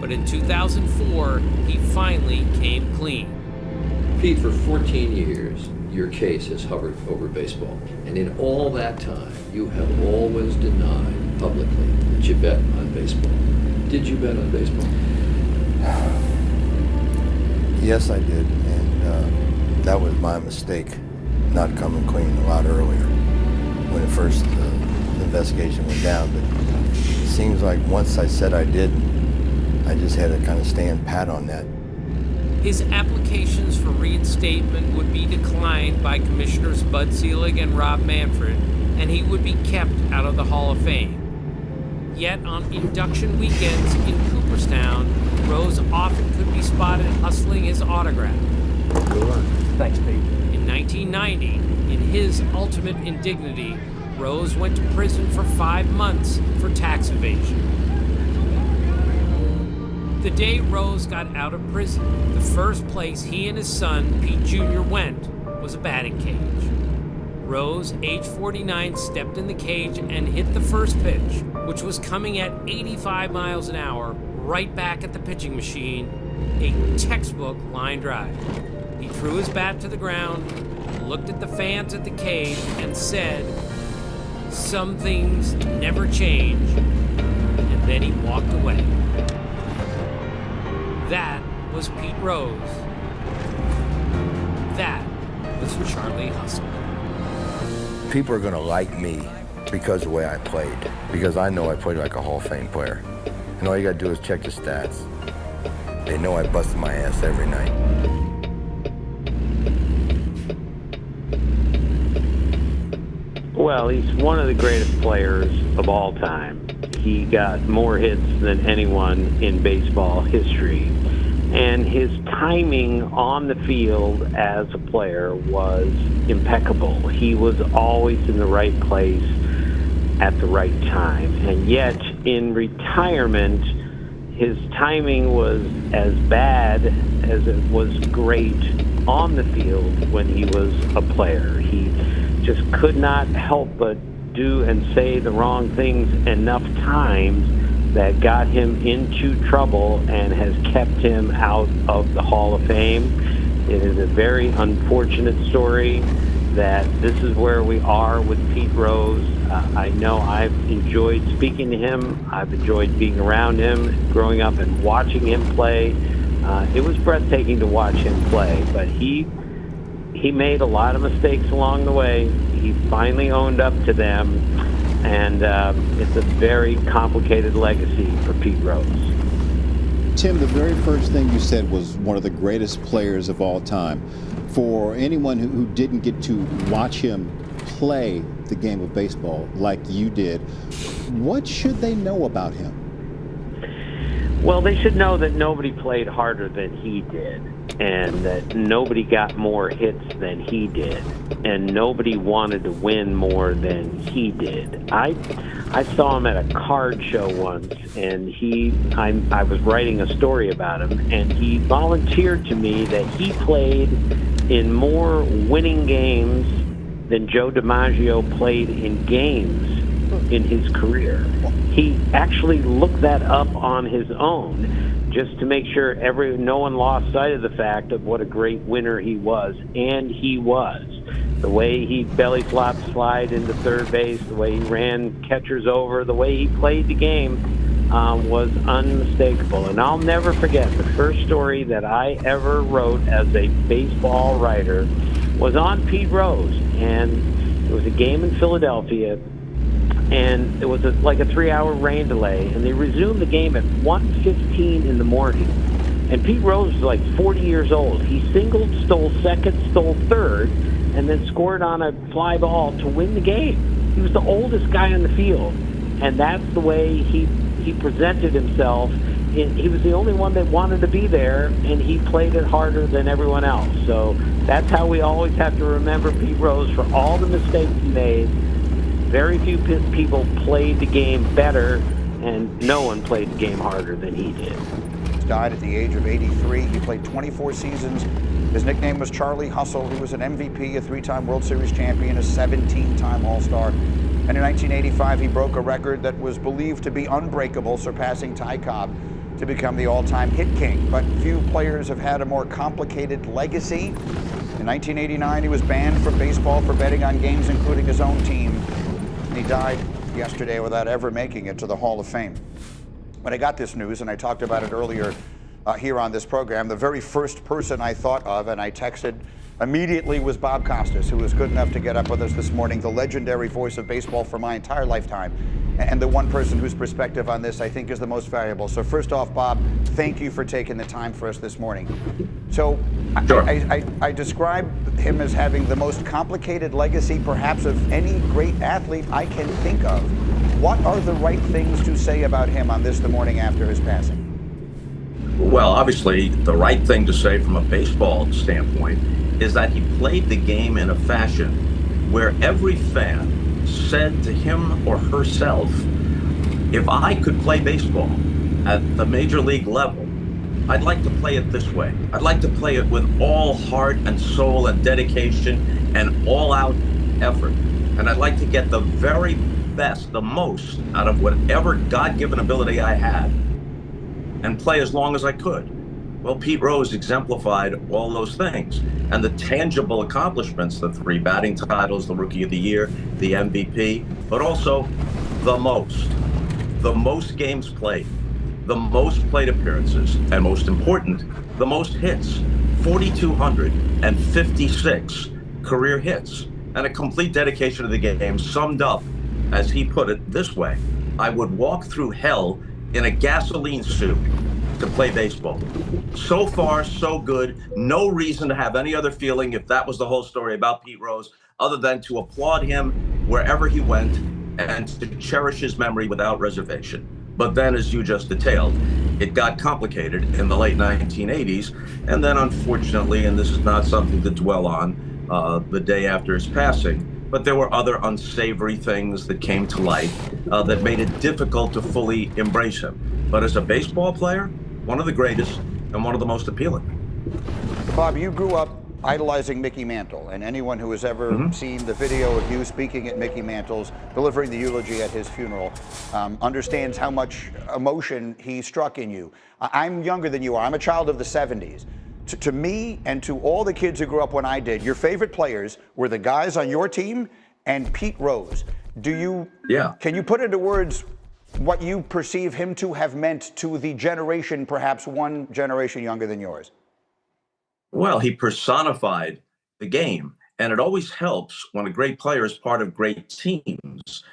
Speaker 15: But in 2004, he finally came clean.
Speaker 19: Pete, for 14 years, your case has hovered over baseball. And in all that time, you have always denied publicly that you bet on baseball. Did you bet on baseball?
Speaker 3: Yes, I did, and that was my mistake, not coming clean a lot earlier when the first investigation went down. But it seems like once I said I didn't, I just had to kind of stand pat on that.
Speaker 15: His applications for reinstatement would be declined by Commissioners Bud Selig and Rob Manfred, and he would be kept out of the Hall of Fame. Yet on induction weekends in Cooperstown, Rose often could be spotted hustling his autograph.
Speaker 9: Good luck. Thanks, Pete.
Speaker 15: In 1990, in his ultimate indignity, Rose went to prison for 5 months for tax evasion. The day Rose got out of prison, the first place he and his son, Pete Jr., went was a batting cage. Rose, age 49, stepped in the cage and hit the first pitch, which was coming at 85 miles an hour, right back at the pitching machine, a textbook line drive. He threw his bat to the ground, looked at the fans at the cage, and said, "Some things never change," and then he walked away. That was Pete Rose. That was Charlie Hustle.
Speaker 3: People are going to like me because of the way I played, because I know I played like a Hall of Fame player. And all you got to do is check the stats. They know I busted my ass every night.
Speaker 20: Well, he's one of the greatest players of all time. He got more hits than anyone in baseball history. And his timing on the field as a player was impeccable. He was always in the right place at the right time. And yet, in retirement, his timing was as bad as it was great on the field when he was a player. He just could not help but do and say the wrong things enough times that got him into trouble and has kept him out of the Hall of Fame. It is a very unfortunate story that this is where we are with Pete Rose. I know I've enjoyed speaking to him. I've enjoyed being around him, growing up and watching him play. It was breathtaking to watch him play, but he made a lot of mistakes along the way. He finally owned up to them, and it's a very complicated legacy for Pete Rose.
Speaker 21: Tim, the very first thing you said was one of the greatest players of all time. For anyone who didn't get to watch him play the game of baseball like you did, what should they know about him?
Speaker 20: Well, they should know that nobody played harder than he did, and that nobody got more hits than he did, and nobody wanted to win more than he did. I saw him at a card show once, and I was writing a story about him, and he volunteered to me that he played in more winning games than Joe DiMaggio played in games in his career. He actually looked that up on his own just to make sure no one lost sight of the fact of what a great winner he was, and he was. The way he belly flop slide into third base, the way he ran catchers over, the way he played the game was unmistakable. And I'll never forget the first story that I ever wrote as a baseball writer was on Pete Rose, and it was a game in Philadelphia, and it was like a 3-hour rain delay, and they resumed the game at 1:15 in the morning. And Pete Rose was like 40 years old. He singled, stole second, stole third, and then scored on a fly ball to win the game. He was the oldest guy on the field, and that's the way he presented himself. He was the only one that wanted to be there, and he played it harder than everyone else. So that's how we always have to remember Pete Rose for all the mistakes he made. Very few people played the game better, and no one played the game harder than he did.
Speaker 22: Died at the age of 83. He played 24 seasons. His nickname was Charlie Hustle. He was an MVP, a 3-time World Series champion, a 17-time All-Star. And in 1985, he broke a record that was believed to be unbreakable, surpassing Ty Cobb to become the all-time hit king. But few players have had a more complicated legacy. In 1989, he was banned from baseball for betting on games, including his own team. And he died yesterday without ever making it to the Hall of Fame. When I got this news, and I talked about it earlier here on this program, the very first person I thought of, and I texted immediately, was Bob Costas, who was good enough to get up with us this morning, the legendary voice of baseball for my entire lifetime, and the one person whose perspective on this I think is the most valuable. So first off, Bob, thank you for taking the time for us this morning. So sure. I describe him as having the most complicated legacy perhaps of any great athlete I can think of. What are the right things to say about him on this, the morning after his passing?
Speaker 23: Well, obviously, the right thing to say from a baseball standpoint is that he played the game in a fashion where every fan said to him or herself, if I could play baseball at the major league level, I'd like to play it this way. I'd like to play it with all heart and soul and dedication and all-out effort. And I'd like to get the very best, the most out of whatever God-given ability I had and play as long as I could. Well, Pete Rose exemplified all those things. And the tangible accomplishments, the 3 batting titles, the Rookie of the Year, the MVP, but also the most games played, the most plate appearances, and most important, the most hits, 4,256 career hits, and a complete dedication to the game, summed up, as he put it, this way: I would walk through hell in a gasoline suit to play baseball. So far, so good. No reason to have any other feeling if that was the whole story about Pete Rose, other than to applaud him wherever he went and to cherish his memory without reservation. But then, as you just detailed, it got complicated in the late 1980s. And then, unfortunately, and this is not something to dwell on, the day after his passing, but there were other unsavory things that came to light that made it difficult to fully embrace him. But as a baseball player, one of the greatest and one of the most appealing.
Speaker 22: Bob, you grew up idolizing Mickey Mantle, and anyone who has ever seen the video of you speaking at Mickey Mantle's, delivering the eulogy at his funeral, understands how much emotion he struck in you. I'm younger than you are. I'm a child of the 70s. To me and to all the kids who grew up when I did, your favorite players were the guys on your team and Pete Rose. Can you put into words what you perceive him to have meant to the generation, perhaps one generation younger than yours?
Speaker 23: Well, he personified the game, and it always helps when a great player is part of great teams.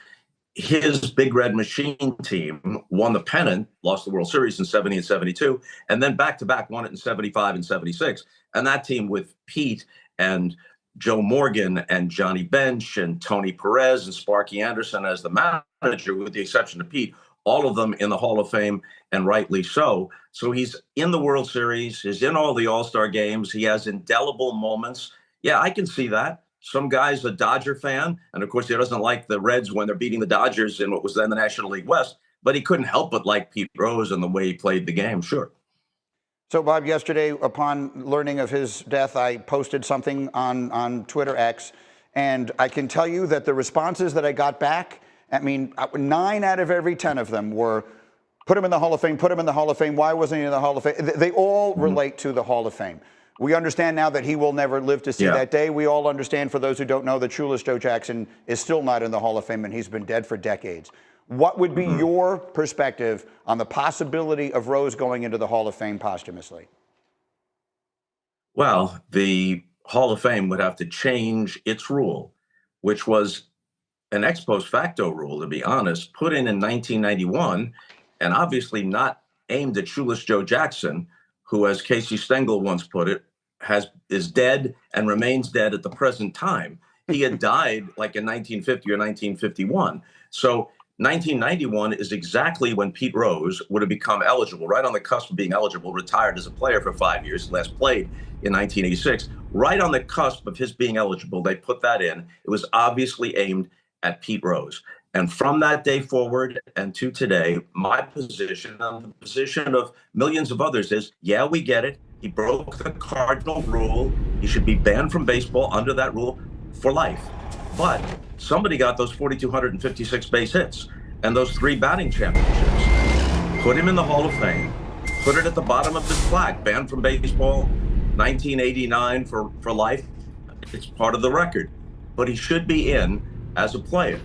Speaker 23: His Big Red Machine team won the pennant, lost the World Series in 70 and 72, and then back-to-back won it in 75 and 76. And that team with Pete and Joe Morgan and Johnny Bench and Tony Perez and Sparky Anderson as the manager, with the exception of Pete, all of them in the Hall of Fame, and rightly so. So he's in the World Series, he's in all the All-Star games, he has indelible moments. Yeah, I can see that. Some guy's a Dodger fan, and of course he doesn't like the Reds when they're beating the Dodgers in what was then the National League West, but he couldn't help but like Pete Rose and the way he played the game, sure.
Speaker 22: So, Bob, yesterday, upon learning of his death, I posted something on Twitter X, and I can tell you that the responses that I got back, 9 out of every 10 of them were, put him in the Hall of Fame, put him in the Hall of Fame, why wasn't he in the Hall of Fame? They all relate to the Hall of Fame. We understand now that he will never live to see that day. We all understand, for those who don't know, that Shoeless Joe Jackson is still not in the Hall of Fame, and he's been dead for decades. What would be your perspective on the possibility of Rose going into the Hall of Fame posthumously?
Speaker 23: Well, the Hall of Fame would have to change its rule, which was an ex post facto rule, to be honest, put in 1991, and obviously not aimed at Shoeless Joe Jackson, who, as Casey Stengel once put it, is dead and remains dead at the present time. He had died like in 1950 or 1951. So 1991 is exactly when Pete Rose would have become eligible, right on the cusp of being eligible, retired as a player for 5 years, last played in 1986. Right on the cusp of his being eligible, they put that in. It was obviously aimed at Pete Rose. And from that day forward and to today, my position and the position of millions of others is, yeah, we get it. He broke the cardinal rule. He should be banned from baseball under that rule for life. But somebody got those 4,256 base hits and those 3 batting championships. Put him in the Hall of Fame. Put it at the bottom of this plaque. Banned from baseball, 1989 for life. It's part of the record. But he should be in as a player.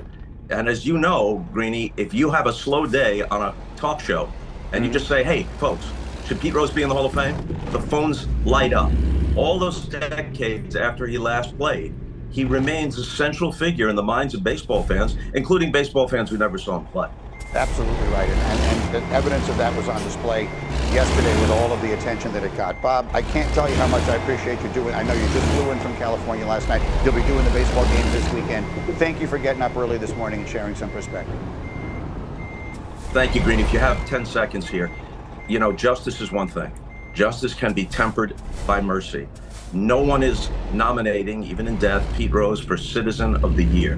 Speaker 23: And as you know, Greeny, if you have a slow day on a talk show and you just say, hey, folks, should Pete Rose be in the Hall of Fame? The phones light up. All those decades after he last played, he remains a central figure in the minds of baseball fans, including baseball fans who never saw him play.
Speaker 22: Absolutely right. And the evidence of that was on display yesterday with all of the attention that it got. Bob, I can't tell you how much I appreciate you doing. I know you just flew in from California last night. You'll be doing the baseball game this weekend. Thank you for getting up early this morning and sharing some perspective.
Speaker 23: Thank you, Greeny. If you have 10 seconds here, you know, justice is one thing. Justice can be tempered by mercy. No one is nominating, even in death, Pete Rose for Citizen of the Year.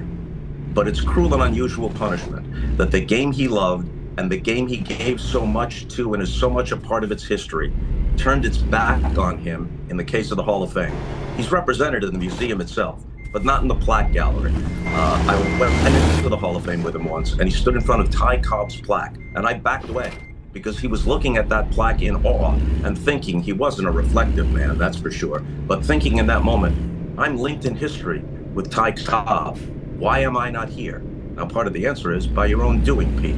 Speaker 23: But it's cruel and unusual punishment that the game he loved and the game he gave so much to and is so much a part of its history turned its back on him in the case of the Hall of Fame. He's represented in the museum itself, but not in the plaque gallery. I went into the Hall of Fame with him once, and he stood in front of Ty Cobb's plaque, and I backed away because he was looking at that plaque in awe and thinking, he wasn't a reflective man, that's for sure, but thinking in that moment, I'm linked in history with Ty Cobb. Why am I not here? Now, part of the answer is by your own doing, Pete.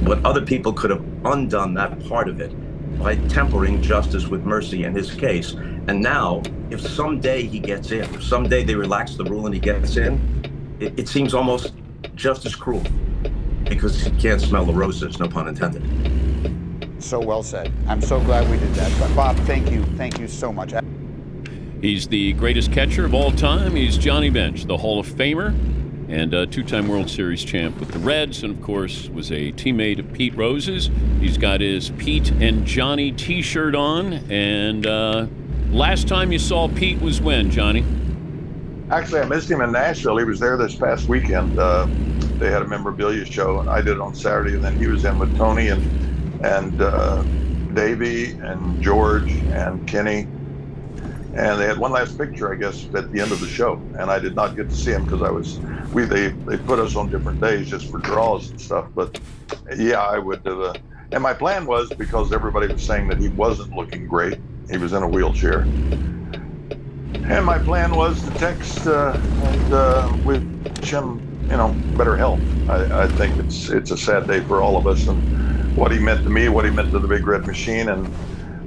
Speaker 23: But other people could have undone that part of it by tempering justice with mercy in his case. And now, if someday he gets in, if someday they relax the rule and he gets in, it seems almost just as cruel because he can't smell the roses, no pun intended.
Speaker 22: So well said. I'm so glad we did that. But Bob, thank you. Thank you so much.
Speaker 1: He's the greatest catcher of all time. He's Johnny Bench, the Hall of Famer, and a 2-time World Series champ with the Reds, and of course was a teammate of Pete Rose's. He's got his Pete and Johnny t-shirt on, and last time you saw Pete was when, Johnny?
Speaker 2: Actually, I missed him in Nashville. He was there this past weekend. They had a memorabilia show, and I did it on Saturday, and then he was in with Tony and and Davey and George and Kenny. And they had one last picture, I guess, at the end of the show. And I did not get to see him because they put us on different days just for draws and stuff. But yeah, I would have. And my plan was, because everybody was saying that he wasn't looking great, he was in a wheelchair. And my plan was to text and wish him, better health. I think it's a sad day for all of us, and what he meant to me, what he meant to the Big Red Machine.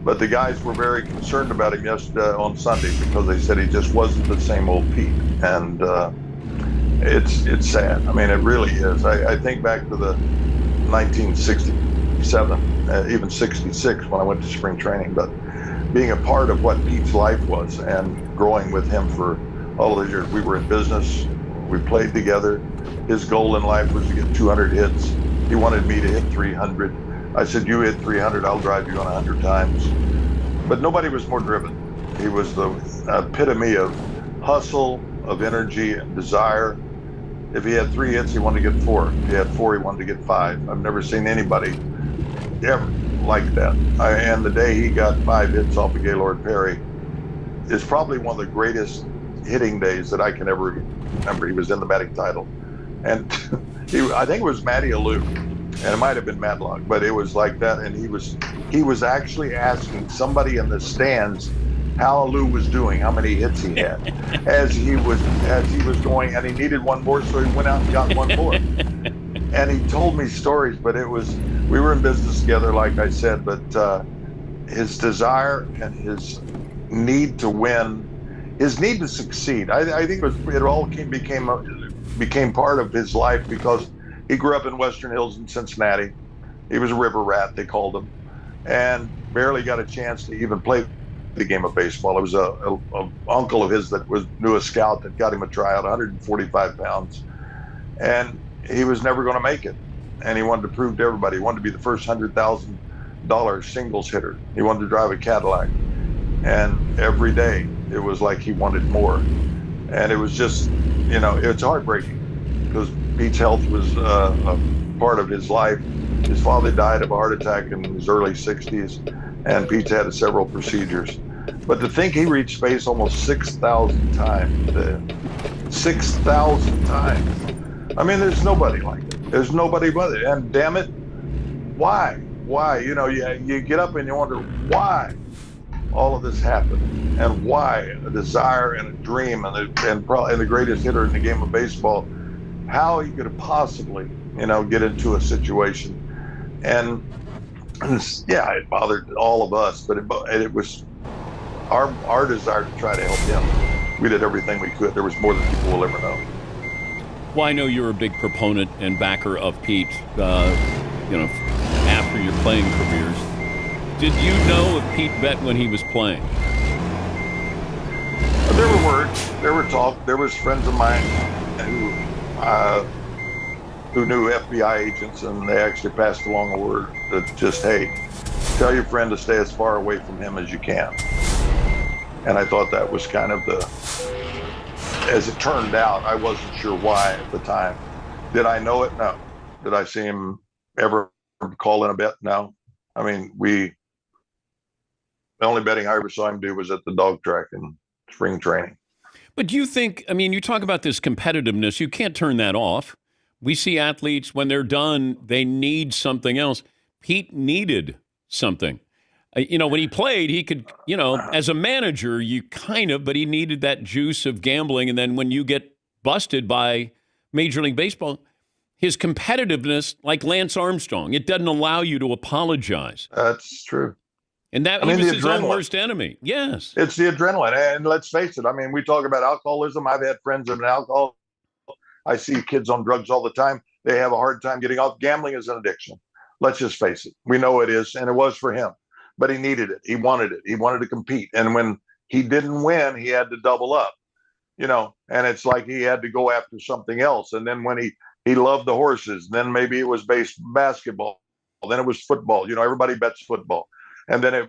Speaker 2: But the guys were very concerned about him on Sunday, because they said he just wasn't the same old Pete. And it's sad. I mean, it really is. I think back to the 1967, even 66, when I went to spring training. But being a part of what Pete's life was and growing with him for all of the years, we were in business, we played together. His goal in life was to get 200 hits. He wanted me to hit 300. I said, you hit 300, I'll drive you on 100 times. But nobody was more driven. He was the epitome of hustle, of energy and desire. If he had 3 hits, he wanted to get 4. If he had 4, he wanted to get 5. I've never seen anybody ever like that. And the day he got 5 hits off of Gaylord Perry is probably one of the greatest hitting days that I can ever remember. He was in the batting title. And I think it was Matty Alou. And it might have been Matlock, but it was like that. And he was actually asking somebody in the stands how Alou was doing, how many hits he had, as he was going, and he needed one more, so he went out and got one more. And he told me stories, but we were in business together, like I said, but his desire and his need to win, his need to succeed, I think it all became part of his life, because he grew up in Western Hills in Cincinnati. He was a river rat, they called him, and barely got a chance to even play the game of baseball. It was a uncle of his that knew a scout that got him a tryout, 145 pounds, and he was never going to make it. And he wanted to prove to everybody. He wanted to be the first $100,000 singles hitter. He wanted to drive a Cadillac, and every day it was like he wanted more. And it was just, it's heartbreaking, because Pete's health was a part of his life. His father died of a heart attack in his early 60s, and Pete's had several procedures. But to think he reached space almost 6,000 times, 6,000 times. I mean, there's nobody like it. There's nobody but it. And damn it, why? Why? You get up and you wonder why all of this happened, and why a desire and a dream and the greatest hitter in the game of baseball, how he could have possibly, get into a situation. And yeah, it bothered all of us, but it was our desire to try to help him. We did everything we could. There was more than people will ever know.
Speaker 1: Well, I know you're a big proponent and backer of Pete, after your playing careers. Did you know of Pete Bett when he was playing?
Speaker 2: There were words, there were talk, there was friends of mine who knew FBI agents, and they actually passed along a word that just, hey, tell your friend to stay as far away from him as you can. And I thought that was kind of as it turned out, I wasn't sure why at the time. Did I know it? No. Did I see him ever call in a bet? No. I mean, the only betting I ever saw him do was at the dog track in spring training.
Speaker 1: But do you think, you talk about this competitiveness, you can't turn that off. We see athletes, when they're done, they need something else. Pete needed something. When he played, he could, as a manager, but he needed that juice of gambling. And then when you get busted by Major League Baseball, his competitiveness, like Lance Armstrong, it doesn't allow you to apologize.
Speaker 2: That's true.
Speaker 1: And he was his own worst enemy. Yes.
Speaker 2: It's the adrenaline. And let's face it, we talk about alcoholism. I've had friends of alcohol. I see kids on drugs all the time. They have a hard time getting off. Gambling is an addiction. Let's just face it. We know it is, and it was for him. But he needed it. He wanted it. He wanted to compete. And when he didn't win, he had to double up, and it's like he had to go after something else. And then when he loved the horses, then maybe it was basketball. Then it was football. Everybody bets football. And then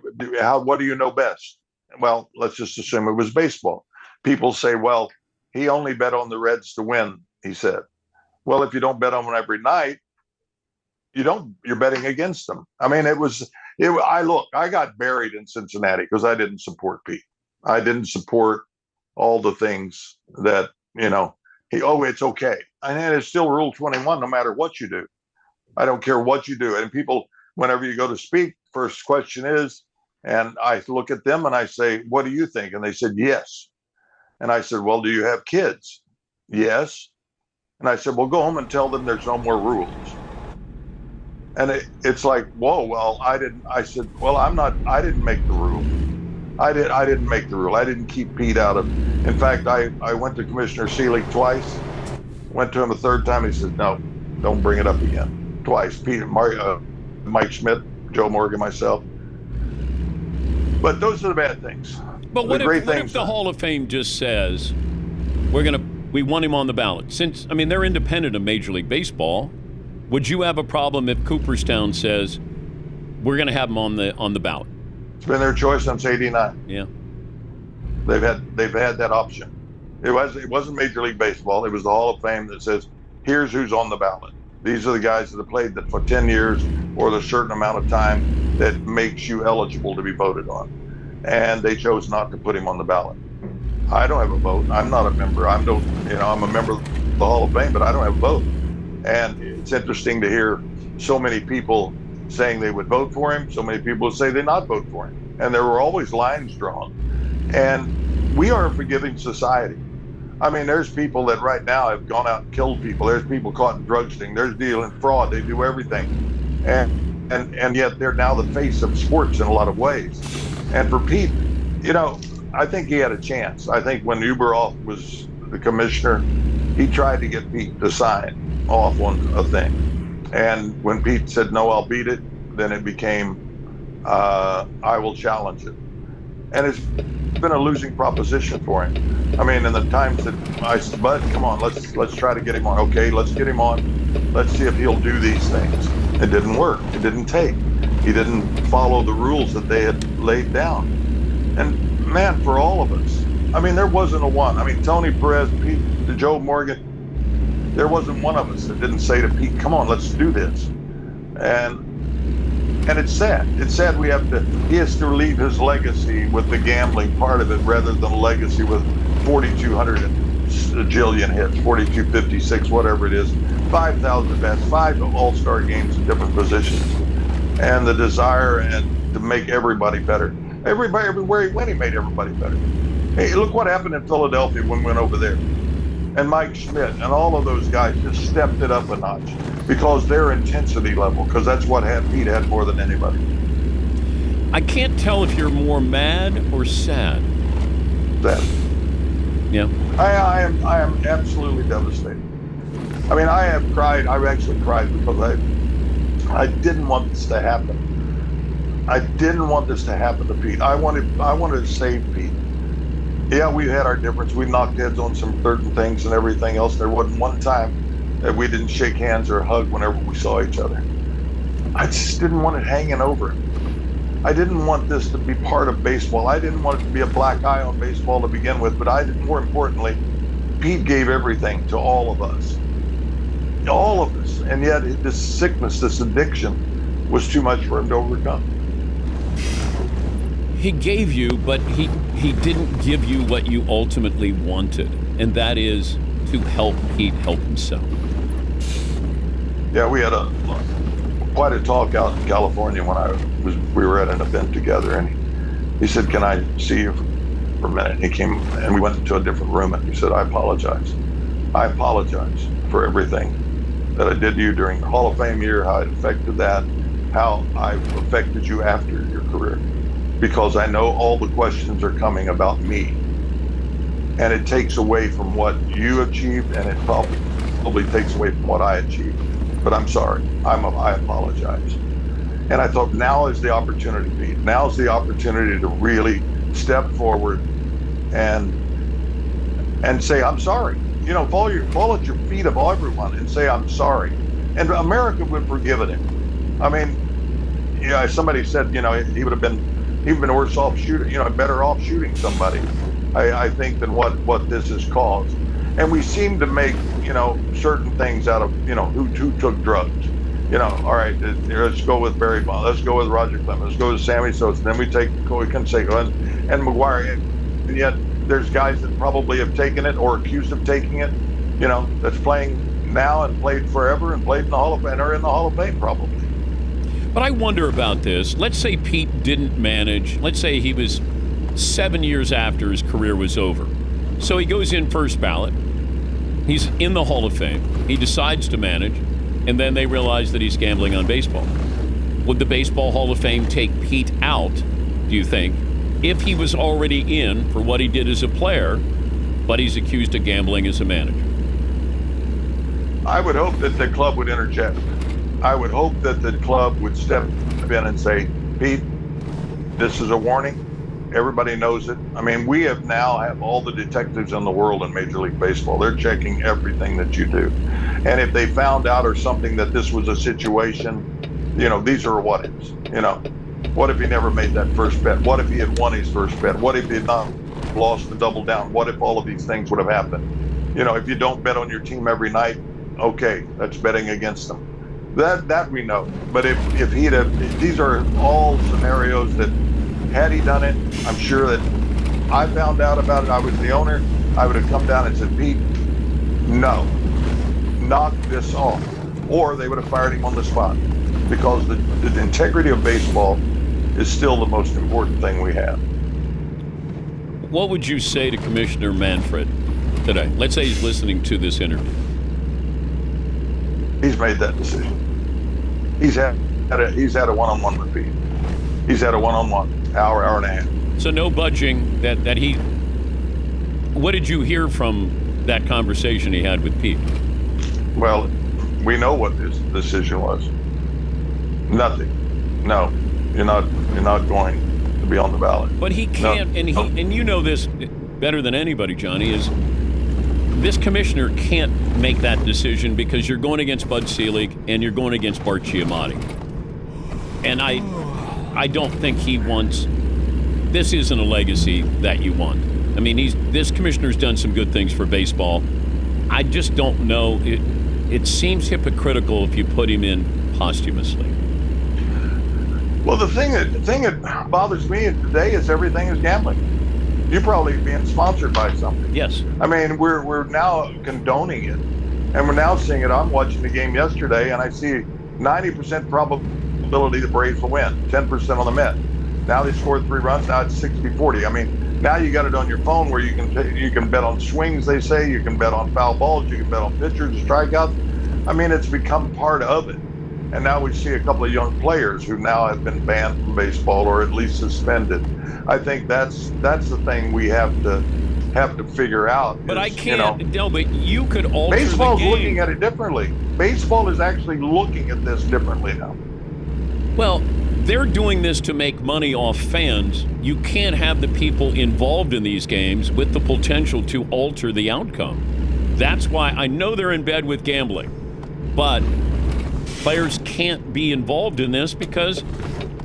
Speaker 2: what do you know best? Well, let's just assume it was baseball. People say, well, he only bet on the Reds to win, he said. Well, if you don't bet on them every night, you're betting against them. I mean, I got buried in Cincinnati because I didn't support Pete. I didn't support all the things that, it's okay. And it's still Rule 21, no matter what you do. I don't care what you do. And people, whenever you go to speak, first question is, and I look at them and I say, what do you think? And they said, yes. And I said, well, do you have kids? Yes. And I said, well, go home and tell them there's no more rules. And it's like, whoa, well, I didn't make the rule. I didn't make the rule. I didn't keep Pete out of. In fact, I went to Commissioner Seelig twice, went to him a third time. He said, no, don't bring it up again. Twice. Pete, Mike Schmidt, Joe Morgan, myself. But those are the bad things.
Speaker 1: But what if the Hall of Fame just says, we want him on the ballot? Since, they're independent of Major League Baseball. Would you have a problem if Cooperstown says, we're going to have him on the ballot?
Speaker 2: It's been their choice since '89.
Speaker 1: Yeah.
Speaker 2: They've had that option. It wasn't Major League Baseball. It was the Hall of Fame that says, here's who's on the ballot. These are the guys that have played for 10 years or the certain amount of time that makes you eligible to be voted on. And they chose not to put him on the ballot. I don't have a vote. I'm not a member. I'm a member of the Hall of Fame, but I don't have a vote. And it's interesting to hear so many people saying they would vote for him, so many people say they not vote for him. And there were always lines drawn. And we are a forgiving society. There's people that right now have gone out and killed people. There's people caught in drug sting. There's dealing fraud. They do everything. And yet they're now the face of sports in a lot of ways. And for Pete, I think he had a chance. I think when Ueberroth was the commissioner, he tried to get Pete to sign off on a thing. And when Pete said, no, I'll beat it, then it became, I will challenge it. And it's been a losing proposition for him. In the times that I said, Bud, come on, let's try to get him on. Okay, let's get him on. Let's see if he'll do these things. It didn't work. It didn't take. He didn't follow the rules that they had laid down. And man, for all of us, there wasn't a one. Tony Perez, Pete, Joe Morgan, there wasn't one of us that didn't say to Pete, come on, let's do this. And it's sad. It's sad he has to leave his legacy with the gambling part of it rather than a legacy with 4,200 jillion hits, 4,256, whatever it is, 5,000 events, 5 all-star games in different positions. And the desire and to make everybody better. Everybody, everywhere he went, he made everybody better. Hey, look what happened in Philadelphia when we went over there. And Mike Schmidt and all of those guys just stepped it up a notch because their intensity level, because that's what Pete had more than anybody.
Speaker 1: I can't tell if you're more mad or sad.
Speaker 2: Sad.
Speaker 1: Yeah.
Speaker 2: I am absolutely devastated. I have cried. I've actually cried because I didn't want this to happen. I didn't want this to happen to Pete. I wanted to save Pete. Yeah, we had our difference. We knocked heads on some certain things and everything else. There wasn't one time that we didn't shake hands or hug whenever we saw each other. I just didn't want it hanging over him. I didn't want this to be part of baseball. I didn't want it to be a black eye on baseball to begin with, but more importantly, Pete gave everything to all of us. All of us. And yet this sickness, this addiction was too much for him to overcome.
Speaker 1: He gave you, but he didn't give you what you ultimately wanted, and that is to help Pete help himself.
Speaker 2: Yeah, we had quite a talk out in California when we were at an event together, and he said, "Can I see you for a minute?" And he came, and we went into a different room, and he said, "I apologize. I apologize for everything that I did to you during the Hall of Fame year, how it affected that, how I affected you after your career. Because I know all the questions are coming about me. And it takes away from what you achieved, and it probably takes away from what I achieved. But I'm sorry. I apologize." And I thought, now is the opportunity, Pete. Now is the opportunity to really step forward and say, "I'm sorry." Fall at your feet of everyone and say, "I'm sorry." And America would have forgiven him. Somebody said, he would have been worse off shooting, better off shooting somebody, I think, than what this has caused. And we seem to make, certain things out of, who took drugs. You know, all right, let's go with Barry Bonds. Let's go with Roger Clemens. Let's go with Sammy Sosa. Then we take Corey Canseco and McGuire. And yet there's guys that probably have taken it or accused of taking it, you know, that's playing now and played forever and played in the Hall of Fame and are in the Hall of Fame probably.
Speaker 1: But I wonder about this. Let's say Pete didn't manage. Let's say he was 7 years after his career was over. So he goes in first ballot. He's in the Hall of Fame. He decides to manage. And then they realize that he's gambling on baseball. Would the Baseball Hall of Fame take Pete out, do you think, if he was already in for what he did as a player, but he's accused of gambling as a manager?
Speaker 2: I would hope that the club would interject. I would hope that the club would step in and say, Pete, this is a warning. Everybody knows it. I mean, we have all the detectives in the world in Major League Baseball. They're checking everything that you do. And if they found out or something that this was a situation, you know, these are what ifs. You know, what if he never made that first bet? What if he had won his first bet? What if he had not lost the double down? What if all of these things would have happened? You know, if you don't bet on your team every night, okay, that's betting against them. That we know. But if he'd have, these are all scenarios that had he done it, I'm sure that I found out about it. I was the owner. I would have come down and said, Pete, no. Knock this off, or they would have fired him on the spot, because the integrity of baseball is still the most important thing we have.
Speaker 1: What would you say to Commissioner Manfred today? Let's say he's listening to this interview.
Speaker 2: He's made that decision. He's had a one-on-one with Pete. He's had a one-on-one, hour and a half.
Speaker 1: So no budging that he. What did you hear from that conversation he had with Pete?
Speaker 2: Well, we know what his decision was. Nothing. No, you're not going to be on the ballot.
Speaker 1: But he can't,
Speaker 2: no.
Speaker 1: and you know this better than anybody, Johnny, is this commissioner can't make that decision because you're going against Bud Selig and you're going against Bart Giamatti. And I don't think he wants. This isn't a legacy that you want. I mean, this commissioner's done some good things for baseball. I just don't know. It seems hypocritical if you put him in posthumously.
Speaker 2: Well, the thing that bothers me today is everything is gambling. You're probably being sponsored by something.
Speaker 1: Yes.
Speaker 2: I mean, we're now condoning it, and we're now seeing it. I'm watching the game yesterday, and I see 90% probability the Braves will win, 10% on the Mets. Now they scored 3 runs. Now it's 60-40. I mean, now you got it on your phone where you can bet on swings. They say you can bet on foul balls. You can bet on pitchers, strikeouts. I mean, it's become part of it. And now we see a couple of young players who now have been banned from baseball or at least suspended. I think that's the thing we have to figure out.
Speaker 1: But I can't. No, but you could alter
Speaker 2: baseball's
Speaker 1: the game.
Speaker 2: looking at it differently. Baseball is actually looking at this differently now.
Speaker 1: Well, they're doing this to make money off fans. You can't have the people involved in these games with the potential to alter the outcome. That's why I know they're in bed with gambling, but players can't be involved in this because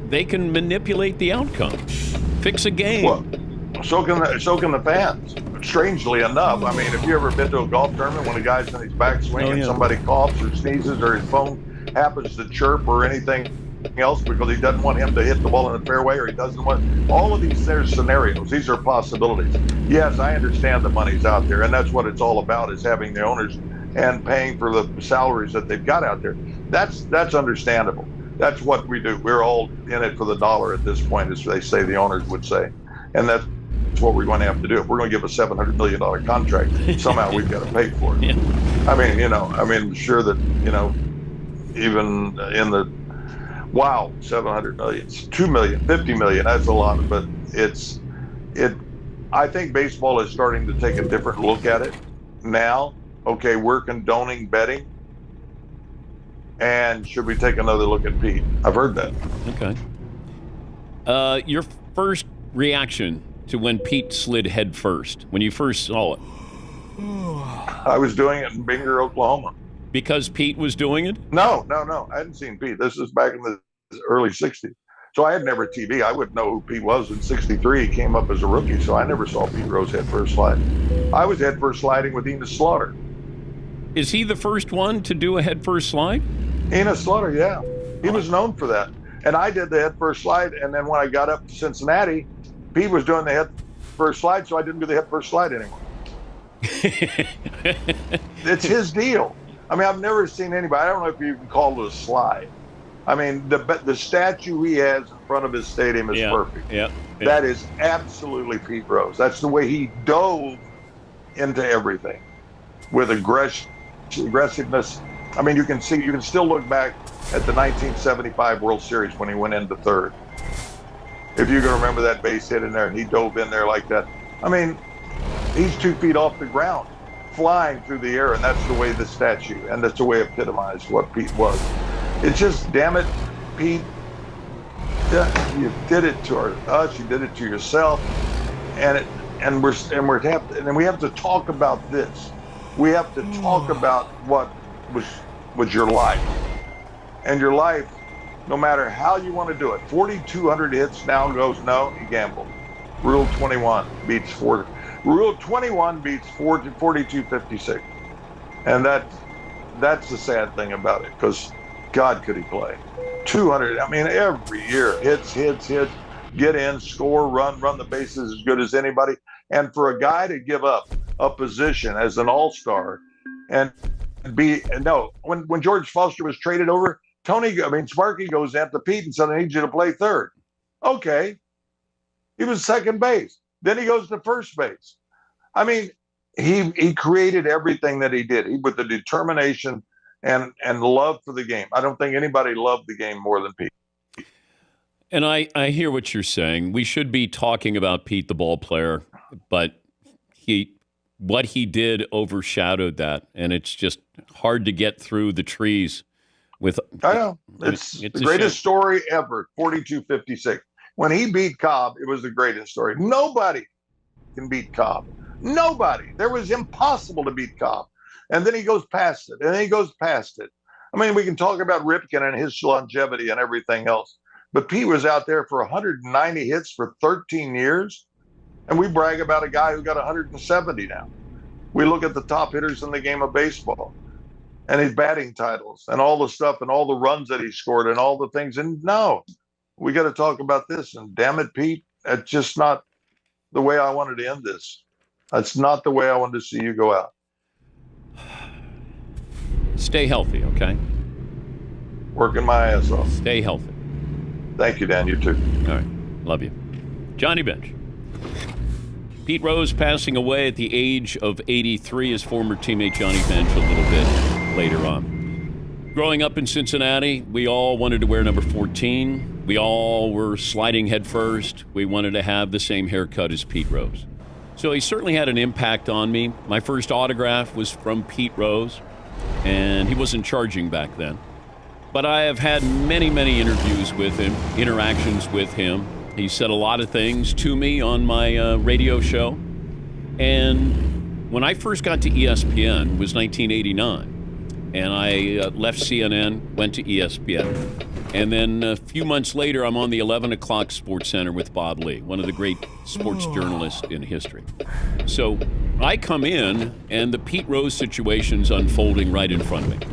Speaker 1: they can manipulate the outcome, fix a game.
Speaker 2: Well, so can the fans. Strangely enough, I mean, have you ever been to a golf tournament when a guy's in his backswing and somebody coughs or sneezes or his phone happens to chirp or anything else because he doesn't want him to hit the ball in the fairway or he doesn't want all of these? There's scenarios. These are possibilities. Yes, I understand the money's out there, and that's what it's all about, is having the owners and paying for the salaries that they've got out there. That's understandable. That's what we do. We're all in it for the dollar at this point, as they say, the owners would say. And that's what we're going to have to do. If we're going to give a $700 million contract, somehow we've got to pay for it.
Speaker 1: Yeah.
Speaker 2: I'm sure that, even in the, 700 million, 2 million, 50 million, that's a lot. But I think baseball is starting to take a different look at it now. Okay, we're condoning betting. And should we take another look at Pete? I've heard that.
Speaker 1: Okay. Your first reaction to when Pete slid head first, when you first saw it?
Speaker 2: I was doing it in Binger, Oklahoma.
Speaker 1: Because Pete was doing it?
Speaker 2: No. I hadn't seen Pete. This is back in the early 60s. So I had never TV. I wouldn't know who Pete was in 63. He came up as a rookie, so I never saw Pete Rose head first slide. I was head first sliding with Enos Slaughter.
Speaker 1: Is he the first one to do a head first slide?
Speaker 2: Enos Slaughter, yeah. He was known for that. And I did the head first slide, and then when I got up to Cincinnati, Pete was doing the head first slide, so I didn't do the head first slide anymore. It's his deal. I mean, I've never seen anybody, I don't know if you can call it a slide. I mean, the statue he has in front of his stadium is perfect.
Speaker 1: Yeah.
Speaker 2: That is absolutely Pete Rose. That's the way he dove into everything with aggressiveness. I mean, you can still look back at the 1975 World Series when he went into third. If you can remember that base hit in there and he dove in there like that. I mean, he's 2 feet off the ground, flying through the air, and that's the way the statue, and that's the way it epitomized what Pete was. It's just, damn it, Pete, you did it to us, you did it to yourself, and we have to talk about this. We have to talk about what was your life. And your life, no matter how you want to do it, 4,200 hits now goes, no, you gambled. Rule 21 beats 40. Rule 21 beats 4256. And that's the sad thing about it, because God, could he play. 200, I mean, every year, hits, get in, score, run the bases as good as anybody. And for a guy to give up a position as an all-star and when George Foster was traded over, Sparky goes after Pete and said, I need you to play third. Okay. He was second base. Then he goes to first base. I mean, he created everything that he did. With the determination and love for the game. I don't think anybody loved the game more than Pete.
Speaker 1: And I hear what you're saying. We should be talking about Pete, the ball player, but what he did overshadowed that, and it's just hard to get through the trees with.
Speaker 2: I know. It's the greatest story ever, 4256. When he beat Cobb, it was the greatest story. Nobody can beat Cobb. Nobody. There was impossible to beat Cobb. And then he goes past it, and then he goes past it. I mean, we can talk about Ripken and his longevity and everything else, but Pete was out there for 190 hits for 13 years. And we brag about a guy who got 170 now. We look at the top hitters in the game of baseball and his batting titles and all the stuff and all the runs that he scored and all the things. And no, we got to talk about this. And damn it, Pete, that's just not the way I wanted to end this. That's not the way I wanted to see you go out.
Speaker 1: Stay healthy, okay?
Speaker 2: Working my ass off.
Speaker 1: Stay healthy.
Speaker 2: Thank you, Dan. You too.
Speaker 1: All right. Love you. Johnny Bench. Pete Rose passing away at the age of 83, his former teammate Johnny Bench a little bit later on. Growing up in Cincinnati, we all wanted to wear number 14. We all were sliding head first. We wanted to have the same haircut as Pete Rose. So he certainly had an impact on me. My first autograph was from Pete Rose, and he wasn't charging back then. But I have had many, many interviews with him, interactions with him. He said a lot of things to me on my radio show. And when I first got to ESPN, it was 1989. And I left CNN, went to ESPN. And then a few months later, I'm on the 11 o'clock Sports Center with Bob Lee, one of the great sports journalists in history. So I come in, and the Pete Rose situation's unfolding right in front of me.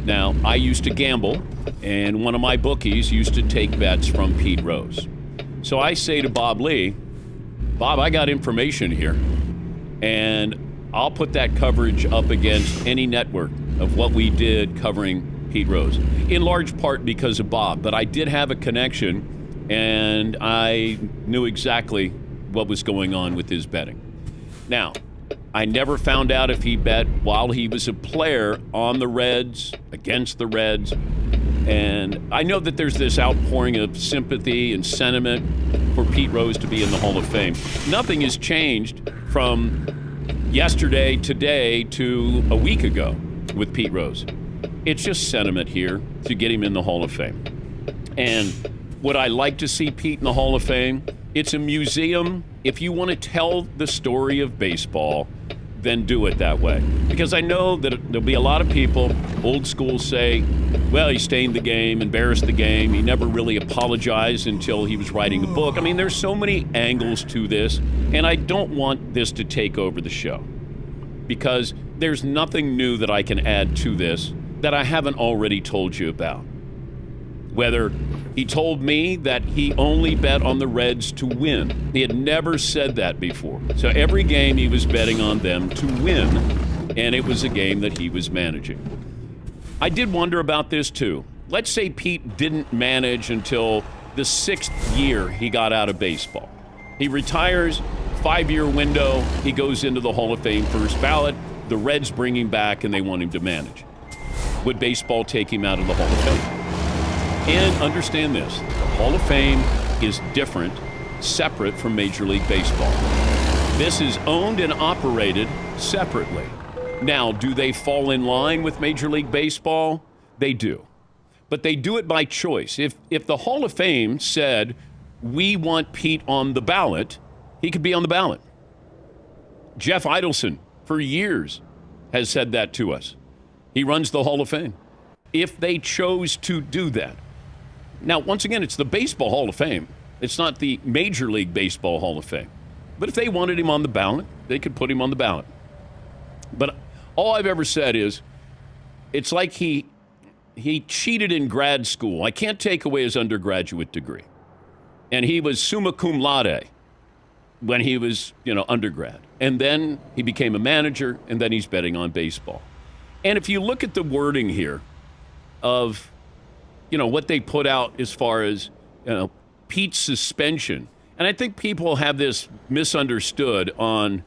Speaker 1: Now, I used to gamble, and one of my bookies used to take bets from Pete Rose. So I say to Bob Lee, Bob, I got information here, and I'll put that coverage up against any network of what we did covering Pete Rose, in large part because of Bob. But I did have a connection, and I knew exactly what was going on with his betting. Now, I never found out if he bet while he was a player on the Reds, against the Reds. And I know that there's this outpouring of sympathy and sentiment for Pete Rose to be in the Hall of Fame. Nothing has changed from yesterday, today, to a week ago with Pete Rose. It's just sentiment here to get him in the Hall of Fame. And would I like to see Pete in the Hall of Fame? It's a museum. If you want to tell the story of baseball, then do it that way. Because I know that there'll be a lot of people, old school, say, well, he stained the game, embarrassed the game. He never really apologized until he was writing a book. I mean, there's so many angles to this, and I don't want this to take over the show. Because there's nothing new that I can add to this that I haven't already told you about. Whether he told me that he only bet on the Reds to win. He had never said that before. So every game he was betting on them to win, and it was a game that he was managing. I did wonder about this too. Let's say Pete didn't manage until the 6th year he got out of baseball. He retires, 5-year window, he goes into the Hall of Fame first ballot, the Reds bring him back and they want him to manage. Would baseball take him out of the Hall of Fame? And understand this, the Hall of Fame is different, separate from Major League Baseball. This is owned and operated separately. Now, do they fall in line with Major League Baseball? They do. But they do it by choice. If the Hall of Fame said, we want Pete on the ballot, he could be on the ballot. Jeff Idelson, for years, has said that to us. He runs the Hall of Fame. If they chose to do that. Now, once again, it's the Baseball Hall of Fame. It's not the Major League Baseball Hall of Fame. But if they wanted him on the ballot, they could put him on the ballot. But all I've ever said is, it's like he cheated in grad school. I can't take away his undergraduate degree. And he was summa cum laude when he was, undergrad. And then he became a manager, and then he's betting on baseball. And if you look at the wording here of, what they put out as far as, Pete's suspension, and I think people have this misunderstood on,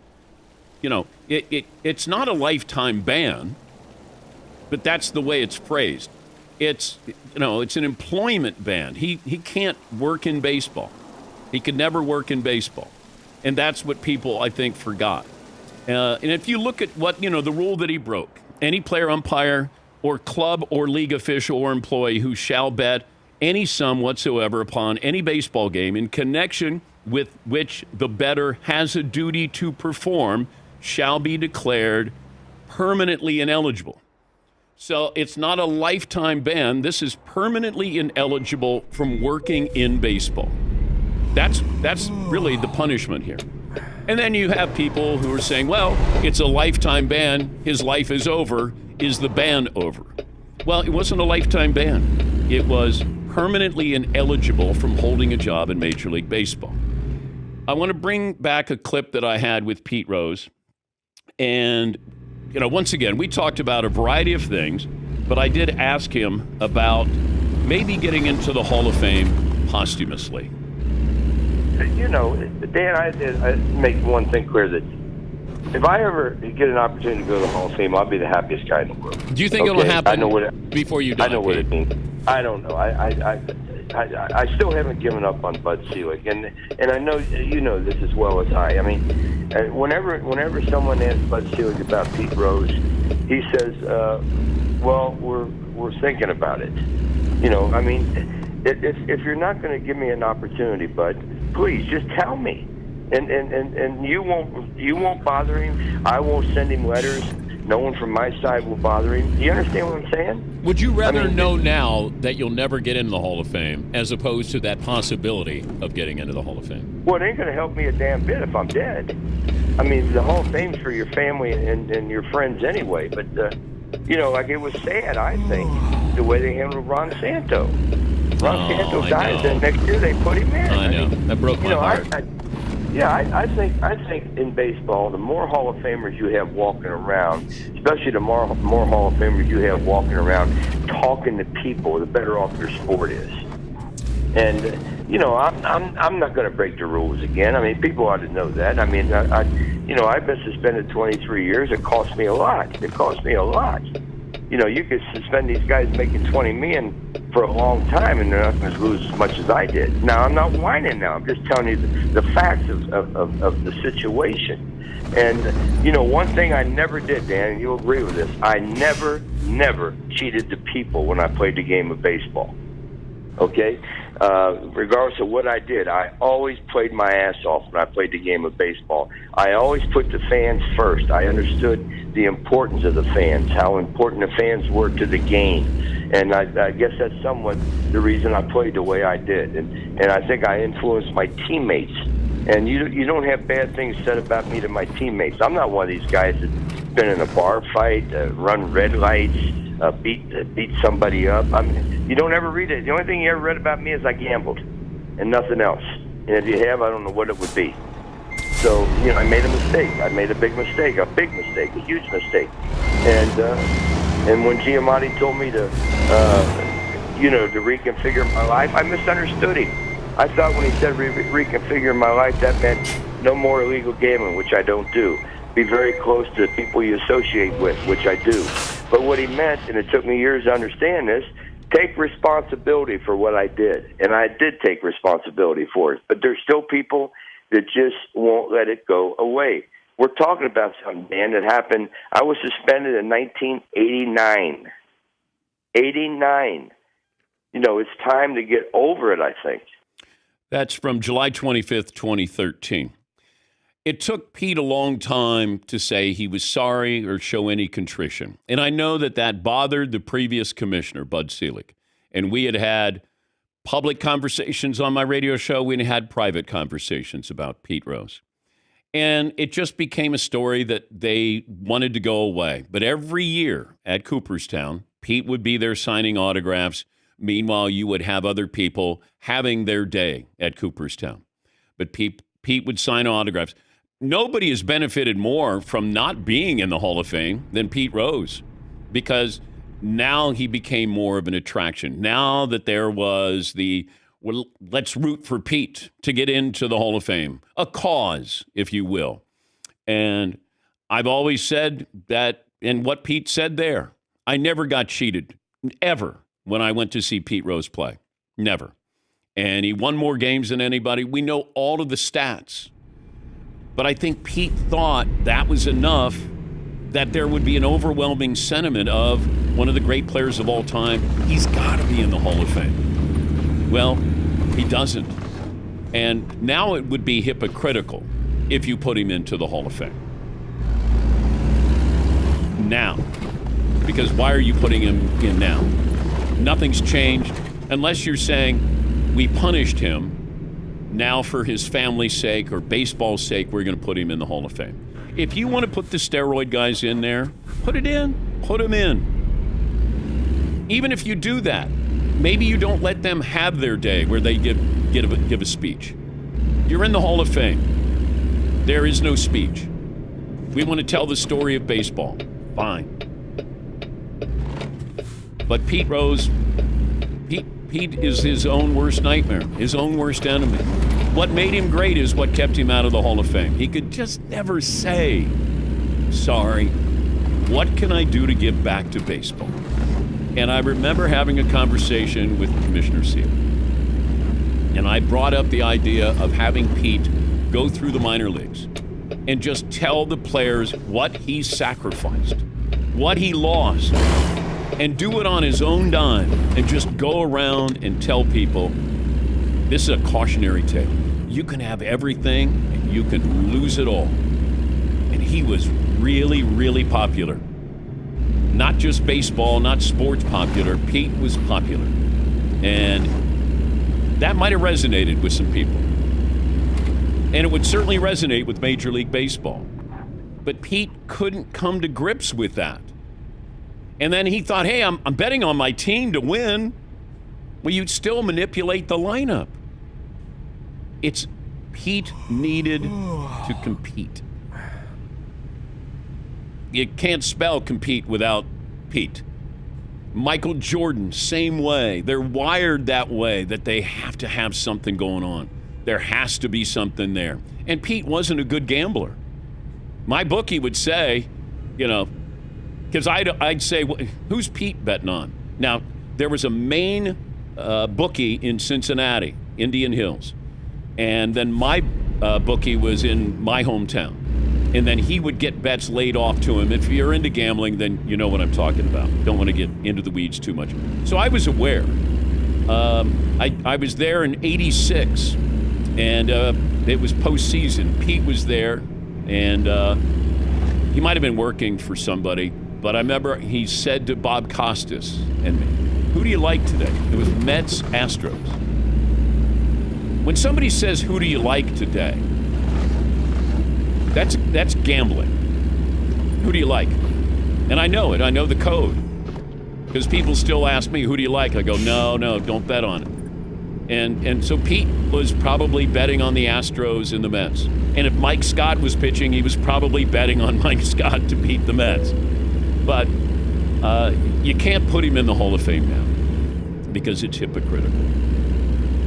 Speaker 1: it's not a lifetime ban, but that's the way it's phrased. It's, it's an employment ban. He can't work in baseball. He could never work in baseball. And that's what people, I think, forgot. And if you look at what, the rule that he broke, any player, umpire, or club or league official or employee who shall bet any sum whatsoever upon any baseball game in connection with which the bettor has a duty to perform shall be declared permanently ineligible. So it's not a lifetime ban. This is permanently ineligible from working in baseball. That's really the punishment here. And then you have people who are saying, well, it's a lifetime ban. His life is over. Is the ban over? Well, it wasn't a lifetime ban. It was permanently ineligible from holding a job in Major League Baseball. I want to bring back a clip that I had with Pete Rose. And, once again, we talked about a variety of things, but I did ask him about maybe getting into the Hall of Fame posthumously.
Speaker 18: Dan, I make one thing clear, that if I ever get an opportunity to go to the Hall of Fame, I'll be the happiest guy in the world.
Speaker 1: Do you think it'll happen before you die?
Speaker 18: I know what it means. I don't know. I still haven't given up on Bud Selig, and I know you know this as well as I. I mean, whenever someone asks Bud Selig about Pete Rose, he says, "Well, we're thinking about it." I mean, if you're not going to give me an opportunity, Bud, please just tell me. And you won't bother him. I won't send him letters. No one from my side will bother him. Do you understand what I'm saying?
Speaker 1: Would you rather know now that you'll never get into the Hall of Fame as opposed to that possibility of getting into the Hall of Fame?
Speaker 18: Well, it ain't going to help me a damn bit if I'm dead. I mean, the Hall of Fame's for your family and your friends anyway. But, like it was sad, I think, the way they handled Ron Santo. Ron Santo died, and next year they put him in.
Speaker 1: I know. That broke my heart.
Speaker 18: I think in baseball, the more Hall of Famers you have walking around, especially the more Hall of Famers you have walking around talking to people, the better off your sport is. And I'm not going to break the rules again. I mean, people ought to know that. I mean, I've been suspended 23 years. It cost me a lot. You could suspend these guys making $20 million for a long time, and they're not going to lose as much as I did. Now, I'm not whining now. I'm just telling you the facts of the situation. And, one thing I never did, Dan, and you'll agree with this, I never cheated the people when I played the game of baseball. Okay? Regardless of what I did, I always played my ass off when I played the game of baseball. I always put the fans first. I understood the importance of the fans, how important the fans were to the game. And I guess that's somewhat the reason I played the way I did. And I think I influenced my teammates. And you don't have bad things said about me to my teammates. I'm not one of these guys that been in a bar fight, run red lights, beat somebody up. I mean, you don't ever read it. The only thing you ever read about me is I gambled, and nothing else. And if you have, I don't know what it would be. So, you know, I made a mistake. I made a big mistake, a huge mistake. And when Giamatti told me to reconfigure my life, I misunderstood him. I thought when he said reconfigure my life, that meant no more illegal gambling, which I don't do. Be very close to people you associate with, which I do. But what he meant, and it took me years to understand this, take responsibility for what I did. And I did take responsibility for it. But there's still people that just won't let it go away. We're talking about something, Dan, that happened. I was suspended in 1989. 89. You know, it's time to get over it, I think.
Speaker 1: That's from July 25th, 2013. It took Pete a long time to say he was sorry or show any contrition. And I know that bothered the previous commissioner, Bud Selig. And we had public conversations on my radio show. We had private conversations about Pete Rose. And it just became a story that they wanted to go away. But every year at Cooperstown, Pete would be there signing autographs. Meanwhile, you would have other people having their day at Cooperstown. But Pete would sign autographs. Nobody has benefited more from not being in the Hall of Fame than Pete Rose, because now he became more of an attraction. Now that there was let's root for Pete to get into the Hall of Fame, a cause, if you will. And I've always said that, and what Pete said there, I never got cheated, ever, when I went to see Pete Rose play. Never. And he won more games than anybody. We know all of the stats. But I think Pete thought that was enough, that there would be an overwhelming sentiment of one of the great players of all time. He's got to be in the Hall of Fame. Well, he doesn't. And now it would be hypocritical if you put him into the Hall of Fame. Now. Because why are you putting him in now? Nothing's changed unless you're saying we punished him. Now for his family's sake or baseball's sake, we're going to put him in the Hall of Fame. If you want to put the steroid guys in there, put it in. Put them in. Even if you do that, maybe you don't let them have their day where they give a speech. You're in the Hall of Fame. There is no speech. We want to tell the story of baseball. Fine. But Pete Rose, Pete is his own worst nightmare, his own worst enemy. What made him great is what kept him out of the Hall of Fame. He could just never say, sorry, what can I do to give back to baseball? And I remember having a conversation with Commissioner Selig. And I brought up the idea of having Pete go through the minor leagues and just tell the players what he sacrificed, what he lost, and do it on his own dime and just go around and tell people, this is a cautionary tale. You can have everything and you can lose it all. And he was really, really popular. Not just baseball, not sports popular. Pete was popular. And that might have resonated with some people. And it would certainly resonate with Major League Baseball. But Pete couldn't come to grips with that. And then he thought, hey, I'm betting on my team to win. Well, you'd still manipulate the lineup. Pete needed to compete. You can't spell compete without Pete. Michael Jordan, same way. They're wired that way, that they have to have something going on. There has to be something there. And Pete wasn't a good gambler. My bookie would say, because I'd say, who's Pete betting on? Now, there was a main bookie in Cincinnati, Indian Hills. And then my bookie was in my hometown. And then he would get bets laid off to him. If you're into gambling, then you know what I'm talking about. Don't want to get into the weeds too much. So I was aware. I was there in '86, and it was postseason. Pete was there, and he might have been working for somebody. But I remember he said to Bob Costas and me, who do you like today? It was Mets, Astros. When somebody says, who do you like today? That's gambling. who do you like? And I know it. I know the code. Because people still ask me, who do you like? I go, no, don't bet on it. And so Pete was probably betting on the Astros and the Mets. And if Mike Scott was pitching, he was probably betting on Mike Scott to beat the Mets. But you can't put him in the Hall of Fame now because it's hypocritical.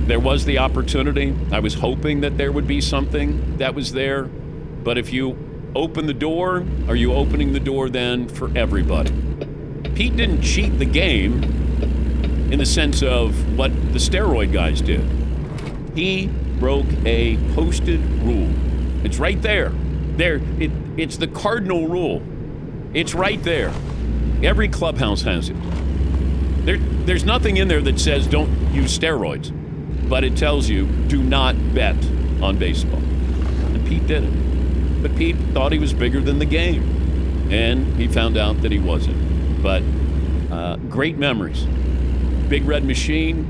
Speaker 1: There was the opportunity. I was hoping that there would be something that was there. But if you open the door, are you opening the door then for everybody? Pete didn't cheat the game in the sense of what the steroid guys did. He broke a posted rule. It's right there. It's the cardinal rule. It's right there. Every clubhouse has it. There's nothing in there that says don't use steroids, but it tells you do not bet on baseball. And Pete did it. But Pete thought he was bigger than the game, and he found out that he wasn't. But great memories. Big Red Machine,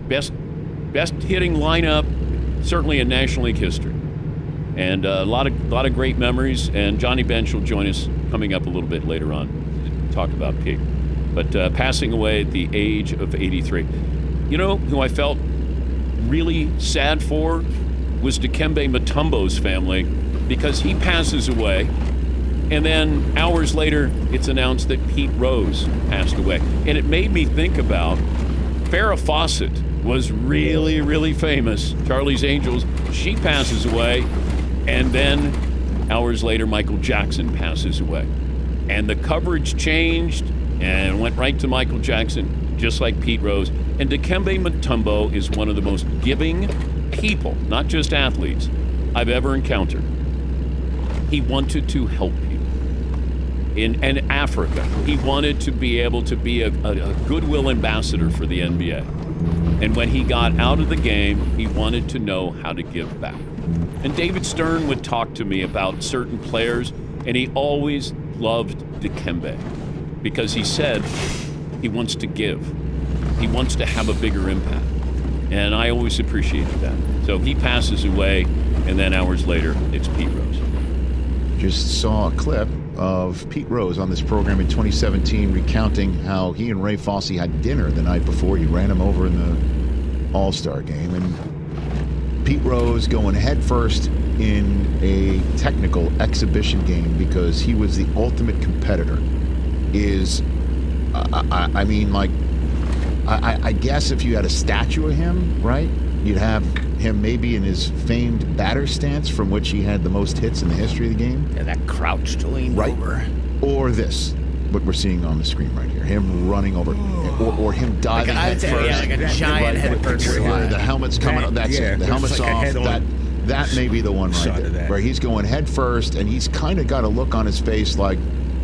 Speaker 1: best hitting lineup, certainly in National League history. And a lot of great memories. And Johnny Bench will join us coming up a little bit later on to talk about Pete. But passing away at the age of 83. You know who I felt really sad for was Dikembe Mutombo's family, because he passes away. And then hours later, it's announced that Pete Rose passed away. And it made me think about Farrah Fawcett was really, really famous. Charlie's Angels, she passes away. And then hours later, Michael Jackson passes away. And the coverage changed and went right to Michael Jackson, just like Pete Rose. And Dikembe Mutombo is one of the most giving people, not just athletes, I've ever encountered. He wanted to help people. In Africa, he wanted to be able to be a goodwill ambassador for the NBA. And when he got out of the game, he wanted to know how to give back. And David Stern would talk to me about certain players, and he always loved Dikembe because he said he wants to give. He wants to have a bigger impact. And I always appreciated that. So he passes away, and then hours later, it's Pete Rose.
Speaker 6: Just saw a clip of Pete Rose on this program in 2017 recounting how he and Ray Fosse had dinner the night before. He ran him over in the All-Star game. And Pete Rose going headfirst in a technical exhibition game because he was the ultimate competitor is, I guess if you had a statue of him, right, you'd have him maybe in his famed batter stance from which he had the most hits in the history of the game.
Speaker 7: Yeah, that crouched lean over.
Speaker 6: Or this, what we're seeing on the screen right here, him running over, or him diving head first.
Speaker 7: Yeah, like a giant head first slide.
Speaker 6: The helmet's coming up, that's it. The helmet's off, that may be the one right there, where he's going head first, and he's kind of got a look on his face like,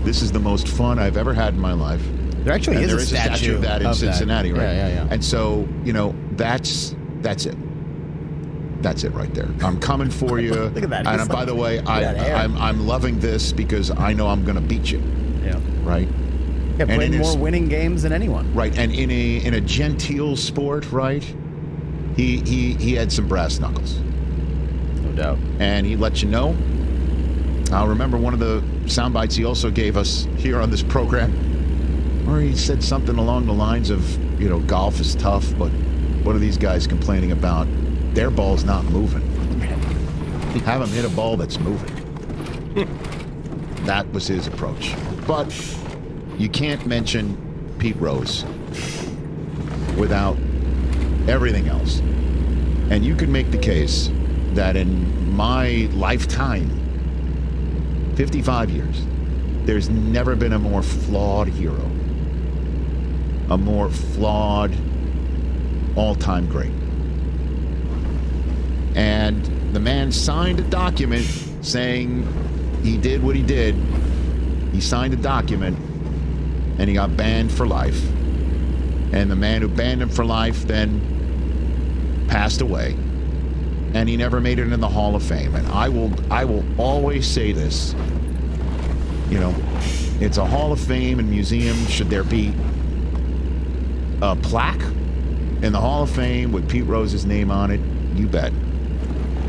Speaker 6: this is the most fun I've ever had in my life.
Speaker 7: There actually is a
Speaker 6: statue of that in Cincinnati, right?
Speaker 7: Yeah.
Speaker 6: And so, that's it. That's it right there. I'm coming for you.
Speaker 7: Look at that.
Speaker 6: And by the way, I'm loving this because I know I'm going to beat you.
Speaker 7: Yeah.
Speaker 6: Right?
Speaker 7: Yeah, played more winning games than anyone.
Speaker 6: Right. And in a genteel sport, right? He had some brass knuckles.
Speaker 7: No doubt.
Speaker 6: And he let you know. I'll remember one of the sound bites he also gave us here on this program, where he said something along the lines of, golf is tough, but what are these guys complaining about? Their ball's not moving. Have them hit a ball that's moving. That was his approach. But you can't mention Pete Rose without everything else. And you could make the case that in my lifetime, 55 years, there's never been a more flawed hero, a more flawed all-time great. And the man signed a document saying he did what he did. He signed a document, and he got banned for life. And the man who banned him for life then passed away. And he never made it in the Hall of Fame. And I will always say this. It's a Hall of Fame and museum. Should there be a plaque in the Hall of Fame with Pete Rose's name on it? You bet.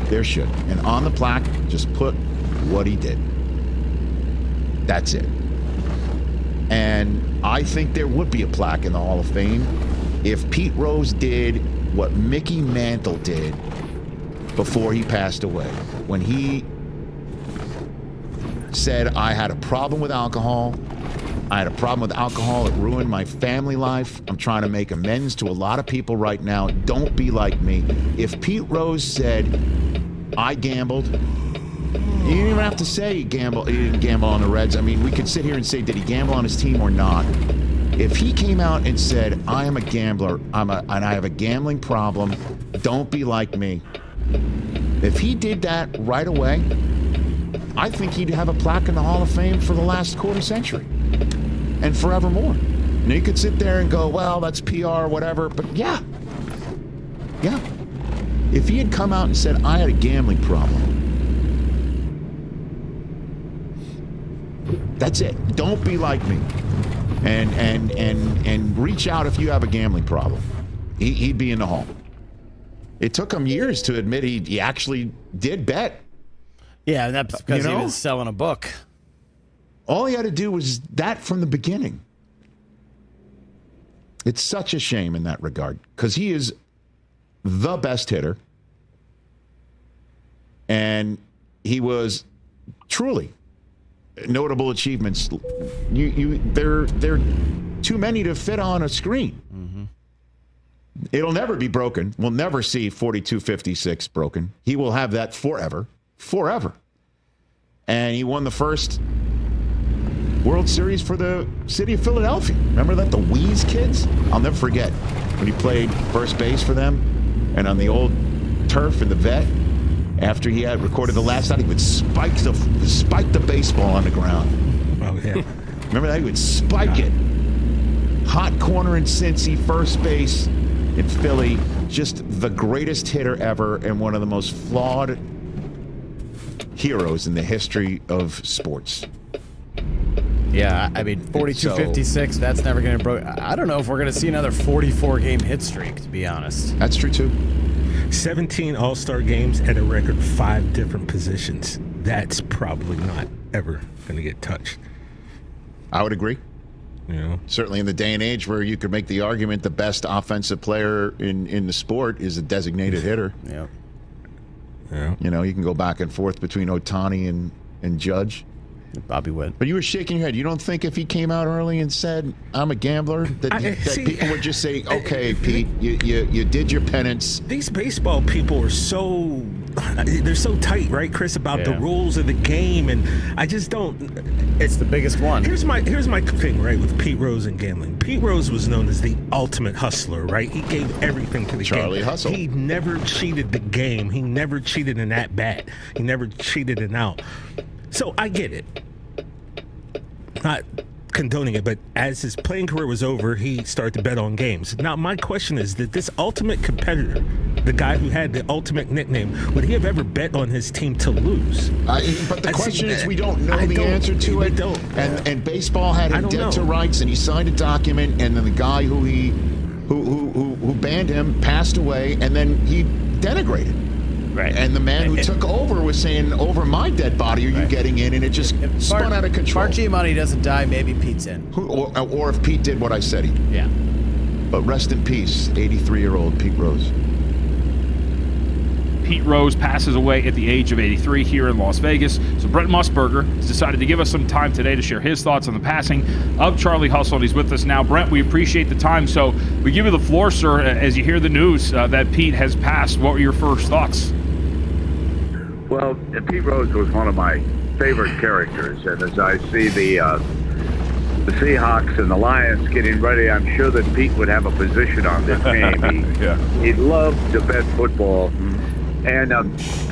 Speaker 6: There should. And on the plaque, just put what he did. That's it. And I think there would be a plaque in the Hall of Fame if Pete Rose did what Mickey Mantle did before he passed away. When he said, I had a problem with alcohol. I had a problem with alcohol. It ruined my family life. I'm trying to make amends to a lot of people right now. Don't be like me. If Pete Rose said, I gambled, you didn't even have to say he didn't gamble on the Reds. I mean, we could sit here and say, did he gamble on his team or not? If he came out and said, I am a gambler, and I have a gambling problem, don't be like me. If he did that right away, I think he'd have a plaque in the Hall of Fame for the last quarter century and forevermore. Now, you could sit there and go, well, that's PR or whatever, but yeah. If he had come out and said, I had a gambling problem, that's it. Don't be like me. And reach out if you have a gambling problem. He'd be in the Hall. It took him years to admit he actually did bet.
Speaker 7: Yeah, and that's because he was selling a book.
Speaker 6: All he had to do was that from the beginning. It's such a shame in that regard because he is the best hitter. And he was truly notable achievements. They're too many to fit on a screen. Mm-hmm. It'll never be broken. We'll never see 42-56 broken. He will have that forever. And he won the first World Series for the city of Philadelphia. Remember that? The Wheeze kids? I'll never forget when he played first base for them and on the old turf in the vet. After he had recorded the last out, he would spike the baseball on the ground.
Speaker 4: Oh, yeah.
Speaker 6: Remember that? He would spike it. Hot corner in Cincy, first base in Philly. Just the greatest hitter ever and one of the most flawed heroes in the history of sports.
Speaker 7: Yeah, I mean, 42-56, that's never going to break. I don't know if we're going to see another 44-game hit streak, to be honest.
Speaker 6: That's true, too.
Speaker 4: 17 All-Star games at a record 5 different positions. That's probably not ever going to get touched.
Speaker 6: I would agree. Certainly in the day and age where you could make the argument the best offensive player in the sport is a designated hitter.
Speaker 7: Yeah.
Speaker 6: You can go back and forth between Ohtani and Judge.
Speaker 7: Bobby Witt.
Speaker 6: But you were shaking your head. You don't think if he came out early and said, I'm a gambler, that people would just say, okay, Pete, you did your penance.
Speaker 4: These baseball people are they're so tight, right, Chris, about the rules of the game, and I just don't.
Speaker 7: It's the biggest one.
Speaker 4: Here's my thing, right, with Pete Rose and gambling. Pete Rose was known as the ultimate hustler, right? He gave everything to the game.
Speaker 6: Charlie Hustle.
Speaker 4: He never cheated the game. He never cheated in at bat. He never cheated an out. So I get it. Not condoning it, but as his playing career was over, he started to bet on games. Now, my question is, did this ultimate competitor, the guy who had the ultimate nickname, would he have ever bet on his team to lose?
Speaker 6: But the question is, we don't know the answer to it. And baseball had him dead to rights, and he signed a document, and then the guy who banned him passed away, and then he denigrated.
Speaker 7: Right.
Speaker 6: And the man who took over was saying, over my dead body are you getting in? And it just spun out of control.
Speaker 7: If Giamatti doesn't die, maybe Pete's in.
Speaker 6: Or if Pete did what I said he did.
Speaker 7: Yeah.
Speaker 6: But rest in peace, 83-year-old Pete Rose.
Speaker 8: Pete Rose passes away at the age of 83 here in Las Vegas. So Brent Musburger has decided to give us some time today to share his thoughts on the passing of Charlie Hustle. And he's with us now. Brent, we appreciate the time. So we give you the floor, sir, as you hear the news that Pete has passed. What were your first thoughts?
Speaker 10: Well, Pete Rose was one of my favorite characters, and as I see the Seahawks and the Lions getting ready, I'm sure that Pete would have a position on this game. He loved to bet football, and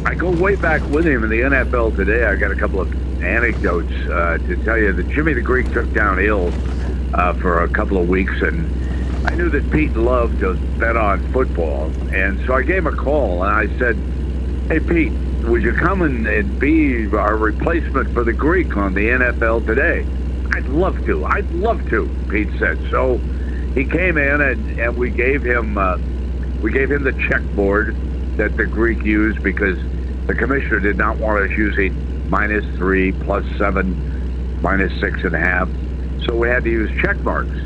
Speaker 10: I go way back with him in the NFL today. I got a couple of anecdotes to tell you that Jimmy the Greek took down ill for a couple of weeks, and I knew that Pete loved to bet on football, and so I gave him a call, and I said, hey, Pete, would you come and be our replacement for the Greek on the NFL today? I'd love to, Pete said. So he came in and we gave him the checkboard that the Greek used because the commissioner did not want us using -3, +7, minus 6.5. So we had to use check marks.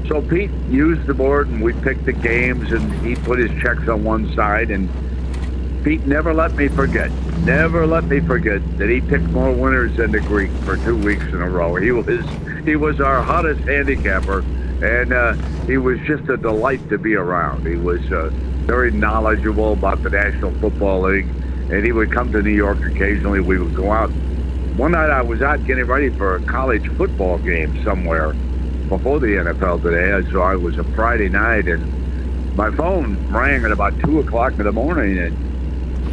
Speaker 10: So Pete used the board, and we picked the games, and he put his checks on one side. And Pete never let me forget that he picked more winners than the Greek for 2 weeks in a row. He was our hottest handicapper, and he was just a delight to be around. He was very knowledgeable about the National Football League, and he would come to New York occasionally. We would go out. One night I was out getting ready for a college football game somewhere before the NFL today, so it was a Friday night, and my phone rang at about 2 o'clock in the morning, and,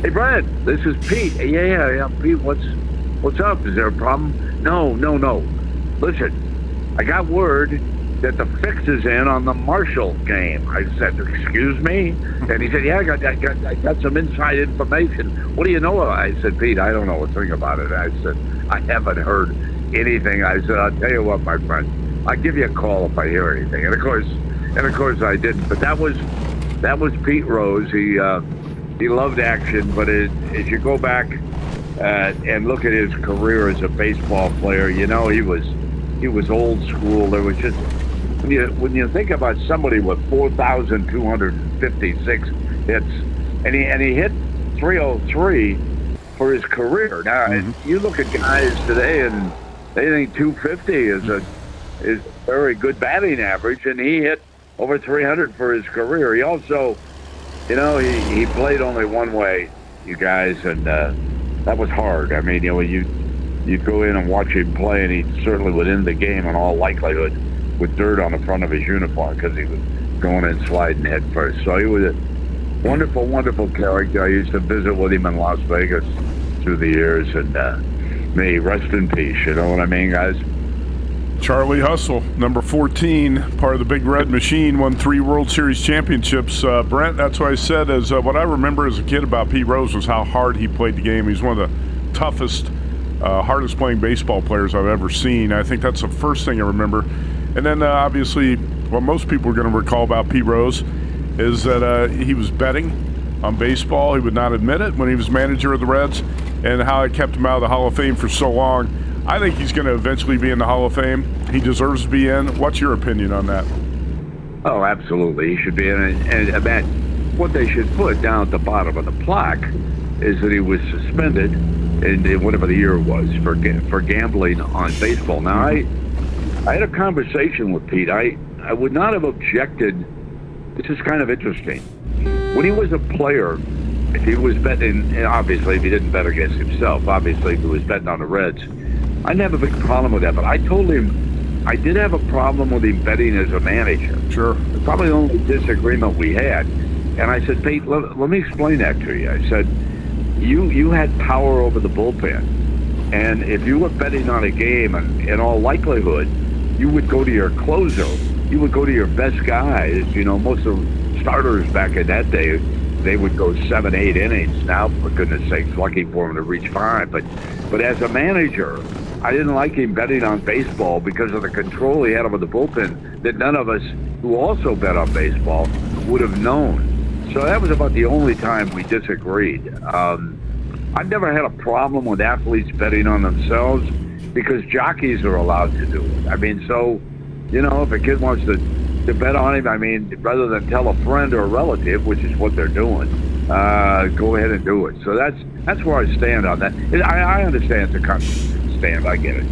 Speaker 10: "Hey, Brad, this is Pete." Yeah, Pete, what's up? Is there a problem? No. Listen, I got word that the fix is in on the Marshall game. I said, "Excuse me?" And he said, "Yeah, I got some inside information. What do you know?" I said, "Pete, I don't know a thing about it." I said, "I haven't heard anything." I said, "I'll tell you what, my friend, I'll give you a call if I hear anything." And of course I didn't. But that was Pete Rose. He loved action, but as you go back and look at his career as a baseball player, he was old school. There was just when you think about somebody with 4,256 hits, and he hit 303 for his career. Now you look at guys today, and they think 250 is a very good batting average, and he hit over 300 for his career. He also, he played only one way, you guys, and that was hard. I mean, you'd go in and watch him play, and he certainly would end the game in all likelihood with dirt on the front of his uniform because he was going in sliding head first. So he was a wonderful, wonderful character. I used to visit with him in Las Vegas through the years, and may he rest in peace. You know what I mean, guys?
Speaker 5: Charlie Hustle, number 14, part of the Big Red Machine, won 3 World Series championships. Brent, that's what I said, is what I remember as a kid about Pete Rose was how hard he played the game. He's one of the toughest, hardest playing baseball players I've ever seen. I think that's the first thing I remember. And then obviously what most people are going to recall about Pete Rose is that he was betting on baseball. He would not admit it when he was manager of the Reds, and how it kept him out of the Hall of Fame for so long. I think he's going to eventually be in the Hall of Fame. He deserves to be in. What's your opinion on that?
Speaker 10: Oh, absolutely. He should be in it. And what they should put down at the bottom of the plaque is that he was suspended in whatever the year was for gambling on baseball. Now, I had a conversation with Pete. I would not have objected. This is kind of interesting. When he was a player, if he was betting, and obviously if he didn't bet against himself, obviously if he was betting on the Reds, I didn't have a big problem with that. But I told him I did have a problem with him betting as a manager.
Speaker 5: Sure.
Speaker 10: It's probably the only disagreement we had. And I said, Pete, let me explain that to you. I said, you had power over the bullpen. And if you were betting on a game, and in all likelihood, you would go to your closer. You would go to your best guys. Most of the starters back in that day, they would go 7, 8 innings. Now, for goodness sakes, lucky for him to reach 5. But as a manager, I didn't like him betting on baseball because of the control he had over the bullpen that none of us who also bet on baseball would have known. So that was about the only time we disagreed. I've never had a problem with athletes betting on themselves because jockeys are allowed to do it. I mean, so, if a kid wants to bet on him, I mean, rather than tell a friend or a relative, which is what they're doing, go ahead and do it. So that's where I stand on that. I understand it's a constant stand. I get it.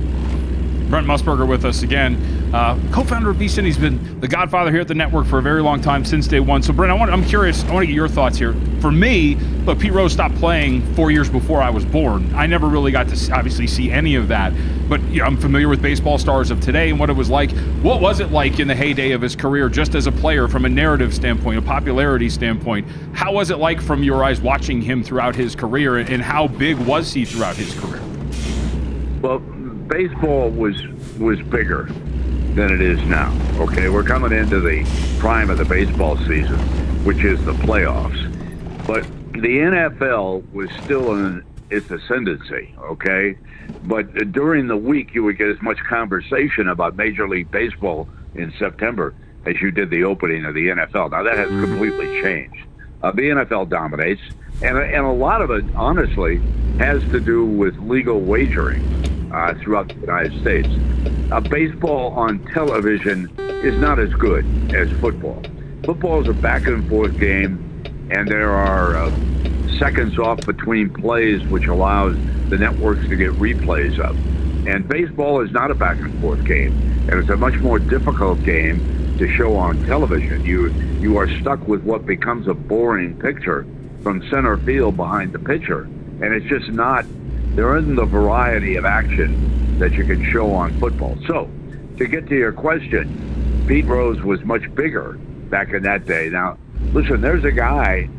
Speaker 8: Brent Musburger with us again, co-founder of VSiN. He's been the godfather here at the network for a very long time, since day one. So, Brent, I'm curious. I want to get your thoughts here. For me, look, Pete Rose stopped playing 4 years before I was born. I never really got to obviously see any of that. But I'm familiar with baseball stars of today and what it was like. What was it like in the heyday of his career, just as a player, from a narrative standpoint, a popularity standpoint? How was it like from your eyes watching him throughout his career, and how big was he throughout his career?
Speaker 10: Well, baseball was bigger than it is now. Okay, we're coming into the prime of the baseball season, which is the playoffs. But the NFL was still in its ascendancy, okay? But during the week, you would get as much conversation about Major League Baseball in September as you did the opening of the NFL. Now, that has completely changed. The NFL dominates, and a lot of it, honestly, has to do with legal wagering. throughout the United States. Baseball on television is not as good as football. Football is a back-and-forth game, and there are seconds off between plays, which allows the networks to get replays of. And baseball is not a back-and-forth game, and it's a much more difficult game to show on television. You are stuck with what becomes a boring picture from center field behind the pitcher, and it's just not, there isn't the variety of action that you can show on football. So, to get to your question, Pete Rose was much bigger back in that day. Now, listen, there's a guy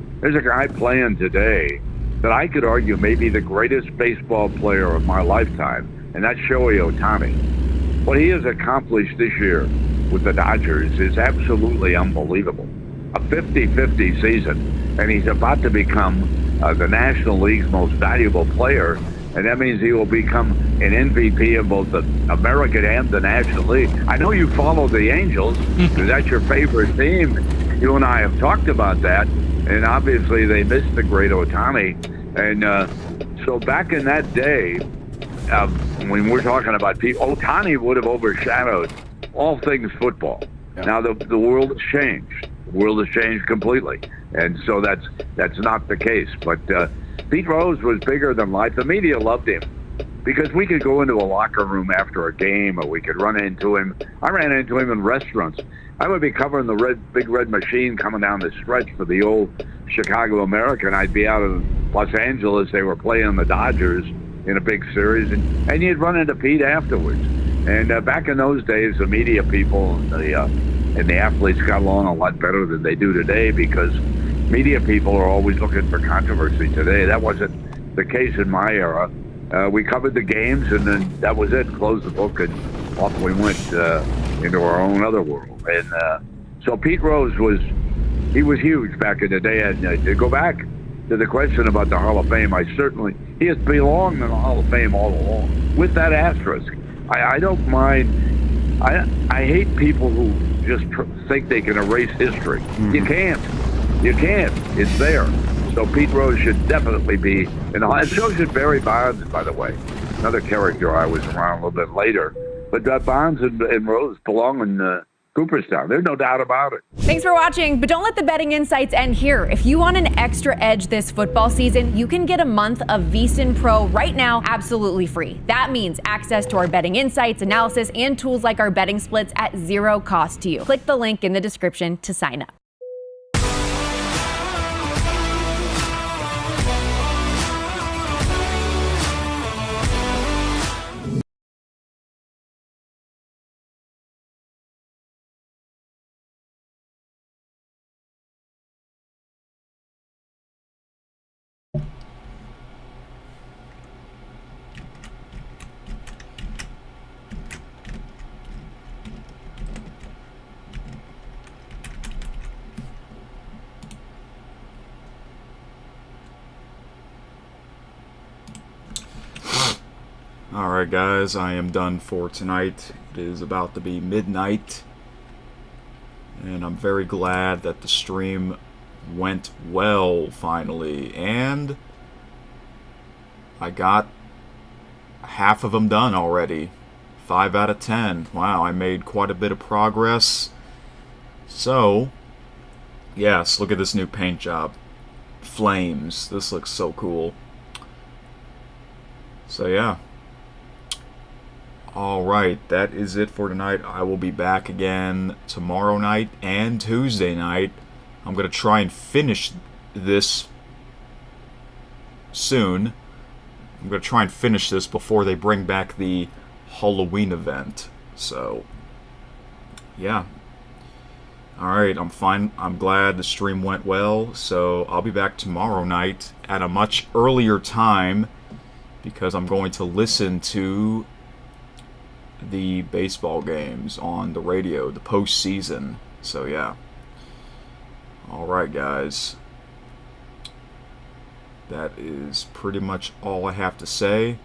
Speaker 10: playing today that I could argue may be the greatest baseball player of my lifetime, and that's Shohei Ohtani. What he has accomplished this year with the Dodgers is absolutely unbelievable. A 50-50 season, and he's about to become the National League's most valuable player, and that means he will become an MVP of both the American and the National League. I know you follow the Angels, because that's your favorite team. You and I have talked about that, and obviously they missed the great Ohtani. And so back in that day, when we're talking about people, Ohtani would have overshadowed all things football. Yeah. Now the world has changed. The world has changed completely, and so that's not the case. But Pete Rose was bigger than life. The media loved him because we could go into a locker room after a game, or we could run into him. I ran into him in restaurants. I would be covering the big red machine coming down the stretch for the old Chicago American. I'd be out in Los Angeles. They were playing the Dodgers in a big series, and you'd run into Pete afterwards. And back in those days, the media people and the athletes got along a lot better than they do today, because media people are always looking for controversy today. That wasn't the case in my era. We covered the games, and then that was it. Closed the book, and off we went into our own other world. And so Pete Rose was huge back in the day. And to go back to the question about the Hall of Fame, he has belonged in the Hall of Fame all along, with that asterisk. I don't mind. I hate people who just think they can erase history. Mm-hmm. You can't. It's there. So Pete Rose should definitely be in the Hall. And so should Barry Bonds, by the way. Another character I was around a little bit later. But Bonds and Rose belong in Cooperstown. There's no doubt about it.
Speaker 11: Thanks for watching, but don't let the betting insights end here. If you want an extra edge this football season, you can get a month of VSiN Pro right now absolutely free. That means access to our betting insights, analysis, and tools like our betting splits at zero cost to you. Click the link in the description to sign up.
Speaker 12: Alright guys, I am done for tonight. It is about to be midnight, and I'm very glad that the stream went well finally, and I got half of them done already. 5 out of 10. Wow, I made quite a bit of progress. So, yes, look at this new paint job. Flames. This looks so cool. So yeah. Alright, that is it for tonight. I will be back again tomorrow night and Tuesday night. I'm going to try and finish this soon. I'm going to try and finish this before they bring back the Halloween event. So, yeah. Alright, I'm fine. I'm glad the stream went well. So, I'll be back tomorrow night at a much earlier time, because I'm going to listen to the baseball games on the radio, the postseason. So yeah. Alright guys. That is pretty much all I have to say.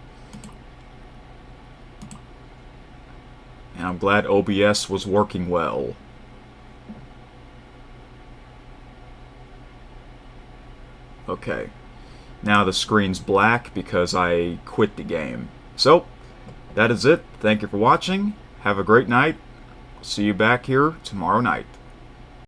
Speaker 12: And I'm glad OBS was working well. Okay. Now the screen's black because I quit the game. So, That is it. Thank you for watching. Have a great night. See you back here tomorrow night.